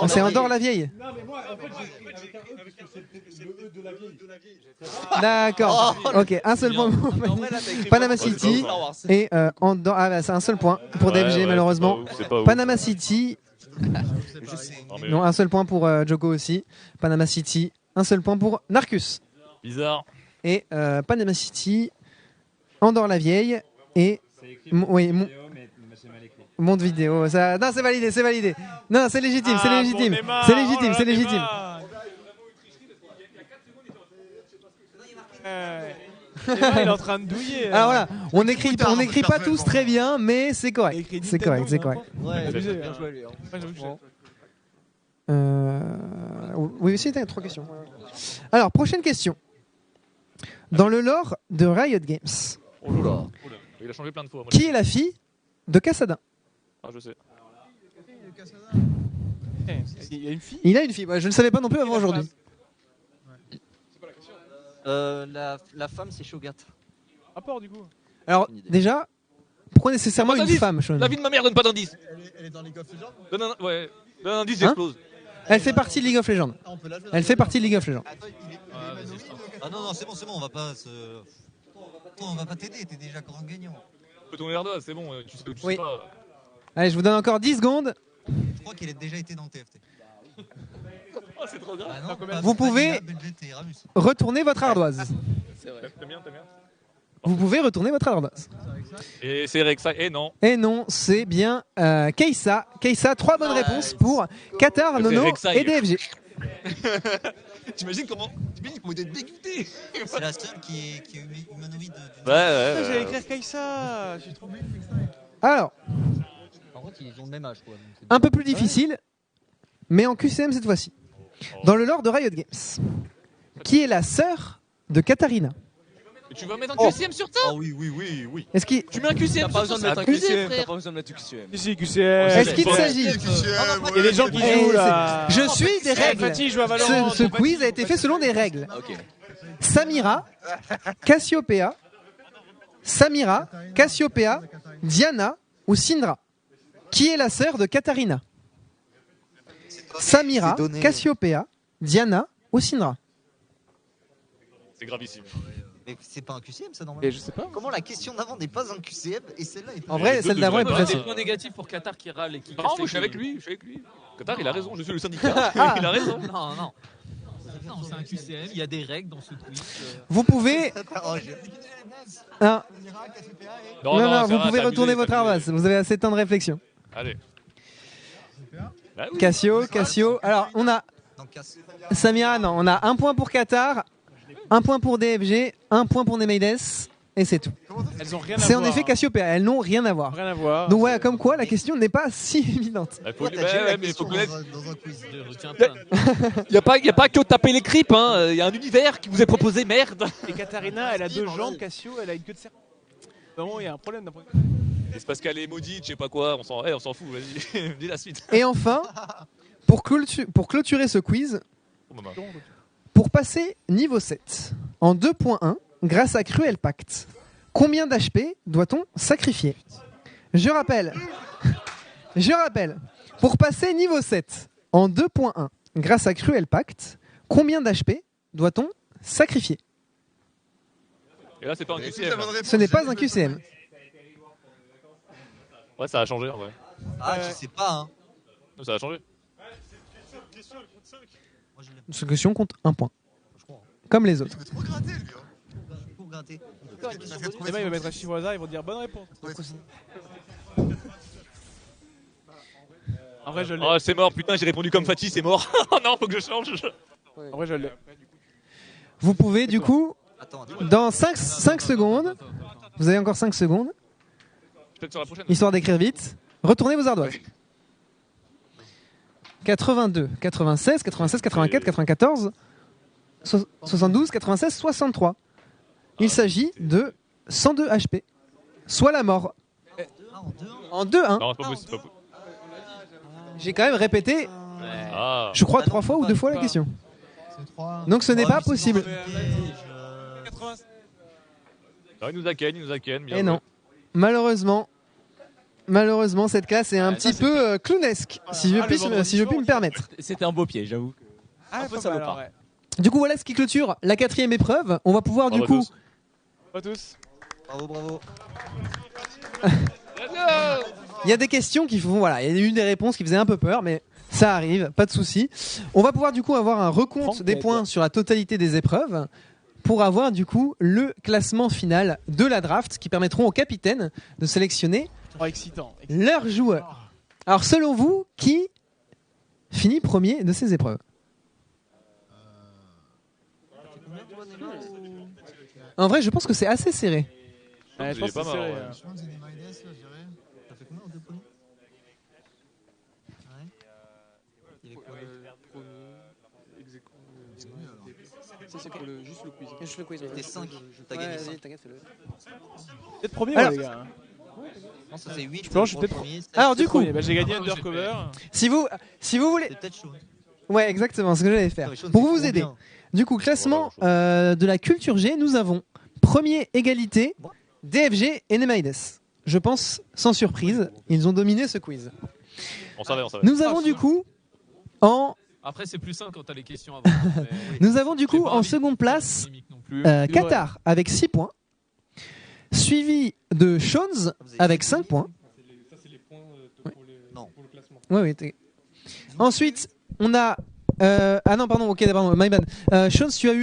C'est Andorre la vieille. Non, mais moi, en fait, c'est le E de la vieille. D'accord. Ok, un seul point pour Panama City et Andorre. Ah, bah, c'est un seul point pour DFG malheureusement. c'est pas ouf. Panama City. Je sais. Non, un seul point pour Joko aussi. Panama City. Un seul point pour Narcus. Bizarre. Et Panama City, Andorre la vieille et oui, Montevideo. Ça... Non, c'est validé, c'est validé. Non, c'est légitime, c'est légitime, c'est légitime, c'est légitime. Il est en train de douiller. Alors voilà, on n'écrit pas tous très bien, mais c'est correct. C'est correct, c'est correct. Ouais, bien joué. Oui, aussi, t'as 3 questions. Alors, prochaine question. Dans le lore de Riot Games, Oh là là. Il a changé plein de fois. moi, qui est la fille de Cassadin? Ah, je sais. Il y a une fille. Il a une fille, ouais, je ne le savais pas non plus avant aujourd'hui. La femme, c'est Shogat. Rapport du coup. Alors, déjà, pourquoi nécessairement Pas une d'indice. femme, Sean? La vie de ma mère donne pas d'indice. Elle est dans League of Legends. Donne un, ouais. Donne un indice, Hein j'explose. Elle fait partie de League of Legends. Ah, on peut la jouer. Elle fait partie de League of Legends. Attends, il est humanoïde, Ah non, non, c'est bon, on va pas se. On va pas t'aider, t'es déjà grand gagnant. Tu peux tourner l'ardoise, c'est bon. Tu sais où tu Oui. sais pas. Allez, je vous donne encore 10 secondes. Je crois qu'elle a déjà été dans le TFT. Oh, c'est trop grave. Ah non, pas- Vous pas pouvez Nina, Beljet et Ramus. retourner votre ardoise. C'est vrai. T'aimes bien, t'aimes bien. Vous pouvez retourner votre ardoise. Et c'est Rexa. Et non. Et non, c'est bien Keissa. Keissa, 3 bonnes réponses pour Qatar, C'est Nono Rek'Sai. et DFG. T'imagines comment il est dégoûté. C'est la seule qui est humanoïde. Ouais. J'allais écrire Kaisa. J'ai trop Alors, Par contre, ils ont le même âge, quoi. un peu plus difficile, mais en QCM cette fois-ci. Dans le lore de Riot Games, qui est la sœur de Katarina? Tu vas mettre un QCM sur ça? Oh oui. Est-ce qu'il Tu mets un QCM T'as pas sur besoin de ça? mettre un Abusé, QCM. frère. T'as pas besoin de mettre un QCM. Ici, QCM. Est-ce qu'il s'agit Il y a des gens qui jouent là. Je suis des règles. Fatih joue à Valorant. Ce quiz a été fait selon des règles. Ok. Samira, Cassiopeia, Diana ou Syndra? Qui est la sœur de Katarina? Samira, C'est donné. Cassiopeia, Diana ou Syndra? C'est gravissime. Mais c'est pas un QCM ça normalement. Et je sais pas. Comment la question d'avant n'est pas un QCM et celle-là est pas. En vrai, Les deux celle d'avant est plus devraient- Des facile. points négatifs pour Qatar qui râle et qui Non, casse moi les je suis avec couilles. lui. Qatar, il a raison. Je suis le syndicat. Ah. Il a raison. Non, non. Non, c'est un QCM, il y a des règles dans ce quiz. Vous pouvez. Oh, j'ai- Non, non, ça vous va, pouvez c'est retourner abusé, votre c'est abusé. ardoise. Vous avez assez de temps de réflexion. Allez. Bah oui. Cassio. Alors, on a Non, casse. Samira, non, on a un point pour Qatar, un point pour DFG, un point pour Nemeides, et c'est tout. Elles ont rien à voir. C'est en effet Cassiopeia, elles n'ont rien à voir. Rien à voir. Donc voilà, comme quoi la question n'est pas si évidente. Il faut, Toi, t'as déjà eu la mais il faut question connaître. dans un quiz. Je retiens pas. Il n'y a pas que taper les creeps, hein. Il y a un univers qui vous est proposé, merde. Et Katarina, elle a 2 jambes. Cassio, elle a une queue de serpent. Vraiment, il y a un problème d'un point de vue. C'est parce qu'elle est maudite, je sais pas quoi. On s'en fout, vas-y. Dis la suite. Et enfin, pour clôturer ce quiz, Oh, maman. pour passer niveau 7, en 2.1, grâce à Cruel Pact, combien d'HP doit-on sacrifier? Je rappelle, pour passer niveau 7, en 2.1, grâce à Cruel Pact, combien d'HP doit-on sacrifier? Et là, c'est pas un QCM. Ce n'est pas un QCM. Ouais, ça a changé en vrai. Ah, je sais pas, hein. Non, ça a changé. Cette question compte un point. comme les autres. Pour gratter. Les mecs, ils vont mettre un chiffre au hasard, ils vont dire bonne réponse. En vrai, je l'ai. Oh, c'est mort, putain, j'ai répondu comme Fatih, c'est mort. Oh non, faut que je change. En vrai, je l'ai. Vous pouvez du coup, dans 5 secondes, vous avez encore 5 secondes, Peut-être sur la prochaine. histoire d'écrire vite, retournez vos ardoises. 82, 96, 96, 84, 94, 72, 96, 63. Il s'agit de 102 HP, soit la mort. En 2-1. Non, c'est pas possible. J'ai quand même répété, Ah. je crois 3 fois ou 2 fois la question. Donc ce n'est pas possible. Ah, il nous a ken, bien Et joué. non, malheureusement, cette classe est un petit peu clownesque, si je puis me permettre. C'était un beau piège, j'avoue. Ah, Un peu pas salopard. mal, ouais. Du coup, voilà ce qui clôture la 4e épreuve. On va pouvoir du coup... Pas tous. Bravo, bravo. Il y a des questions qui font... Voilà, il y a eu des réponses qui faisaient un peu peur, mais ça arrive, pas de souci. On va pouvoir du coup avoir un recompte des points sur la totalité des épreuves pour avoir du coup le classement final de la draft qui permettront au capitaine de sélectionner Excitant. leur joueur. Alors selon vous, qui finit premier de ces épreuves? En vrai, je pense que c'est assez serré. Ouais, je pense que c'est serré. Ça, c'est pour juste le quiz. Juste le quiz. T'es 5. T'as gagné 5. Peut-être premier, Alors, les gars. Non, ça c'est 8. Je pense que je suis peut-être premier. Alors du coup, Bah, j'ai gagné Undercover. si vous voulez... C'est peut-être chaud. Ouais, exactement, c'est ce que j'allais faire. Sean, Pour c'est vous trop aider. bien. Du coup, classement de la culture G, nous avons premier égalité, DFG et Nemaides. Je pense, sans surprise, ils ont dominé ce quiz. On savait. Nous avons du coup en Après, c'est plus simple quand t'as les questions avant. nous avons du coup pas en envie seconde place plus. Qatar avec 6 points, suivi de Shones avec 5 points. Non. Oui. Ensuite, on a ah non, pardon, ok, pardon, my bad. Shones, tu as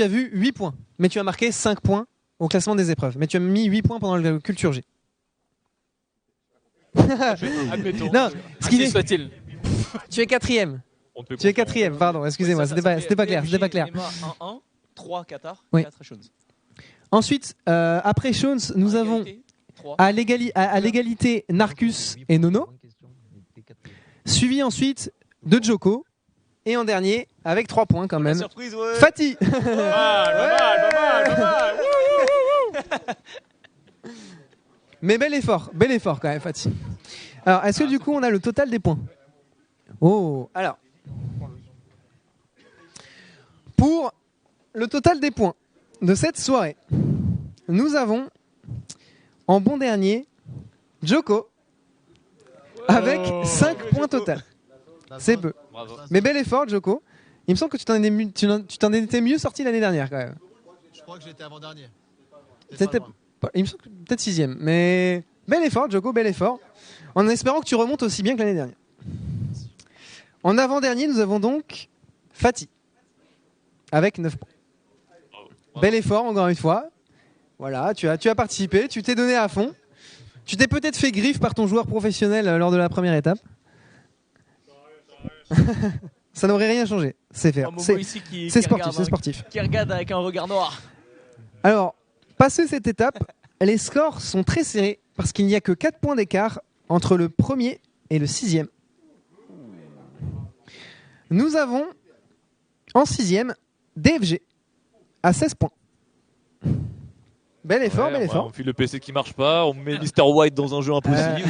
vu 8 points, mais tu as marqué 5 points au classement des épreuves. Mais tu as mis 8 points pendant le culture G. Admettons. Non, ce qui est... soit-il. Tu es 4ème. Tu es 4ème, pardon, excusez-moi, c'était pas clair. 1-1, 3 Qatar, Oui. 4 Shones. Ensuite, après Shones, nous avons à l'égalité Narcus et Nono, suivi ensuite de Joko, et en dernier, avec 3 points quand même, surprise, ouais. Fatih. Pas mal. Mais bel effort quand même, Fatih. Alors, est-ce que du coup, on a le total des points? Oh, alors. Pour le total des points de cette soirée, nous avons en bon dernier Joko avec 5 points total. C'est peu. Bravo. Mais bel effort, Joko. Il me semble que tu t'en étais mieux sorti l'année dernière quand même. Je crois que j'étais avant-dernier. Il me semble que peut-être 6ème. Mais bel effort, Joko, bel effort. En espérant que tu remontes aussi bien que l'année dernière. En avant-dernier, nous avons donc Fatih avec 9 points. Bel effort, encore une fois. Voilà, tu as participé, tu t'es donné à fond. Tu t'es peut-être fait griffe par ton joueur professionnel lors de la première étape. Ça n'aurait rien changé. C'est fair. C'est sportif. Qui regarde avec un regard noir. Alors, passé cette étape, les scores sont très serrés parce qu'il n'y a que 4 points d'écart entre le premier et le 6ème. Nous avons en 6ème DFG à 16 points. Bel effort. On file le PC qui marche pas, on met Mr. White dans un jeu impossible.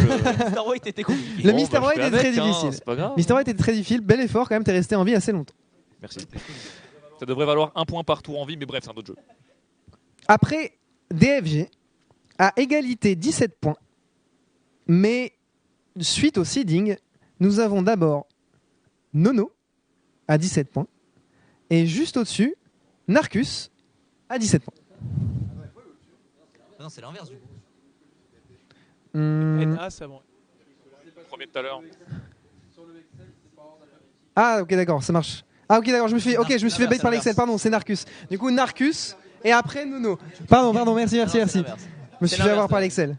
Mr. White était compliqué. Le Mr. White est très difficile. C'est pas grave. Mr. White était très difficile. Bel effort quand même, t'es resté en vie assez longtemps. Merci. Ça devrait valoir 1 point par tour en vie, mais bref, c'est un autre jeu. Après DFG, à égalité 17 points, mais suite au seeding, nous avons d'abord Nono à 17 points, et juste au-dessus, Narcus à 17 points. Non, c'est l'inverse du coup. NA, c'est bon. Premier de tout à l'heure. Ah, ok, d'accord, ça marche. Ah ok d'accord, je me suis fait bait par l'Excel, pardon, c'est Narcus. Du coup Narcus et après Nono. Pardon, merci. Je me suis fait avoir par l'Excel.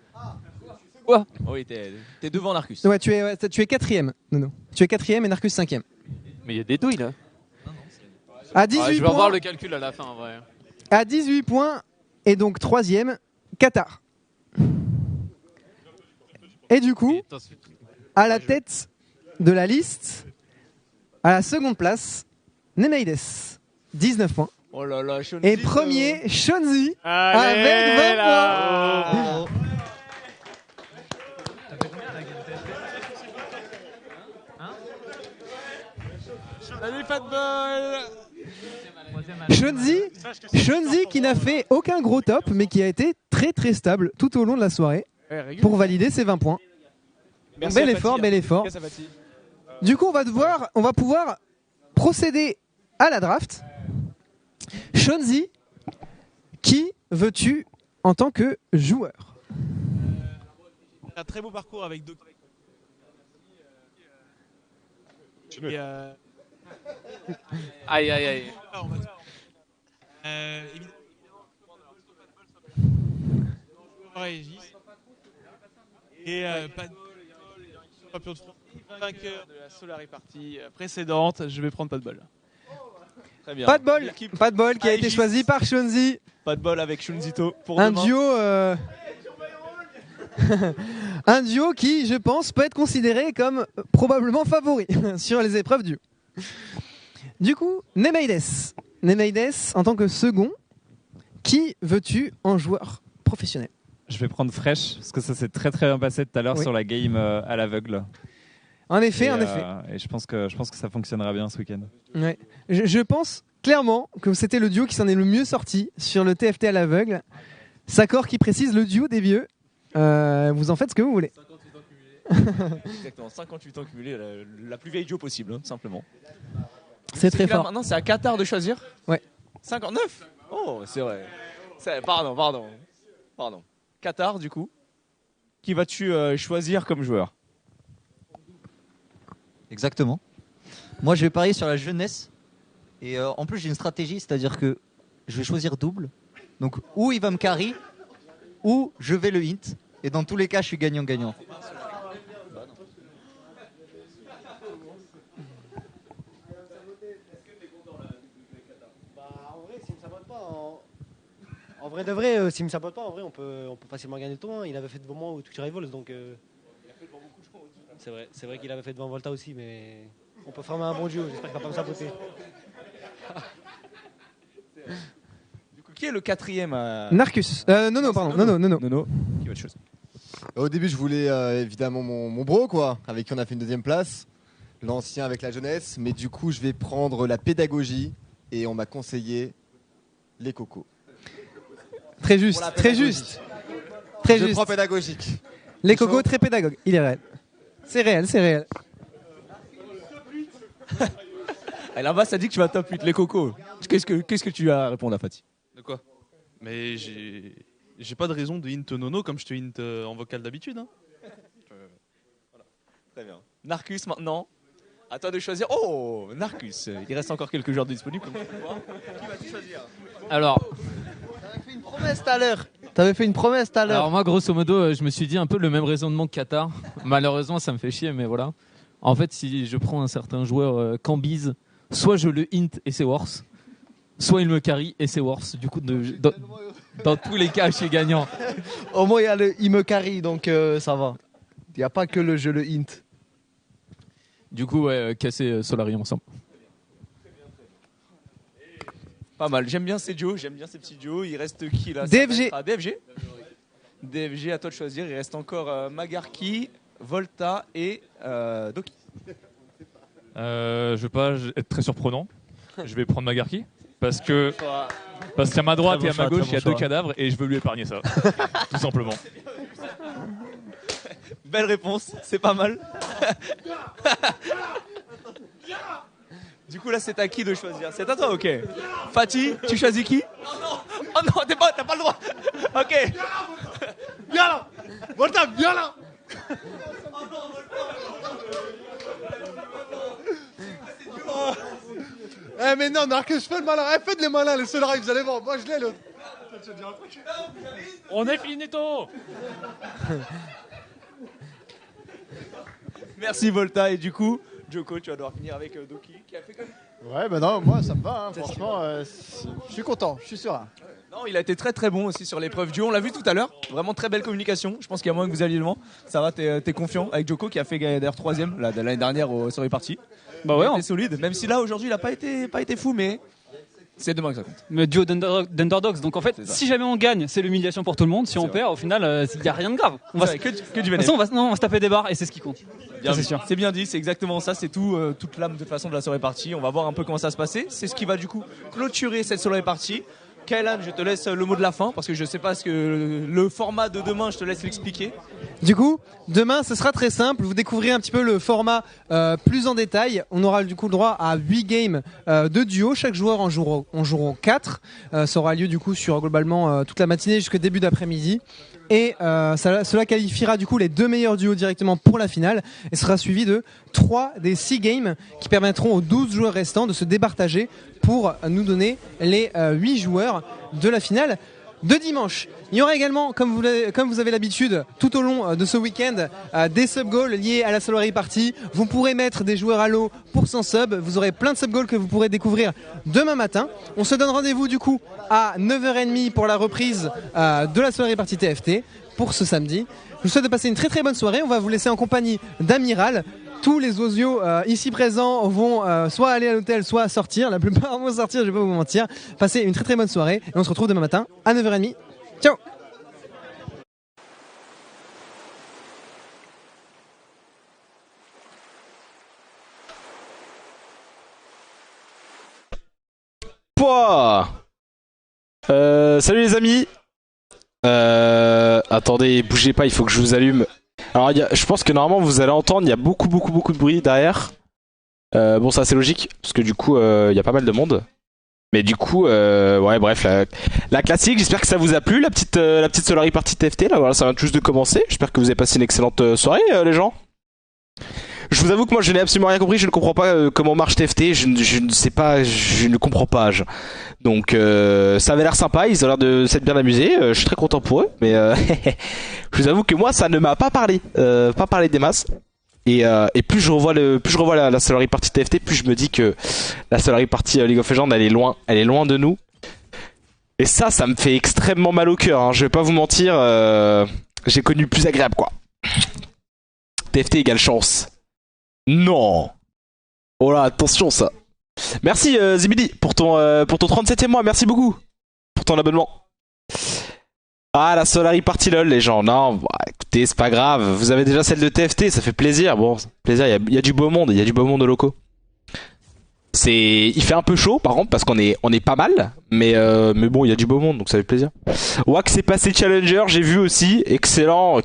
Quoi? Oui, t'es devant Narcus. Ouais, tu es 4ème, Nono. Tu es 4ème et Narcus 5ème. Mais il y a des douilles là. À 18 je vais points. revoir le calcul à la fin en vrai. À 18 points et donc 3ème, Qatar. Et du coup, à la tête de la liste, à la seconde place, Nemeides, 19 points. Oh là là, Shonzi. Et premier, Shonzi, avec 20 points. Salut Fatball. Shonzi qui n'a fait aucun gros top, mais qui a été très très stable tout au long de la soirée pour valider ses 20 points. Merci Bel à effort, Fatih, bel effort. Merci à Fatih. Du coup, on va pouvoir procéder à la draft. Shonzi, qui veux-tu en tant que joueur? Un très beau parcours avec deux. Aïe. Et pas de champion de France, vainqueur de la Solari Party précédente, je vais prendre pas de bol. Très bien. Pas de bol qui a été choisi par Shonzi. Pas de bol avec Shunzito pour Un demain. duo. Un duo qui, je pense, peut être considéré comme probablement favori sur les épreuves duo. Du coup, Nemeides, en tant que second, qui veux-tu en joueur professionnel? Je vais prendre Fresh, parce que ça s'est très très bien passé tout à l'heure sur la game à l'aveugle. En effet. Et je pense que ça fonctionnera bien ce week-end. Ouais. Je pense clairement que c'était le duo qui s'en est le mieux sorti sur le TFT à l'aveugle. Sakor qui précise le duo des vieux. Vous en faites ce que vous voulez. 58 ans cumulés. Exactement, 58 ans cumulés, la plus vieille duo possible, hein, simplement. C'est très fort. Maintenant, c'est à Qatar de choisir. Ouais. 59. Oh, c'est vrai. Pardon. Qatar, du coup. Qui vas-tu choisir comme joueur? Exactement. Moi, je vais parier sur la jeunesse. Et en plus, j'ai une stratégie, c'est-à-dire que je vais choisir double. Donc, ou il va me carry, ou je vais le hint. Et dans tous les cas, je suis gagnant-gagnant. En vrai de vrai, s'il me sabote pas, en vrai, on peut facilement gagner le tournoi. Il avait fait devant moi au Twitch Rivals, donc. C'est vrai qu'il avait fait devant Volta aussi, mais on peut former un bon duo. J'espère qu'il va pas me saboter. Du coup, qui est le quatrième Narcus. Nono. Qui va te choisir? Au début, je voulais évidemment mon bro, quoi, avec qui on a fait une deuxième place. L'ancien avec la jeunesse. Mais du coup, je vais prendre la pédagogie. Et on m'a conseillé les cocos. Très juste. Je prends pédagogique. Les cocos, très pédagogue. Il est réel. C'est réel. Et là-bas, ça dit que tu vas top 8, les cocos. Qu'est-ce que tu as à répondre à Fatih? De quoi? Mais j'ai pas de raison de hint Nono comme je te hint en vocal d'habitude. Hein. Voilà. Très bien. Narcus maintenant. À toi de choisir. Oh, Narcus. Il reste encore quelques joueurs disponibles. Comme tu peux voir. Qui vas-tu choisir? Alors. T'avais fait une promesse tout à l'heure. Alors moi, grosso modo, je me suis dit un peu le même raisonnement que Qatar. Malheureusement, ça me fait chier, mais voilà. En fait, si je prends un certain joueur Cambiz, soit je le hint et c'est worse, soit il me carry et c'est worse. Du coup, dans tous les cas, je suis gagnant. Au moins, il me carry, donc ça va. Il n'y a pas que le jeu, le hint. Du coup, ouais, casser Solari ensemble. Pas mal. J'aime bien ces duos, j'aime bien ces petits duos. Il reste qui là? DFG. DFG, à toi de choisir. Il reste encore Magarki, Volta et Doki. Je vais pas être très surprenant. Je vais prendre Magarki parce qu'à ma droite et à ma gauche, il y a deux cadavres et je veux lui épargner ça. Tout simplement. Belle réponse, c'est pas mal. Du coup là c'est à qui de choisir? C'est à toi, ok. Fatih, tu choisis qui? Oh non, t'as pas le droit. Ok. Viens là. Volta, viens là. Eh mais non, Narcus, fais le malin. Eh, faites les malins, les Solari, vous allez voir. Moi, je l'ai, l'autre. On est finito. Merci Volta, et du coup, Joko, tu vas devoir finir avec Doki qui a fait comme... Ouais, bah non, moi ça me va, hein. Franchement, je suis content, je suis serein. Non, il a été très très bon aussi sur l'épreuve duo, on l'a vu tout à l'heure, vraiment très belle communication, je pense qu'il y a moyen que vous alliez loin. Ça va, t'es confiant avec Joko qui a fait d'ailleurs 3ème l'année dernière sur les parties. Bah ouais, il était solide, même si là aujourd'hui il a pas été fou, mais c'est demain que ça compte. Mais duo d'underdogs, donc en fait, si jamais on gagne, c'est l'humiliation pour tout le monde. Si on perd, au final, il n'y a rien de grave. On va que du de toute bénéfice. façon, on va se taper des barres et c'est ce qui compte. Bien Ça, vu. c'est sûr. C'est bien dit, c'est exactement ça, c'est tout, toute l'âme de façon de la soirée partie. On va voir un peu comment ça se passer. C'est ce qui va du coup clôturer cette soirée partie. Kailan, je te laisse le mot de la fin parce que je sais pas ce que le format de demain, je te laisse l'expliquer. Du coup, demain, ce sera très simple. Vous découvrirez un petit peu le format plus en détail. On aura du coup le droit à 8 games de duo. Chaque joueur en jouera 4. Ça aura lieu du coup sur globalement toute la matinée jusqu'au début d'après-midi. Et cela qualifiera du coup les 2 meilleurs duos directement pour la finale et sera suivi de 3 des 6 games qui permettront aux 12 joueurs restants de se départager pour nous donner les 8 joueurs de la finale de dimanche. Il y aura également, comme vous avez l'habitude, tout au long de ce week-end, des sub-goals liés à la Solari Party. Vous pourrez mettre des joueurs à l'eau pour 100 subs. Vous aurez plein de sub-goals que vous pourrez découvrir demain matin. On se donne rendez-vous du coup à 9h30 pour la reprise de la Solari Party TFT pour ce samedi. Je vous souhaite de passer une très très bonne soirée. On va vous laisser en compagnie d'Amiral. Tous les osios ici présents vont soit aller à l'hôtel, soit sortir. La plupart vont sortir, je vais pas vous mentir. Passez une très très bonne soirée et on se retrouve demain matin à 9h30. Ciao. Pouah. Salut les amis. Attendez, bougez pas, il faut que je vous allume. Alors je pense que normalement vous allez entendre, il y a beaucoup de bruit derrière. Bon, ça c'est logique parce que du coup il y a pas mal de monde. Mais du coup ouais, bref, la classique. J'espère que ça vous a plu, la petite Solari Party TFT. Là voilà, ça vient juste de commencer. J'espère que vous avez passé une excellente soirée les gens. Je vous avoue que moi je n'ai absolument rien compris, je ne comprends pas comment marche TFT, je ne sais pas, je ne comprends pas. Donc ça avait l'air sympa, ils ont l'air de s'être bien amusés, je suis très content pour eux, mais je vous avoue que moi ça ne m'a pas parlé des masses. Et plus je revois la Solari Party TFT, plus je me dis que la Solari Party League of Legends elle est loin de nous. Et ça me fait extrêmement mal au cœur, hein. Je vais pas vous mentir, j'ai connu plus agréable quoi. TFT égale chance. Non. Oh là, attention ça. Merci Zibidi pour ton 37e mois, merci beaucoup pour ton abonnement. Ah, la Solari Party LOL les gens. Non, bah, écoutez, c'est pas grave, vous avez déjà celle de TFT, ça fait plaisir. Bon, plaisir, il y a du beau monde, il y a du beau monde de locaux. Il fait un peu chaud par contre parce qu'on est pas mal, mais bon, il y a du beau monde donc ça fait plaisir. Wax est passé challenger, j'ai vu aussi, excellent.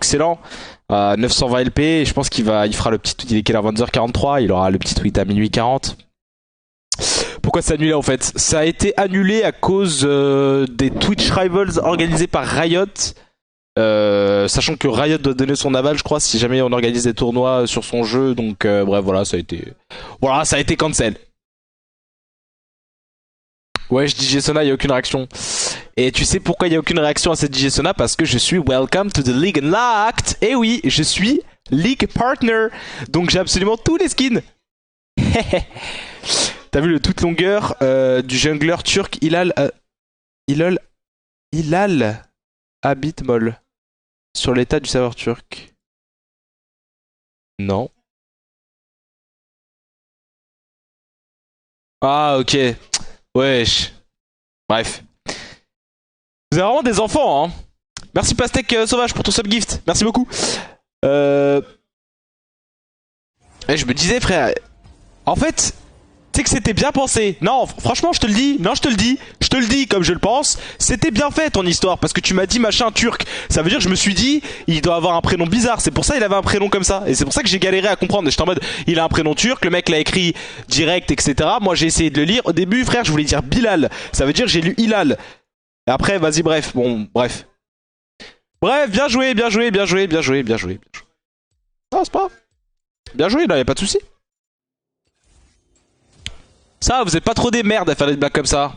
920 LP, et je pense qu'il fera le petit tweet, il est quelle heure, 22h43, il aura le petit tweet à minuit 40. Pourquoi c'est annulé en fait? Ça a été annulé à cause des Twitch Rivals organisés par Riot, sachant que Riot doit donner son aval je crois si jamais on organise des tournois sur son jeu, donc bref voilà, ça a été cancel. Ouais, je dis Sona, il n'y a aucune réaction. Et tu sais pourquoi il n'y a aucune réaction à cette DJ Sona? Parce que je suis Welcome to the League Unlocked. Et oui, je suis League Partner. Donc j'ai absolument tous les skins. T'as vu le toute longueur du jungler turc Hilal Abitmol sur l'état du serveur turc? Non. Ah ok. Wesh. Bref. Vous avez vraiment des enfants, hein. Merci Pastèque Sauvage pour ton subgift. Merci beaucoup. Et je me disais, frère, en fait, tu sais que c'était bien pensé. Non, franchement, je te le dis. Non, je te le dis comme je le pense. C'était bien fait ton histoire parce que tu m'as dit machin turc. Ça veut dire que je me suis dit, il doit avoir un prénom bizarre. C'est pour ça qu'il avait un prénom comme ça. Et c'est pour ça que j'ai galéré à comprendre. J'étais en mode, il a un prénom turc. Le mec l'a écrit direct, etc. Moi, j'ai essayé de le lire. Au début, frère, je voulais dire Bilal. Ça veut dire j'ai lu Hilal. Et après, vas-y, bref. Bon, bref. Bref, bien joué. Non, c'est pas grave. Bien joué, là, y a pas de souci. Ça, vous êtes pas trop des merdes à faire des blagues comme ça.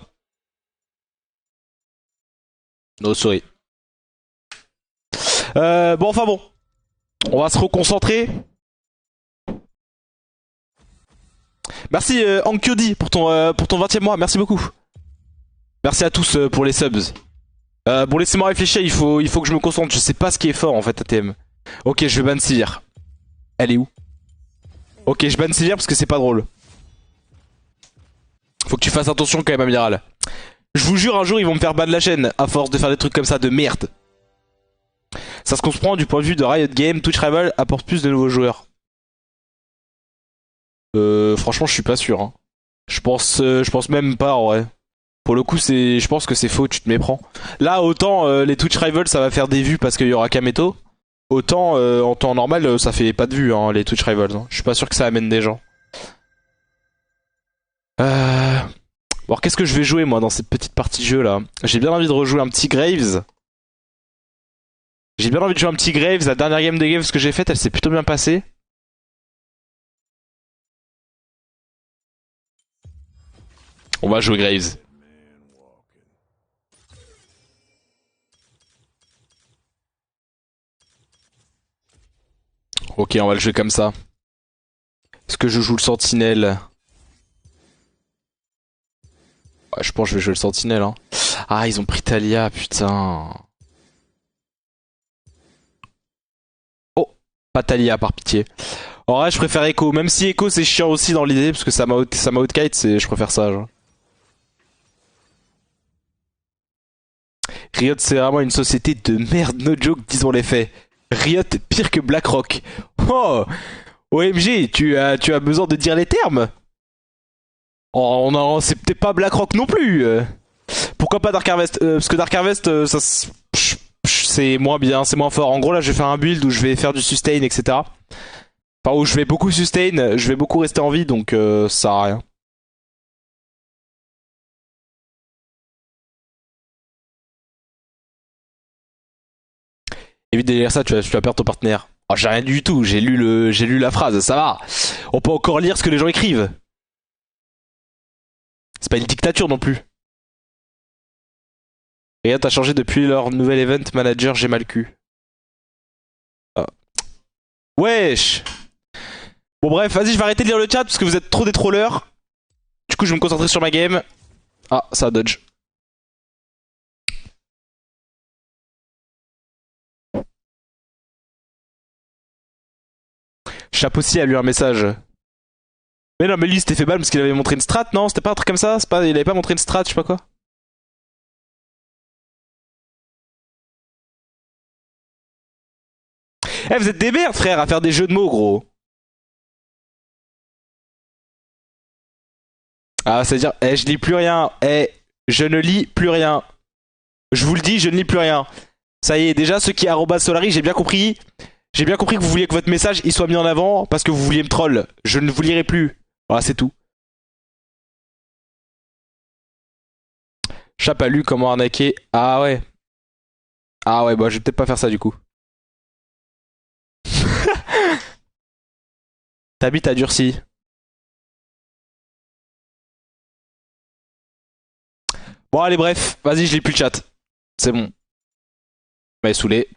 No, sorry. Bon, enfin bon. On va se reconcentrer. Merci Ankyodi pour ton 20e mois, merci beaucoup. Merci à tous pour les subs. Bon, laissez-moi réfléchir, il faut que je me concentre. Je sais pas ce qui est fort en fait, ATM. Ok, je vais ban Sivir. Elle est où? Ok, je ban Sivir parce que c'est pas drôle. Faut que tu fasses attention quand même, amiral. Je vous jure, un jour ils vont me faire ban la chaîne à force de faire des trucs comme ça de merde. Ça se comprend du point de vue de Riot Games, Twitch Rival apporte plus de nouveaux joueurs. Franchement, je suis pas sûr. Hein. Je pense même pas en vrai. Pour le coup, je pense que c'est faux, tu te méprends. Là, autant les Twitch Rivals, ça va faire des vues parce qu'il y aura Kameto. Autant en temps normal, ça fait pas de vues, hein, les Twitch Rivals. Hein. Je suis pas sûr que ça amène des gens. Bon, alors qu'est-ce que je vais jouer moi dans cette petite partie de jeu là? J'ai bien envie de rejouer un petit Graves. J'ai bien envie de jouer un petit Graves. La dernière game de Graves que j'ai faite, elle s'est plutôt bien passée. On va jouer Graves. Ok, on va le jouer comme ça. Est-ce que je joue le sentinelle? Ouais, je pense que je vais jouer le sentinelle. Hein. Ah, ils ont pris Talia, putain. Oh, pas Talia, par pitié. En vrai, je préfère Echo. Même si Echo, c'est chiant aussi dans l'idée, parce que ça m'a outkite, je préfère ça. Genre. Riot, c'est vraiment une société de merde, no joke, disons les faits. Riot est pire que BlackRock. Oh, OMG, tu as besoin de dire les termes? Oh, c'est peut-être pas BlackRock non plus. Pourquoi pas Dark Harvest? Parce que Dark Harvest, c'est moins bien, c'est moins fort. En gros, là, je vais faire un build où je vais faire du sustain, etc. Enfin, où je vais beaucoup sustain, je vais beaucoup rester en vie, donc ça sert à rien. Évite de lire ça, tu vas perdre ton partenaire. Oh, j'ai rien du tout, j'ai lu la phrase, ça va. On peut encore lire ce que les gens écrivent. C'est pas une dictature non plus. Rien n'a changé depuis leur nouvel event manager, j'ai mal cul. Ah. Wesh. Bon bref, vas-y, je vais arrêter de lire le chat parce que vous êtes trop des trollers. Du coup, je vais me concentrer sur ma game. Ah, ça a dodge. Chapeauci a lu un message. Mais non, mais lui, c'était fait balle parce qu'il avait montré une strat, non? C'était pas un truc comme ça? Il avait pas montré une strat, je sais pas quoi. Eh, vous êtes des merdes, frère, à faire des jeux de mots, gros. Ah, c'est-à-dire, je lis plus rien. Je ne lis plus rien. Je vous le dis, je ne lis plus rien. Ça y est, déjà, ceux qui @Solari, j'ai bien compris. J'ai bien compris que vous vouliez que votre message il soit mis en avant parce que vous vouliez me troll. Je ne vous lirai plus. Voilà, c'est tout. Chap a lu comment arnaquer. Ah ouais. Ah ouais, bah je vais peut-être pas faire ça du coup. Ta bite a durci. Bon allez bref, vas-y je lis plus le chat. C'est bon. Mais saoulé.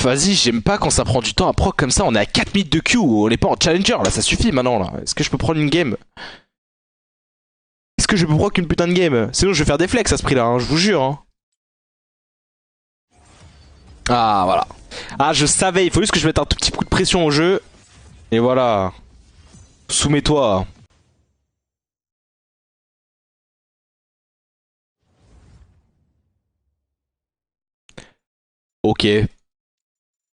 Vas-y, j'aime pas quand ça prend du temps à proc comme ça. On est à 4 minutes de queue, on est pas en challenger là, ça suffit maintenant là. Est-ce que je peux prendre une game? Est-ce que je peux proc une putain de game? Sinon je vais faire des flex à ce prix là, hein, je vous jure. Hein. Ah voilà. Ah je savais, il faut juste que je mette un tout petit coup de pression au jeu. Et voilà. Soumets-toi. Ok.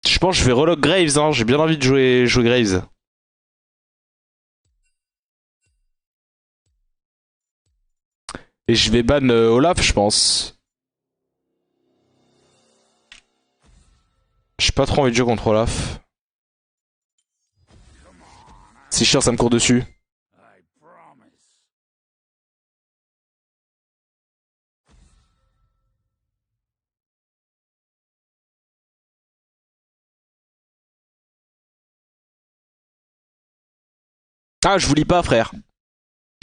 Je pense que je vais relock Graves, hein. J'ai bien envie de jouer Graves. Et je vais ban Olaf, je pense. J'ai pas trop envie de jouer contre Olaf. C'est chiant, ça me court dessus. Ah, je vous lis pas, frère.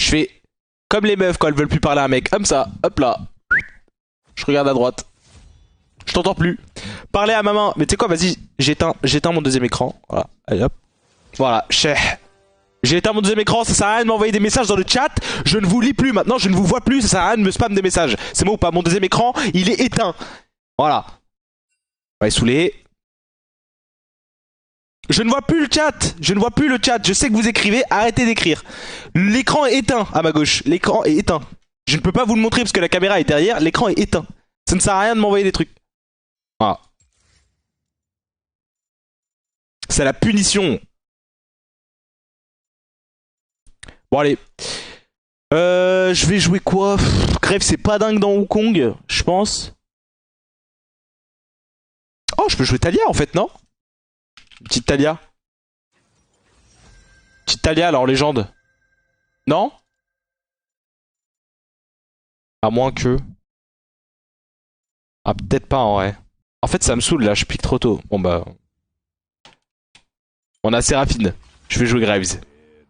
Je fais comme les meufs quand elles veulent plus parler à un mec. Comme ça, hop là. Je regarde à droite. Je t'entends plus. Parler à ma main. Mais tu sais quoi, vas-y, j'éteins mon deuxième écran. Voilà, allez hop. Voilà, j'ai éteint mon deuxième écran, ça sert à rien de m'envoyer des messages dans le chat. Je ne vous lis plus maintenant, je ne vous vois plus, ça sert à rien de me spam des messages. C'est bon ou pas? Mon deuxième écran, il est éteint. Voilà. On va saouler. Je ne vois plus le chat. Je ne vois plus le chat. Je sais que vous écrivez, arrêtez d'écrire. L'écran est éteint à ma gauche. L'écran est éteint. Je ne peux pas vous le montrer parce que la caméra est derrière. L'écran est éteint. Ça ne sert à rien de m'envoyer des trucs. Voilà. C'est la punition. Bon allez. Je vais jouer quoi? Grave, c'est pas dingue dans Wukong, je pense. Oh, je peux jouer Talia en fait, non? Petite Talia. Petite Talia là en légende. Non? À moins que... Ah, peut-être pas en vrai. En fait, ça me saoule là, je pique trop tôt. Bon bah... On a Séraphine. Je vais jouer Graves.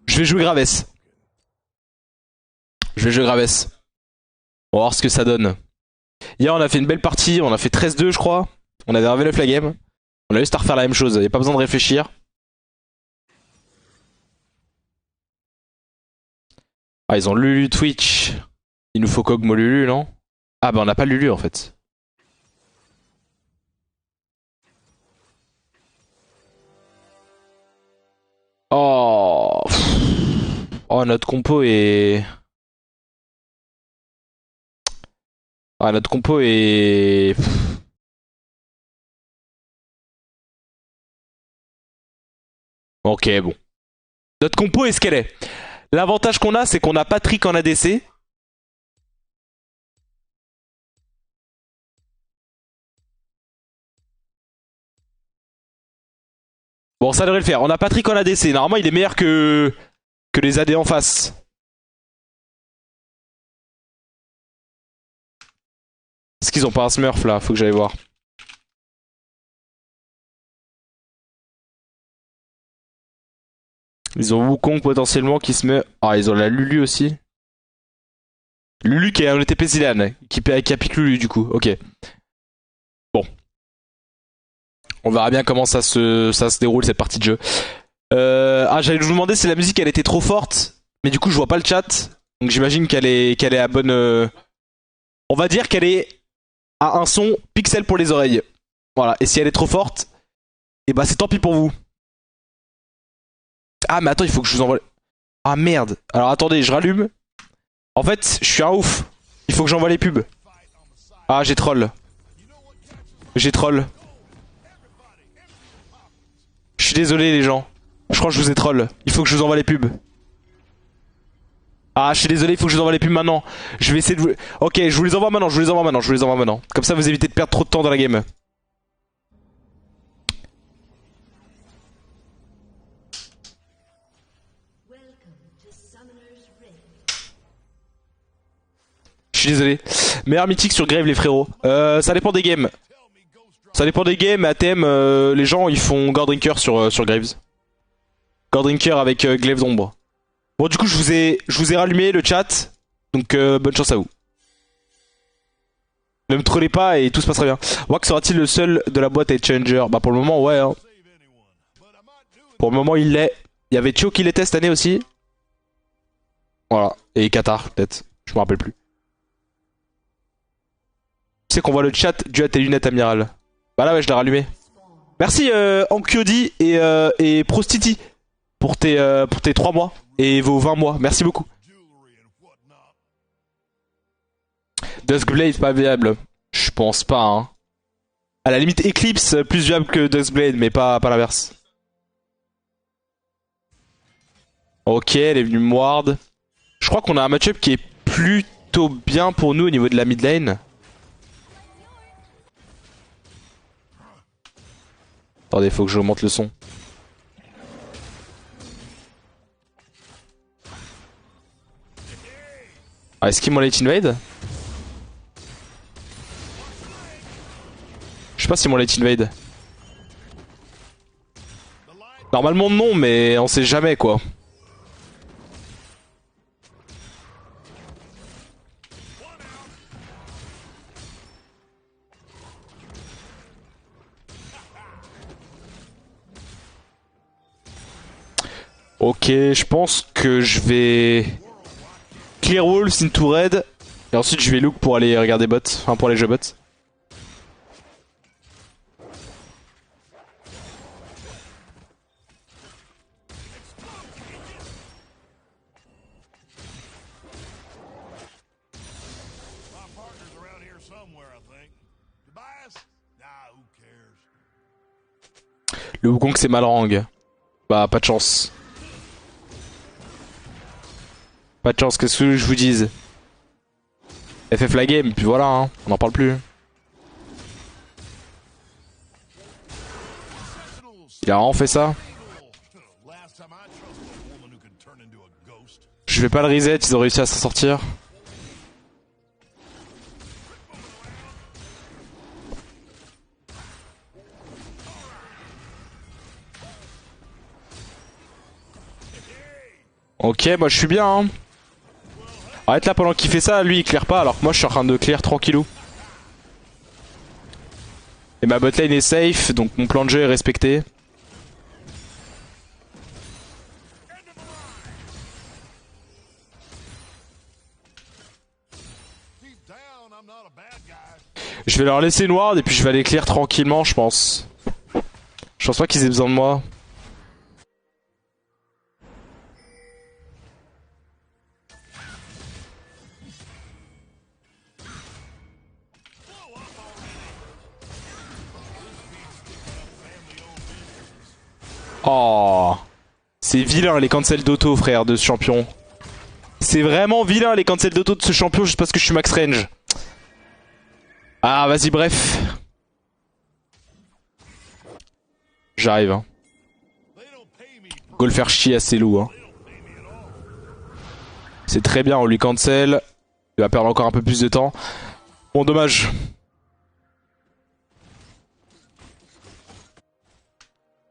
Je vais jouer Graves. Je vais jouer Graves. On va voir ce que ça donne. Hier, on a fait une belle partie. On a fait 13-2, je crois. On avait level up la game. On a juste à refaire la même chose. Il n'y a pas besoin de réfléchir. Ah, ils ont Lulu Twitch. Il nous faut Kogmo Lulu, non? Ah, bah, on n'a pas Lulu en fait. Oh. Oh, notre compo est... Ah, notre compo est... Ok, bon. Notre compo est ce qu'elle est. L'avantage qu'on a, c'est qu'on a Patrick en ADC. Bon, ça devrait le faire. On a Patrick en ADC. Normalement, il est meilleur que les AD en face. Est-ce qu'ils ont pas un smurf là? Faut que j'aille voir. Ils ont Wukong potentiellement qui se met... Ah, ils ont la Lulu aussi. Lulu qui est un ETP Zilan, qui a pique Lulu du coup, ok. Bon. On verra bien comment ça se déroule cette partie de jeu. Ah, j'allais vous demander si la musique elle était trop forte, mais du coup je vois pas le chat. Donc j'imagine qu'elle est à bonne... On va dire qu'elle est à un son pixel pour les oreilles. Voilà, et si elle est trop forte, et bah c'est tant pis pour vous. Ah mais attends, il faut que je vous envoie... Ah merde. Alors attendez, je rallume. En fait, je suis un ouf. Il faut que j'envoie les pubs. Ah, j'ai troll. J'ai troll. Je suis désolé les gens. Je crois que je vous ai troll. Il faut que je vous envoie les pubs. Ah, je suis désolé, il faut que je vous envoie les pubs maintenant. Je vais essayer de vous... Ok, je vous les envoie maintenant, je vous les envoie maintenant. Comme ça, vous évitez de perdre trop de temps dans la game. Je suis désolé. Meilleur mythique sur Grave les frérots. Ça dépend des games. Ça dépend des games. ATM, les gens ils font Gordrinker sur Graves. Gordrinker avec Glaive d'ombre. Bon du coup je vous ai rallumé le chat. Donc bonne chance à vous. Ne me trollez pas et tout se passera bien. Wax sera-t-il le seul de la boîte à être challenger? Bah pour le moment ouais hein. Pour le moment il l'est. Il y avait Chio qui l'était cette année aussi. Voilà. Et Qatar peut-être. Je me rappelle plus. Tu sais qu'on voit le chat dû à tes lunettes amiral. Bah là ouais je l'ai rallumé. Merci Ankyodi et Prostiti pour tes 3 mois et vos 20 mois. Merci beaucoup. Duskblade pas viable. Je pense pas hein. À la limite Eclipse plus viable que Duskblade mais pas l'inverse. Ok, elle est venue me ward. Je crois qu'on a un match-up qui est plutôt bien pour nous au niveau de la mid lane. Attendez, faut que j'augmente le son. Ah, est-ce qu'ils m'ont late invade? Je sais pas s'ils m'ont late invade. Normalement non, mais on sait jamais quoi. Ok, je pense que je vais clear walls into red et ensuite je vais look pour aller regarder bot, enfin pour aller jouer bot. Le Wukong c'est Malrang. Bah pas de chance. Pas de chance, qu'est-ce que je vous dise. FF la game, puis voilà, hein, on n'en parle plus. Il a vraiment fait ça. Je vais pas le reset, ils ont réussi à s'en sortir. Ok, moi je suis bien. Hein. Arrête là pendant qu'il fait ça, lui il clear pas alors que moi je suis en train de clear tranquillou. Et ma botlane est safe, donc mon plan de jeu est respecté. Je vais leur laisser une ward et puis je vais aller clear tranquillement je pense. Je pense pas qu'ils aient besoin de moi. Oh, c'est vilain les cancels d'auto frère de ce champion. C'est vraiment vilain les cancels d'auto de ce champion juste parce que je suis max range. Ah vas-y bref. J'arrive hein. Go le faire chier à ses loups hein. C'est très bien, on lui cancel. Il va perdre encore un peu plus de temps. Bon dommage.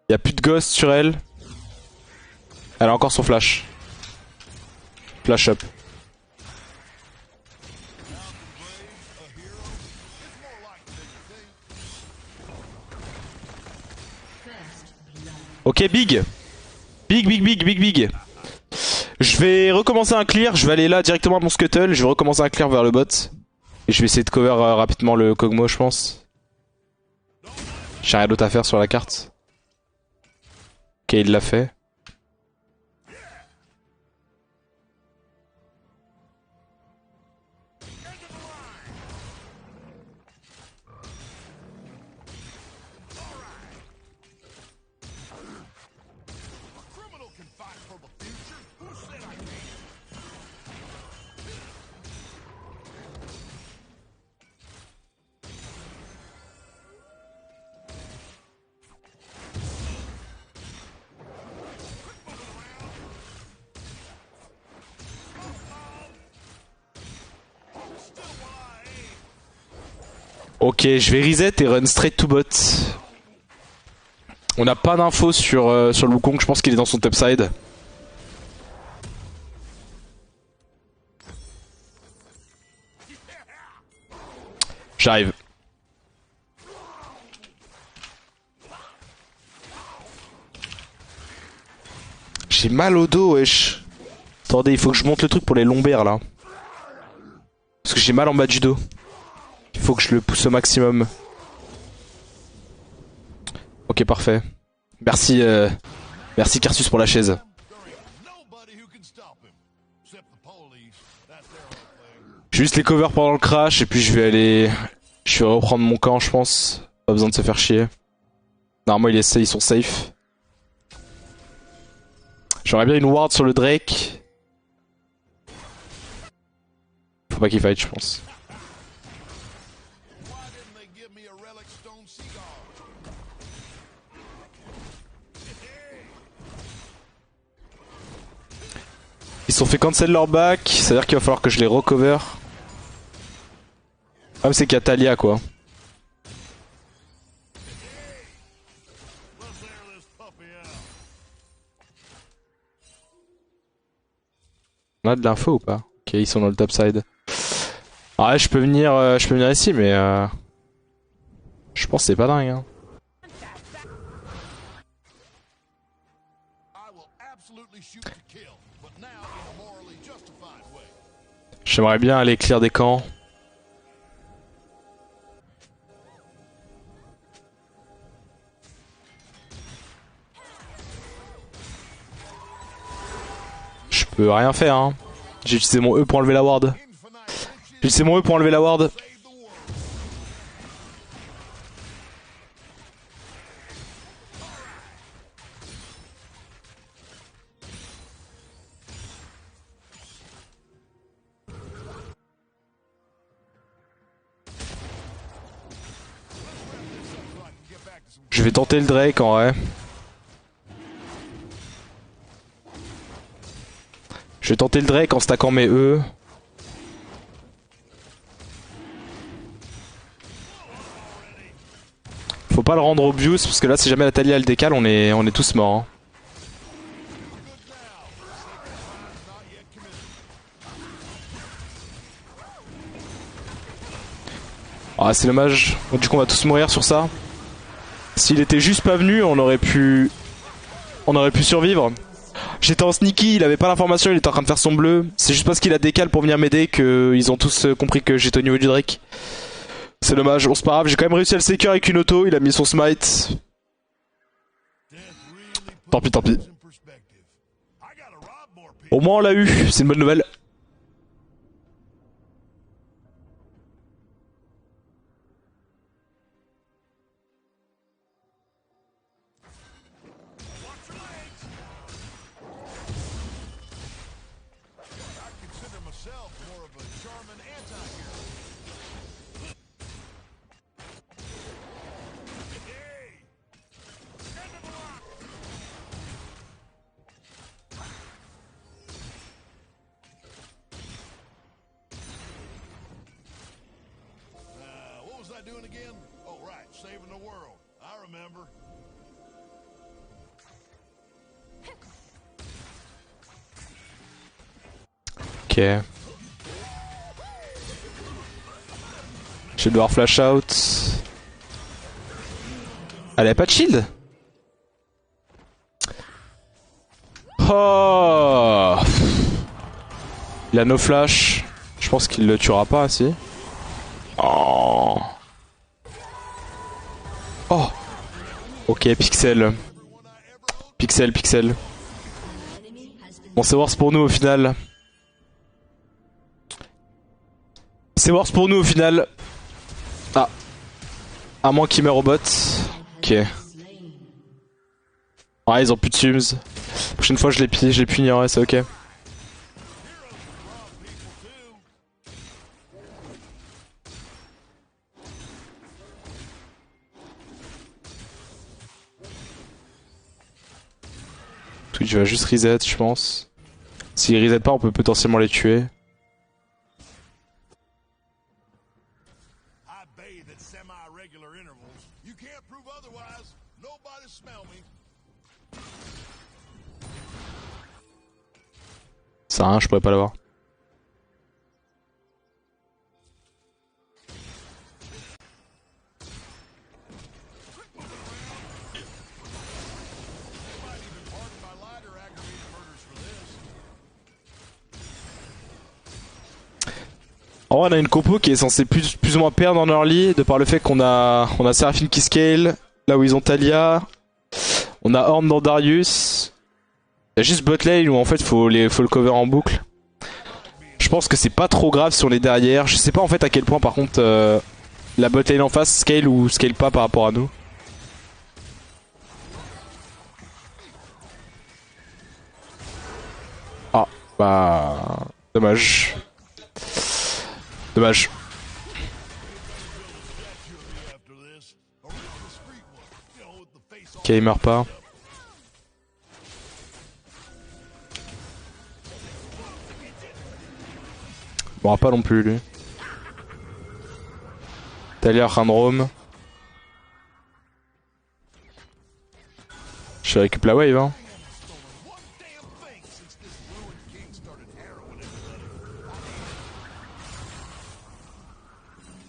Il n'y a plus de ghost sur elle. Elle a encore son flash. Flash up. Ok, big. Big. Je vais recommencer un clear. Je vais aller là directement à mon scuttle. Je vais recommencer un clear vers le bot. Et je vais essayer de cover rapidement le Kog'Maw, je pense. J'ai rien d'autre à faire sur la carte. Ok, il l'a fait. Ok, je vais reset et run straight to bot. On n'a pas d'infos sur le Wukong, je pense qu'il est dans son top side. J'arrive. J'ai mal au dos, wesh. Attendez, il faut que je monte le truc pour les lombaires là. Parce que j'ai mal en bas du dos. Il faut que je le pousse au maximum. Ok, parfait. Merci, merci Carsus pour la chaise. Juste les covers pendant le crash et puis je vais reprendre mon camp, je pense. Pas besoin de se faire chier. Normalement, ils sont safe. J'aurais bien une ward sur le Drake. Faut pas qu'il fight, je pense. Ils se sont fait cancel leur back, c'est à dire qu'il va falloir que je les recover. Le problème c'est qu'il y a Talia quoi. On a de l'info ou pas? Ok, ils sont dans le top side. Ah ouais, je peux venir ici mais je pense que c'est pas dingue hein. J'aimerais bien aller clear des camps. Je peux rien faire hein. J'ai utilisé mon E pour enlever la ward. J'ai utilisé mon E pour enlever la ward. Je vais tenter le Drake en vrai. Je vais tenter le Drake en stackant mes E. Faut pas le rendre obvious parce que là si jamais la Taliyah elle décale on est tous morts. Hein. Ah c'est dommage, du coup on va tous mourir sur ça. S'il était juste pas venu on aurait pu survivre. J'étais en sneaky, il avait pas l'information, il était en train de faire son bleu. C'est juste parce qu'il a décalé pour venir m'aider qu'ils ont tous compris que j'étais au niveau du Drake. C'est dommage, on se pas grave, j'ai quand même réussi à le secure avec une auto, il a mis son smite. Tant pis, tant pis. Au moins on l'a eu, c'est une bonne nouvelle. Ok. Je vais devoir flash out. Elle avait pas de shield? Oh, il a no flash. Je pense qu'il le tuera pas, si. Oh. Oh. Ok, Pixel. Pixel. Bon, c'est worse pour nous au final. C'est worse pour nous au final. Ah. À moins qu'il meure au bot. Ok. Ouais, ils ont plus de sums. Prochaine fois, je les punirai, c'est ok. Twitch va juste reset, je pense. S'il reset pas, on peut potentiellement les tuer. Ça a rien, je pourrais pas l'avoir. En vrai, on a une compo qui est censée plus ou moins perdre en early de par le fait qu'on a Seraphine qui scale, là où ils ont Taliyah, on a Horn dans Darius. Il y a juste bot lane où en fait faut le cover en boucle. Je pense que c'est pas trop grave si on est derrière. Je sais pas en fait à quel point par contre la bot lane en face scale ou scale pas par rapport à nous. Ah bah dommage. Dommage. Ok, il meurt pas. Il mourra pas non plus lui. Taliyah Randrom. Je récupère la wave hein.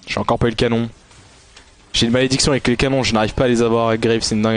J'ai encore pas eu le canon. J'ai une malédiction avec les canons, je n'arrive pas à les avoir avec Graves, c'est une dingue.